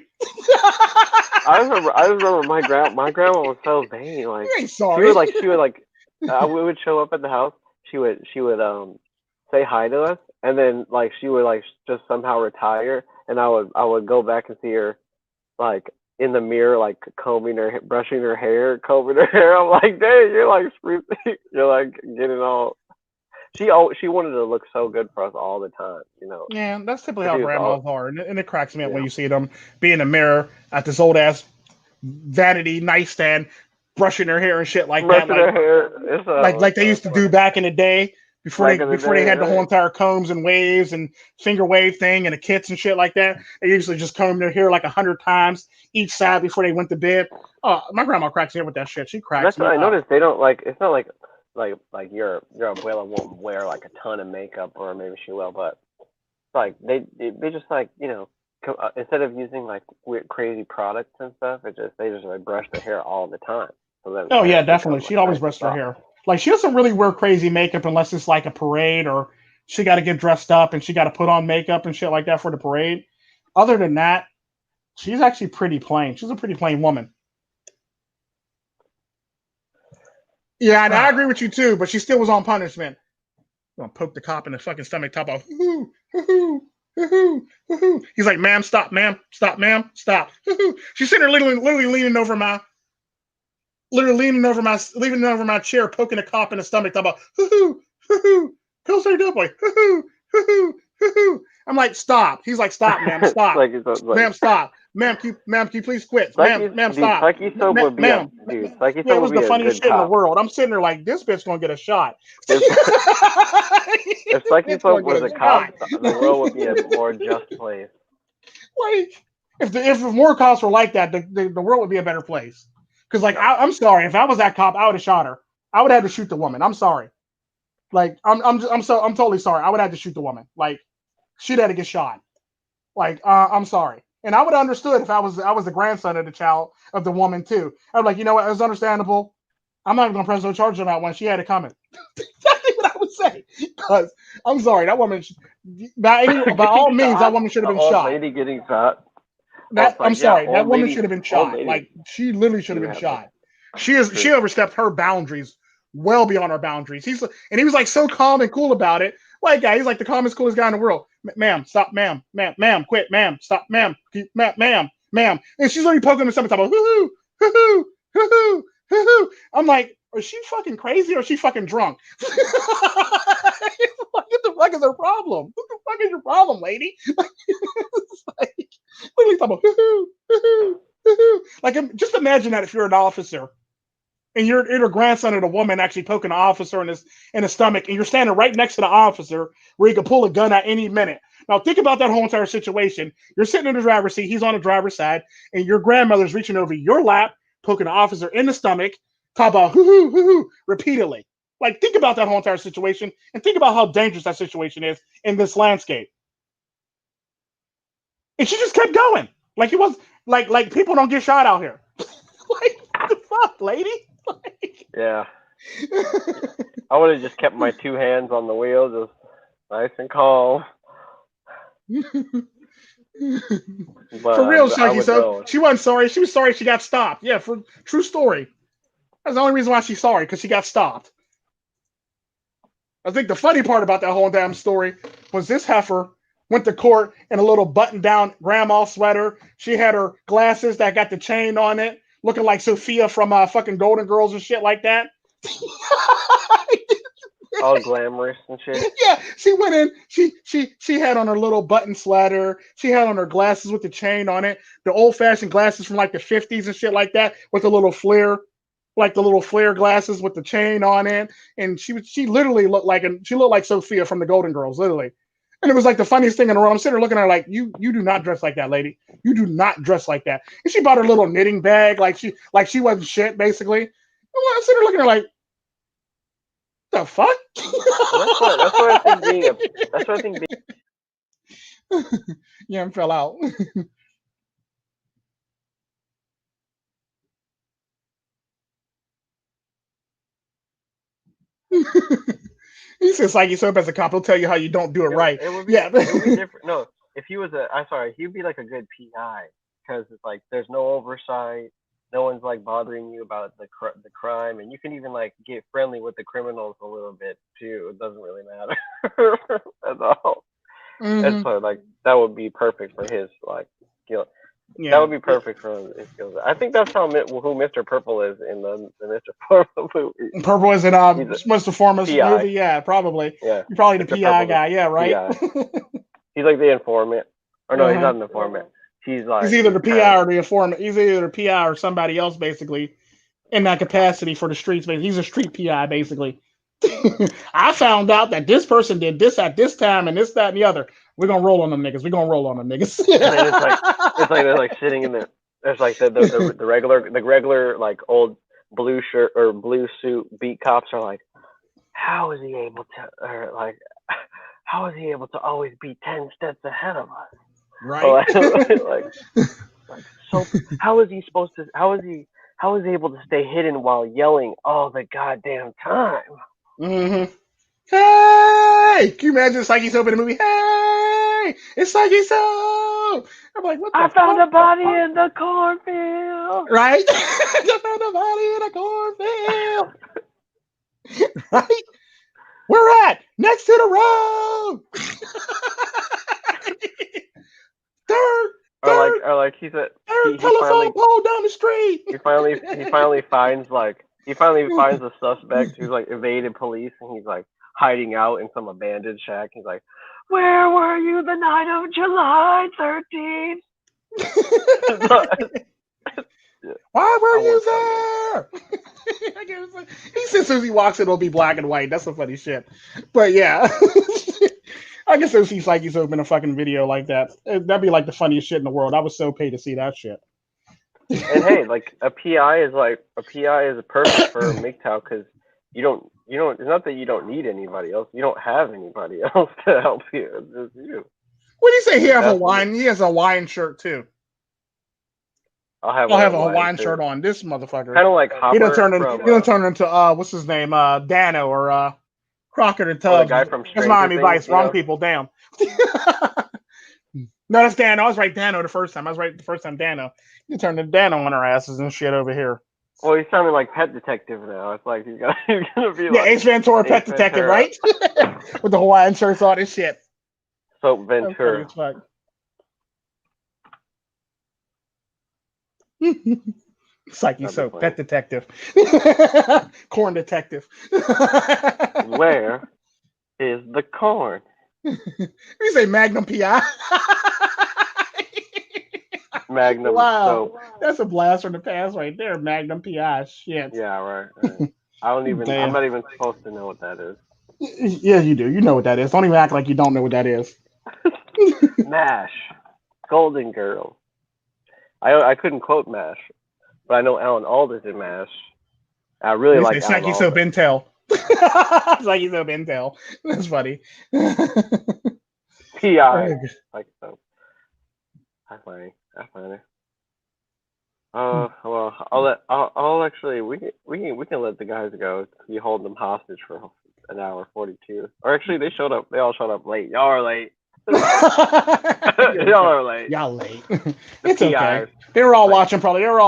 Speaker 2: I remember my grandma was so vain. Like
Speaker 1: You ain't sorry.
Speaker 2: she would like we would show up at the house. She would say hi to us, and then like she would like just somehow retire, and I would go back and see her like in the mirror, like combing her, brushing her hair, combing her hair. I'm like, dang, you're like you're like getting all. She wanted to look so good for us all the time, you know.
Speaker 1: Yeah, that's typically
Speaker 2: 'Cause
Speaker 1: how
Speaker 2: she was all
Speaker 1: grandmas are, and it cracks me up when
Speaker 2: yeah,
Speaker 1: you see them be in the mirror at this old ass vanity nightstand, brushing their hair and shit like that,
Speaker 2: brushing her hair. It's
Speaker 1: like they
Speaker 2: so
Speaker 1: used to do
Speaker 2: funny.
Speaker 1: back in the day
Speaker 2: Back in the
Speaker 1: before they
Speaker 2: day,
Speaker 1: had the whole
Speaker 2: right?
Speaker 1: entire combs and waves and finger wave thing and the kits and shit like that. They usually just comb their hair like 100 times each side before they went to bed. Oh, my grandma cracks me up with that shit. She cracks
Speaker 2: That's what
Speaker 1: me
Speaker 2: I
Speaker 1: up.
Speaker 2: noticed. They don't like. It's not like your abuela won't wear like a ton of makeup, or maybe she will, but like they just like instead of using like weird crazy products and stuff, they just like brush their hair all the time, so then
Speaker 1: Oh
Speaker 2: the
Speaker 1: yeah,
Speaker 2: hair
Speaker 1: definitely.
Speaker 2: becomes
Speaker 1: She
Speaker 2: like
Speaker 1: always
Speaker 2: nice and
Speaker 1: brushed her
Speaker 2: soft.
Speaker 1: hair. Like she doesn't really wear crazy makeup unless it's like a parade or she got to get dressed up and she got to put on makeup and shit like that for the parade. Other than that, she's actually pretty plain. She's a pretty plain woman. Yeah, and I agree with you too, but she still was on punishment. Gonna poke the cop in the fucking stomach, top off. Hoo-hoo, hoo-hoo, hoo-hoo, hoo-hoo. He's like, ma'am, stop, ma'am, stop. Hoo-hoo. She's sitting there literally leaning over my chair, poking the cop in the stomach, talking about hoo-hoo, hoo-hoo, go say that boy, hoo-hoo, hoo-hoo, hoo-hoo. I'm like, stop. He's like, stop, ma'am, stop.
Speaker 2: Like
Speaker 1: Ma'am, stop. Ma'am, can you please quit? Ma'am, stop.
Speaker 2: Psyche soap would be a
Speaker 1: Ma'am,
Speaker 2: dude. Psyche
Speaker 1: yeah,
Speaker 2: soap
Speaker 1: it
Speaker 2: would
Speaker 1: was
Speaker 2: be
Speaker 1: the
Speaker 2: a
Speaker 1: funniest
Speaker 2: good
Speaker 1: shit in the
Speaker 2: cop.
Speaker 1: world. I'm sitting there like, this bitch gonna get a shot. this
Speaker 2: If if Psyche
Speaker 1: bitch
Speaker 2: soap
Speaker 1: gonna
Speaker 2: was
Speaker 1: get
Speaker 2: a
Speaker 1: a
Speaker 2: cop,
Speaker 1: shot.
Speaker 2: the world would be a more just place.
Speaker 1: Like, if more cops were like that, the world would be a better place. Because like,
Speaker 2: Yep.
Speaker 1: I'm sorry, if I was that cop, I would have shot her. I would have had to shoot the woman. I'm sorry. Like, I'm totally sorry. I would have to shoot the woman. Like, she'd have to get shot. Like, I'm sorry. And I would have understood if I was the grandson of the child of the woman too. I'd be like, you know what? It's understandable. I'm not even gonna press no charges on that one. She had it coming. Exactly what I would say. Because I'm sorry, that woman, by
Speaker 2: Getting
Speaker 1: all means, that
Speaker 2: shot.
Speaker 1: woman should have
Speaker 2: An
Speaker 1: been
Speaker 2: old
Speaker 1: shot.
Speaker 2: lady getting shot. Well,
Speaker 1: That
Speaker 2: it's
Speaker 1: I'm
Speaker 2: like, yeah,
Speaker 1: sorry, that woman should have been
Speaker 2: old
Speaker 1: shot.
Speaker 2: ladies
Speaker 1: Like she literally should have
Speaker 2: do
Speaker 1: been
Speaker 2: have that.
Speaker 1: shot. She
Speaker 2: True.
Speaker 1: overstepped her boundaries, well beyond her boundaries. He was like so calm and cool about it. White guy, he's like the calmest, coolest guy in the world. Ma'am, stop, ma'am, quit, ma'am, stop, ma'am. And she's literally poking him something about hoo hoo hoo hoo hoo hoo. I'm like, is she fucking crazy or is she fucking drunk? What the fuck is her problem? What the fuck is your problem, lady? It's like, literally talking about hoo hoo hoo hoo. Like, just imagine that if you're an officer and you're a grandson of the woman actually poking the officer in the stomach, and you're standing right next to the officer where he could pull a gun at any minute. Now think about that whole entire situation. You're sitting in the driver's seat, he's on the driver's side, and your grandmother's reaching over your lap, poking the officer in the stomach, talk about hoo hoo hoo hoo repeatedly. Like think about that whole entire situation and think about how dangerous that situation is in this landscape. And she just kept going. Like it was like people don't get shot out here. Like what the fuck, lady? Like,
Speaker 2: Yeah. I would have just kept my two hands on the wheel, just nice and calm. But
Speaker 1: For real,
Speaker 2: I
Speaker 1: Shaggy.
Speaker 2: would
Speaker 1: So
Speaker 2: go.
Speaker 1: she wasn't sorry. She was sorry she got stopped. Yeah, for true story. That's the only reason why she's sorry, because she got stopped. I think the funny part about that whole damn story was this heifer went to court in a little button-down grandma sweater. She had her glasses that got the chain on it, looking like Sophia from fucking Golden Girls and shit like that.
Speaker 2: All glamorous and shit.
Speaker 1: Yeah, she went in. She had on her little button sweater. She had on her glasses with the chain on it, the old fashioned glasses from like the 50s and shit like that, with the little flare, like the little flare glasses with the chain on it. And she literally she looked like Sophia from the Golden Girls, literally. And it was like the funniest thing in the world. I'm sitting there looking at her like, you do not dress like that, lady. You do not dress like that. And she bought her little knitting bag like she wasn't shit, basically. I'm sitting there looking at her like, the fuck?
Speaker 2: That's what I think being a that's what I think
Speaker 1: Yeah, and fell out. He says Psyche Soap as a cop. He'll tell you how you don't do it right.
Speaker 2: It would be
Speaker 1: Yeah.
Speaker 2: it would be different. No, if he was I'm sorry, he'd be like a good PI because it's like there's no oversight. No one's like bothering you about the crime, and you can even like get friendly with the criminals a little bit too. It doesn't really matter at all. And
Speaker 1: Mm-hmm.
Speaker 2: so like that would be perfect for his like skill. That
Speaker 1: Yeah.
Speaker 2: would be perfect for his skills. I think that's who Mr. Purple is in the Mr. Purple movie.
Speaker 1: Purple is in
Speaker 2: He's a
Speaker 1: Mr. Former's
Speaker 2: PI.
Speaker 1: movie. Yeah, probably.
Speaker 2: Yeah,
Speaker 1: You're probably the
Speaker 2: Mr.
Speaker 1: PI
Speaker 2: Purple's a
Speaker 1: guy. Yeah, right.
Speaker 2: PI. He's like the informant. Or no, he's
Speaker 1: Uh-huh.
Speaker 2: not an informant. He's
Speaker 1: He's
Speaker 2: like
Speaker 1: either
Speaker 2: he's
Speaker 1: the
Speaker 2: kind
Speaker 1: PI
Speaker 2: of
Speaker 1: or the informant. He's either the PI or somebody else, basically, in that capacity for the streets. He's a street PI, basically. I found out that this person did this at this time and this, that, and the other. We're gonna roll on them niggas. We're gonna roll on them niggas.
Speaker 2: and then it's like they're like sitting in the there's like the regular like old blue shirt or blue suit beat cops are like, how is he able to or like how is he able to always be 10 steps ahead of us?
Speaker 1: Right.
Speaker 2: Like so how is he supposed to how is he able to stay hidden while yelling all the goddamn time?
Speaker 1: Mm-hmm. Hey! Can you imagine Psyche Soap in the movie? Hey! It's Psyche Soap! I'm like, what
Speaker 2: I
Speaker 1: the
Speaker 2: found
Speaker 1: fuck?
Speaker 2: a body in the cornfield.
Speaker 1: Right? I found a body in a cornfield. Right? Where at? Next to the road. Third, third,
Speaker 2: Or like he said
Speaker 1: third
Speaker 2: he
Speaker 1: telephone
Speaker 2: finally
Speaker 1: pole down the street.
Speaker 2: he finally finds a suspect who's like evaded police and he's like hiding out in some abandoned shack. He's like, where were you the night of July 13th?
Speaker 1: Why were
Speaker 2: I
Speaker 1: you
Speaker 2: want that,
Speaker 1: there? He says as soon as he walks in, it'll be black and white. That's some funny shit. But yeah. I guess those see Psyche Soap in a fucking video like that. That'd be like the funniest shit in the world. I was so paid to see that shit.
Speaker 2: and hey, like a PI is perfect for MGTOW because it's not that you don't need anybody else. You don't have anybody else to help you. It's just you.
Speaker 1: What do you say? He
Speaker 2: Like
Speaker 1: has a
Speaker 2: that's what
Speaker 1: Hawaiian. He has a Hawaiian shirt too.
Speaker 2: I'll have
Speaker 1: I'll
Speaker 2: a
Speaker 1: have a
Speaker 2: Hawaiian
Speaker 1: Hawaiian shirt
Speaker 2: shirt.
Speaker 1: on. This motherfucker.
Speaker 2: Kind of like
Speaker 1: He done
Speaker 2: Hopper
Speaker 1: turned in,
Speaker 2: from
Speaker 1: he done turned into what's his name? Dano or Crockett and
Speaker 2: the
Speaker 1: Tubbs.
Speaker 2: guy from
Speaker 1: That's
Speaker 2: Stranger
Speaker 1: Miami
Speaker 2: Things,
Speaker 1: Vice. Wrong people. Damn. No, that's Dano. I was right, Dano, the first time. I was right the first time, Dano. You turned to Dano on our asses and shit over here.
Speaker 2: Well, he's sounding like Pet Detective now. It's like he's gonna be
Speaker 1: Yeah,
Speaker 2: like
Speaker 1: Ace Ventura,
Speaker 2: Ace
Speaker 1: Pet Detective,
Speaker 2: Ventura.
Speaker 1: right? With the Hawaiian shirts on and shit.
Speaker 2: Soap
Speaker 1: That's funny
Speaker 2: Ventura.
Speaker 1: as fuck. Psyche
Speaker 2: That'd be
Speaker 1: Soap,
Speaker 2: funny.
Speaker 1: Pet Detective, Corn Detective.
Speaker 2: Where is the corn?
Speaker 1: You say Magnum PI?
Speaker 2: Magnum
Speaker 1: Wow,
Speaker 2: soap.
Speaker 1: that's a blast from the past right there. Magnum PI, shit.
Speaker 2: Yeah, right. I'm
Speaker 1: Damn.
Speaker 2: not even supposed to know what that is.
Speaker 1: Yeah, you do. You know what that is. Don't even act like you don't know what that is.
Speaker 2: MASH. Golden Girls. I couldn't quote MASH, but I know Alan Alda's in MASH. I really like Alan
Speaker 1: Psyche Soap
Speaker 2: Alda.
Speaker 1: Intel. Psyche Soap Intel. That's funny.
Speaker 2: PI. Like so. That's funny. Well, I'll actually we can let the guys go. You hold them hostage for an hour 42. Or actually, they all showed up late. Y'all are late. Y'all are late.
Speaker 1: Y'all late. It's
Speaker 2: PIs,
Speaker 1: okay. They were all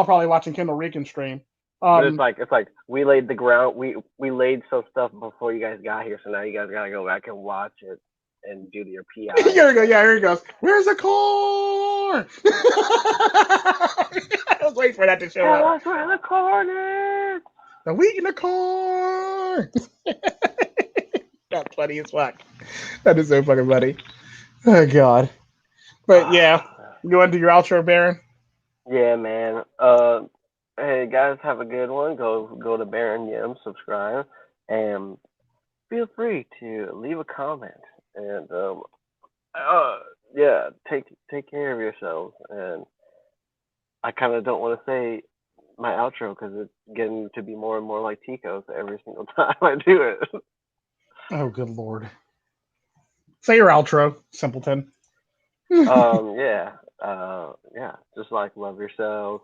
Speaker 1: probably watching Kendall Reekin stream.
Speaker 2: But it's like we laid the ground. We laid some stuff before you guys got here, so now you guys gotta go back and watch it and do your PI.
Speaker 1: Here we go. Yeah, here he goes. Where's the corn? I was waiting for that to show
Speaker 2: Tell
Speaker 1: up.
Speaker 2: us where the corn is.
Speaker 1: The wheat and the corn. That's funny as fuck. That is so fucking funny. Oh god. But yeah, you want to do your outro, Baron?
Speaker 2: Yeah, man. Hey guys, have a good one. Go to Baron Yim, subscribe, and feel free to leave a comment. And yeah, take care of yourselves. And I kind of don't want to say my outro because it's getting to be more and more like Tico's every single time I do it.
Speaker 1: Oh, good lord. Say your outro, simpleton.
Speaker 2: Yeah. Yeah. Just like love yourself.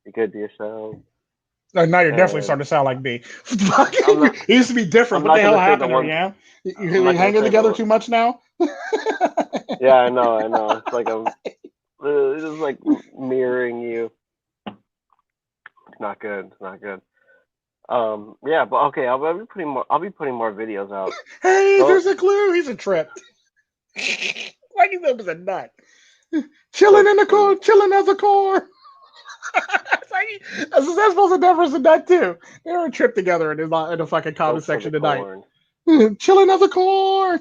Speaker 2: Be good to yourself.
Speaker 1: Now you're definitely
Speaker 2: and
Speaker 1: starting to sound like me.
Speaker 2: I'm not.
Speaker 1: It used to be different.
Speaker 2: I'm
Speaker 1: What
Speaker 2: not
Speaker 1: the hell
Speaker 2: gonna say the
Speaker 1: happened there,
Speaker 2: one.
Speaker 1: yeah?
Speaker 2: I'm
Speaker 1: We
Speaker 2: not gonna
Speaker 1: hanging
Speaker 2: say the
Speaker 1: together
Speaker 2: one.
Speaker 1: too much now?
Speaker 2: Yeah, I know. I know. It's like I'm just like mirroring you. It's not good. It's not good. Yeah, but okay. I'll be putting more. I'll be putting more videos out.
Speaker 1: Hey,
Speaker 2: So
Speaker 1: there's a clue. He's a trip. Like he was a nut.
Speaker 2: so
Speaker 1: Chilling in the car,
Speaker 2: sweet.
Speaker 1: chilling as a car. It's like, that's supposed to never as a nut too. They were a trip together in the fucking comment
Speaker 2: Soap for the
Speaker 1: section tonight.
Speaker 2: corn.
Speaker 1: Chilling as a car.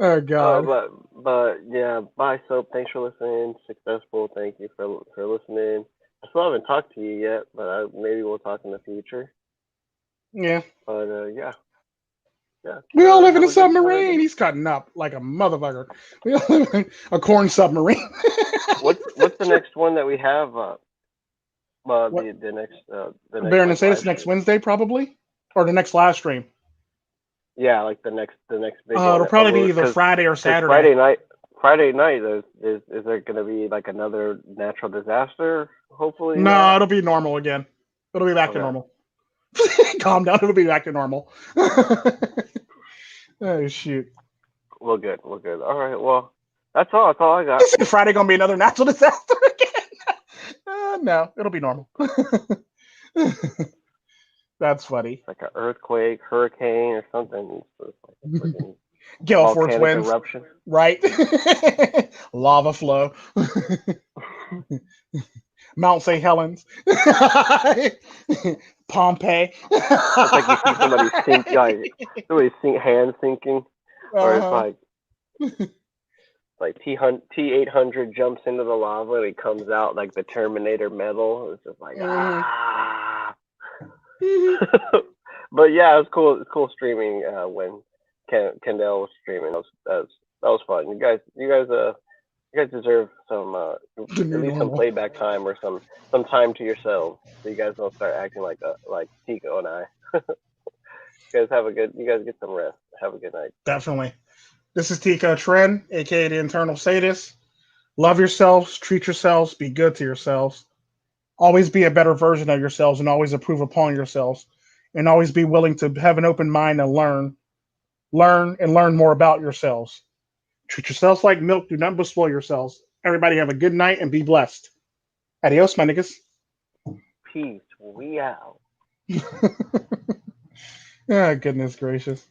Speaker 1: Oh God.
Speaker 2: But yeah. Bye, Soap. Thanks for listening. Successful. Thank you for listening. I still haven't talked to you yet, but maybe we'll talk in the future.
Speaker 1: Yeah.
Speaker 2: But yeah. Yeah.
Speaker 1: We all live in a
Speaker 2: Have a
Speaker 1: submarine.
Speaker 2: good.
Speaker 1: He's cutting up like a motherfucker. We all live in a corn submarine.
Speaker 2: What's the next one that we have?
Speaker 1: What?
Speaker 2: The next
Speaker 1: Baron and
Speaker 2: like
Speaker 1: say this
Speaker 2: live
Speaker 1: next
Speaker 2: stream.
Speaker 1: Wednesday, probably, or the next live stream.
Speaker 2: Yeah, like the next big one.
Speaker 1: It'll probably be either Friday or
Speaker 2: Because
Speaker 1: Saturday.
Speaker 2: Friday night is there going to be like another natural disaster? Hopefully
Speaker 1: No,
Speaker 2: not.
Speaker 1: it'll be normal again. It'll be back to
Speaker 2: Okay.
Speaker 1: normal. Calm down. It'll be back to normal. Oh shoot!
Speaker 2: We're good. We're good. All right. Well, that's all. That's all I got.
Speaker 1: Is Friday gonna be another natural disaster again? No, it'll be normal. That's funny.
Speaker 2: Like an earthquake, hurricane, or something. It's like a freaking
Speaker 1: Gale force
Speaker 2: volcanic
Speaker 1: winds,
Speaker 2: eruption.
Speaker 1: right? Lava flow. Mount St. Helens. Pompeii.
Speaker 2: It's like you see somebody sink, hand sinking, or it's
Speaker 1: Uh-huh.
Speaker 2: like T800 jumps into the lava and he comes out like the Terminator metal. It's just like
Speaker 1: Mhm.
Speaker 2: But yeah, it was cool. It's cool streaming when Kendall was streaming. That was fun. You guys deserve some
Speaker 1: The
Speaker 2: at
Speaker 1: new
Speaker 2: least some
Speaker 1: normal.
Speaker 2: playback time or some time to yourselves, so you guys don't start acting like Tico and I. You guys get some rest. Have a good night.
Speaker 1: Definitely. This is Tico Tren, aka the Internal Sadist. Love yourselves, treat yourselves, be good to yourselves. Always be a better version of yourselves and always improve upon yourselves. And always be willing to have an open mind and learn more about yourselves. Treat yourselves like milk. Do not spoil yourselves. Everybody have a good night and be blessed. Adios, my niggas.
Speaker 2: Peace. We out.
Speaker 1: Ah, goodness gracious.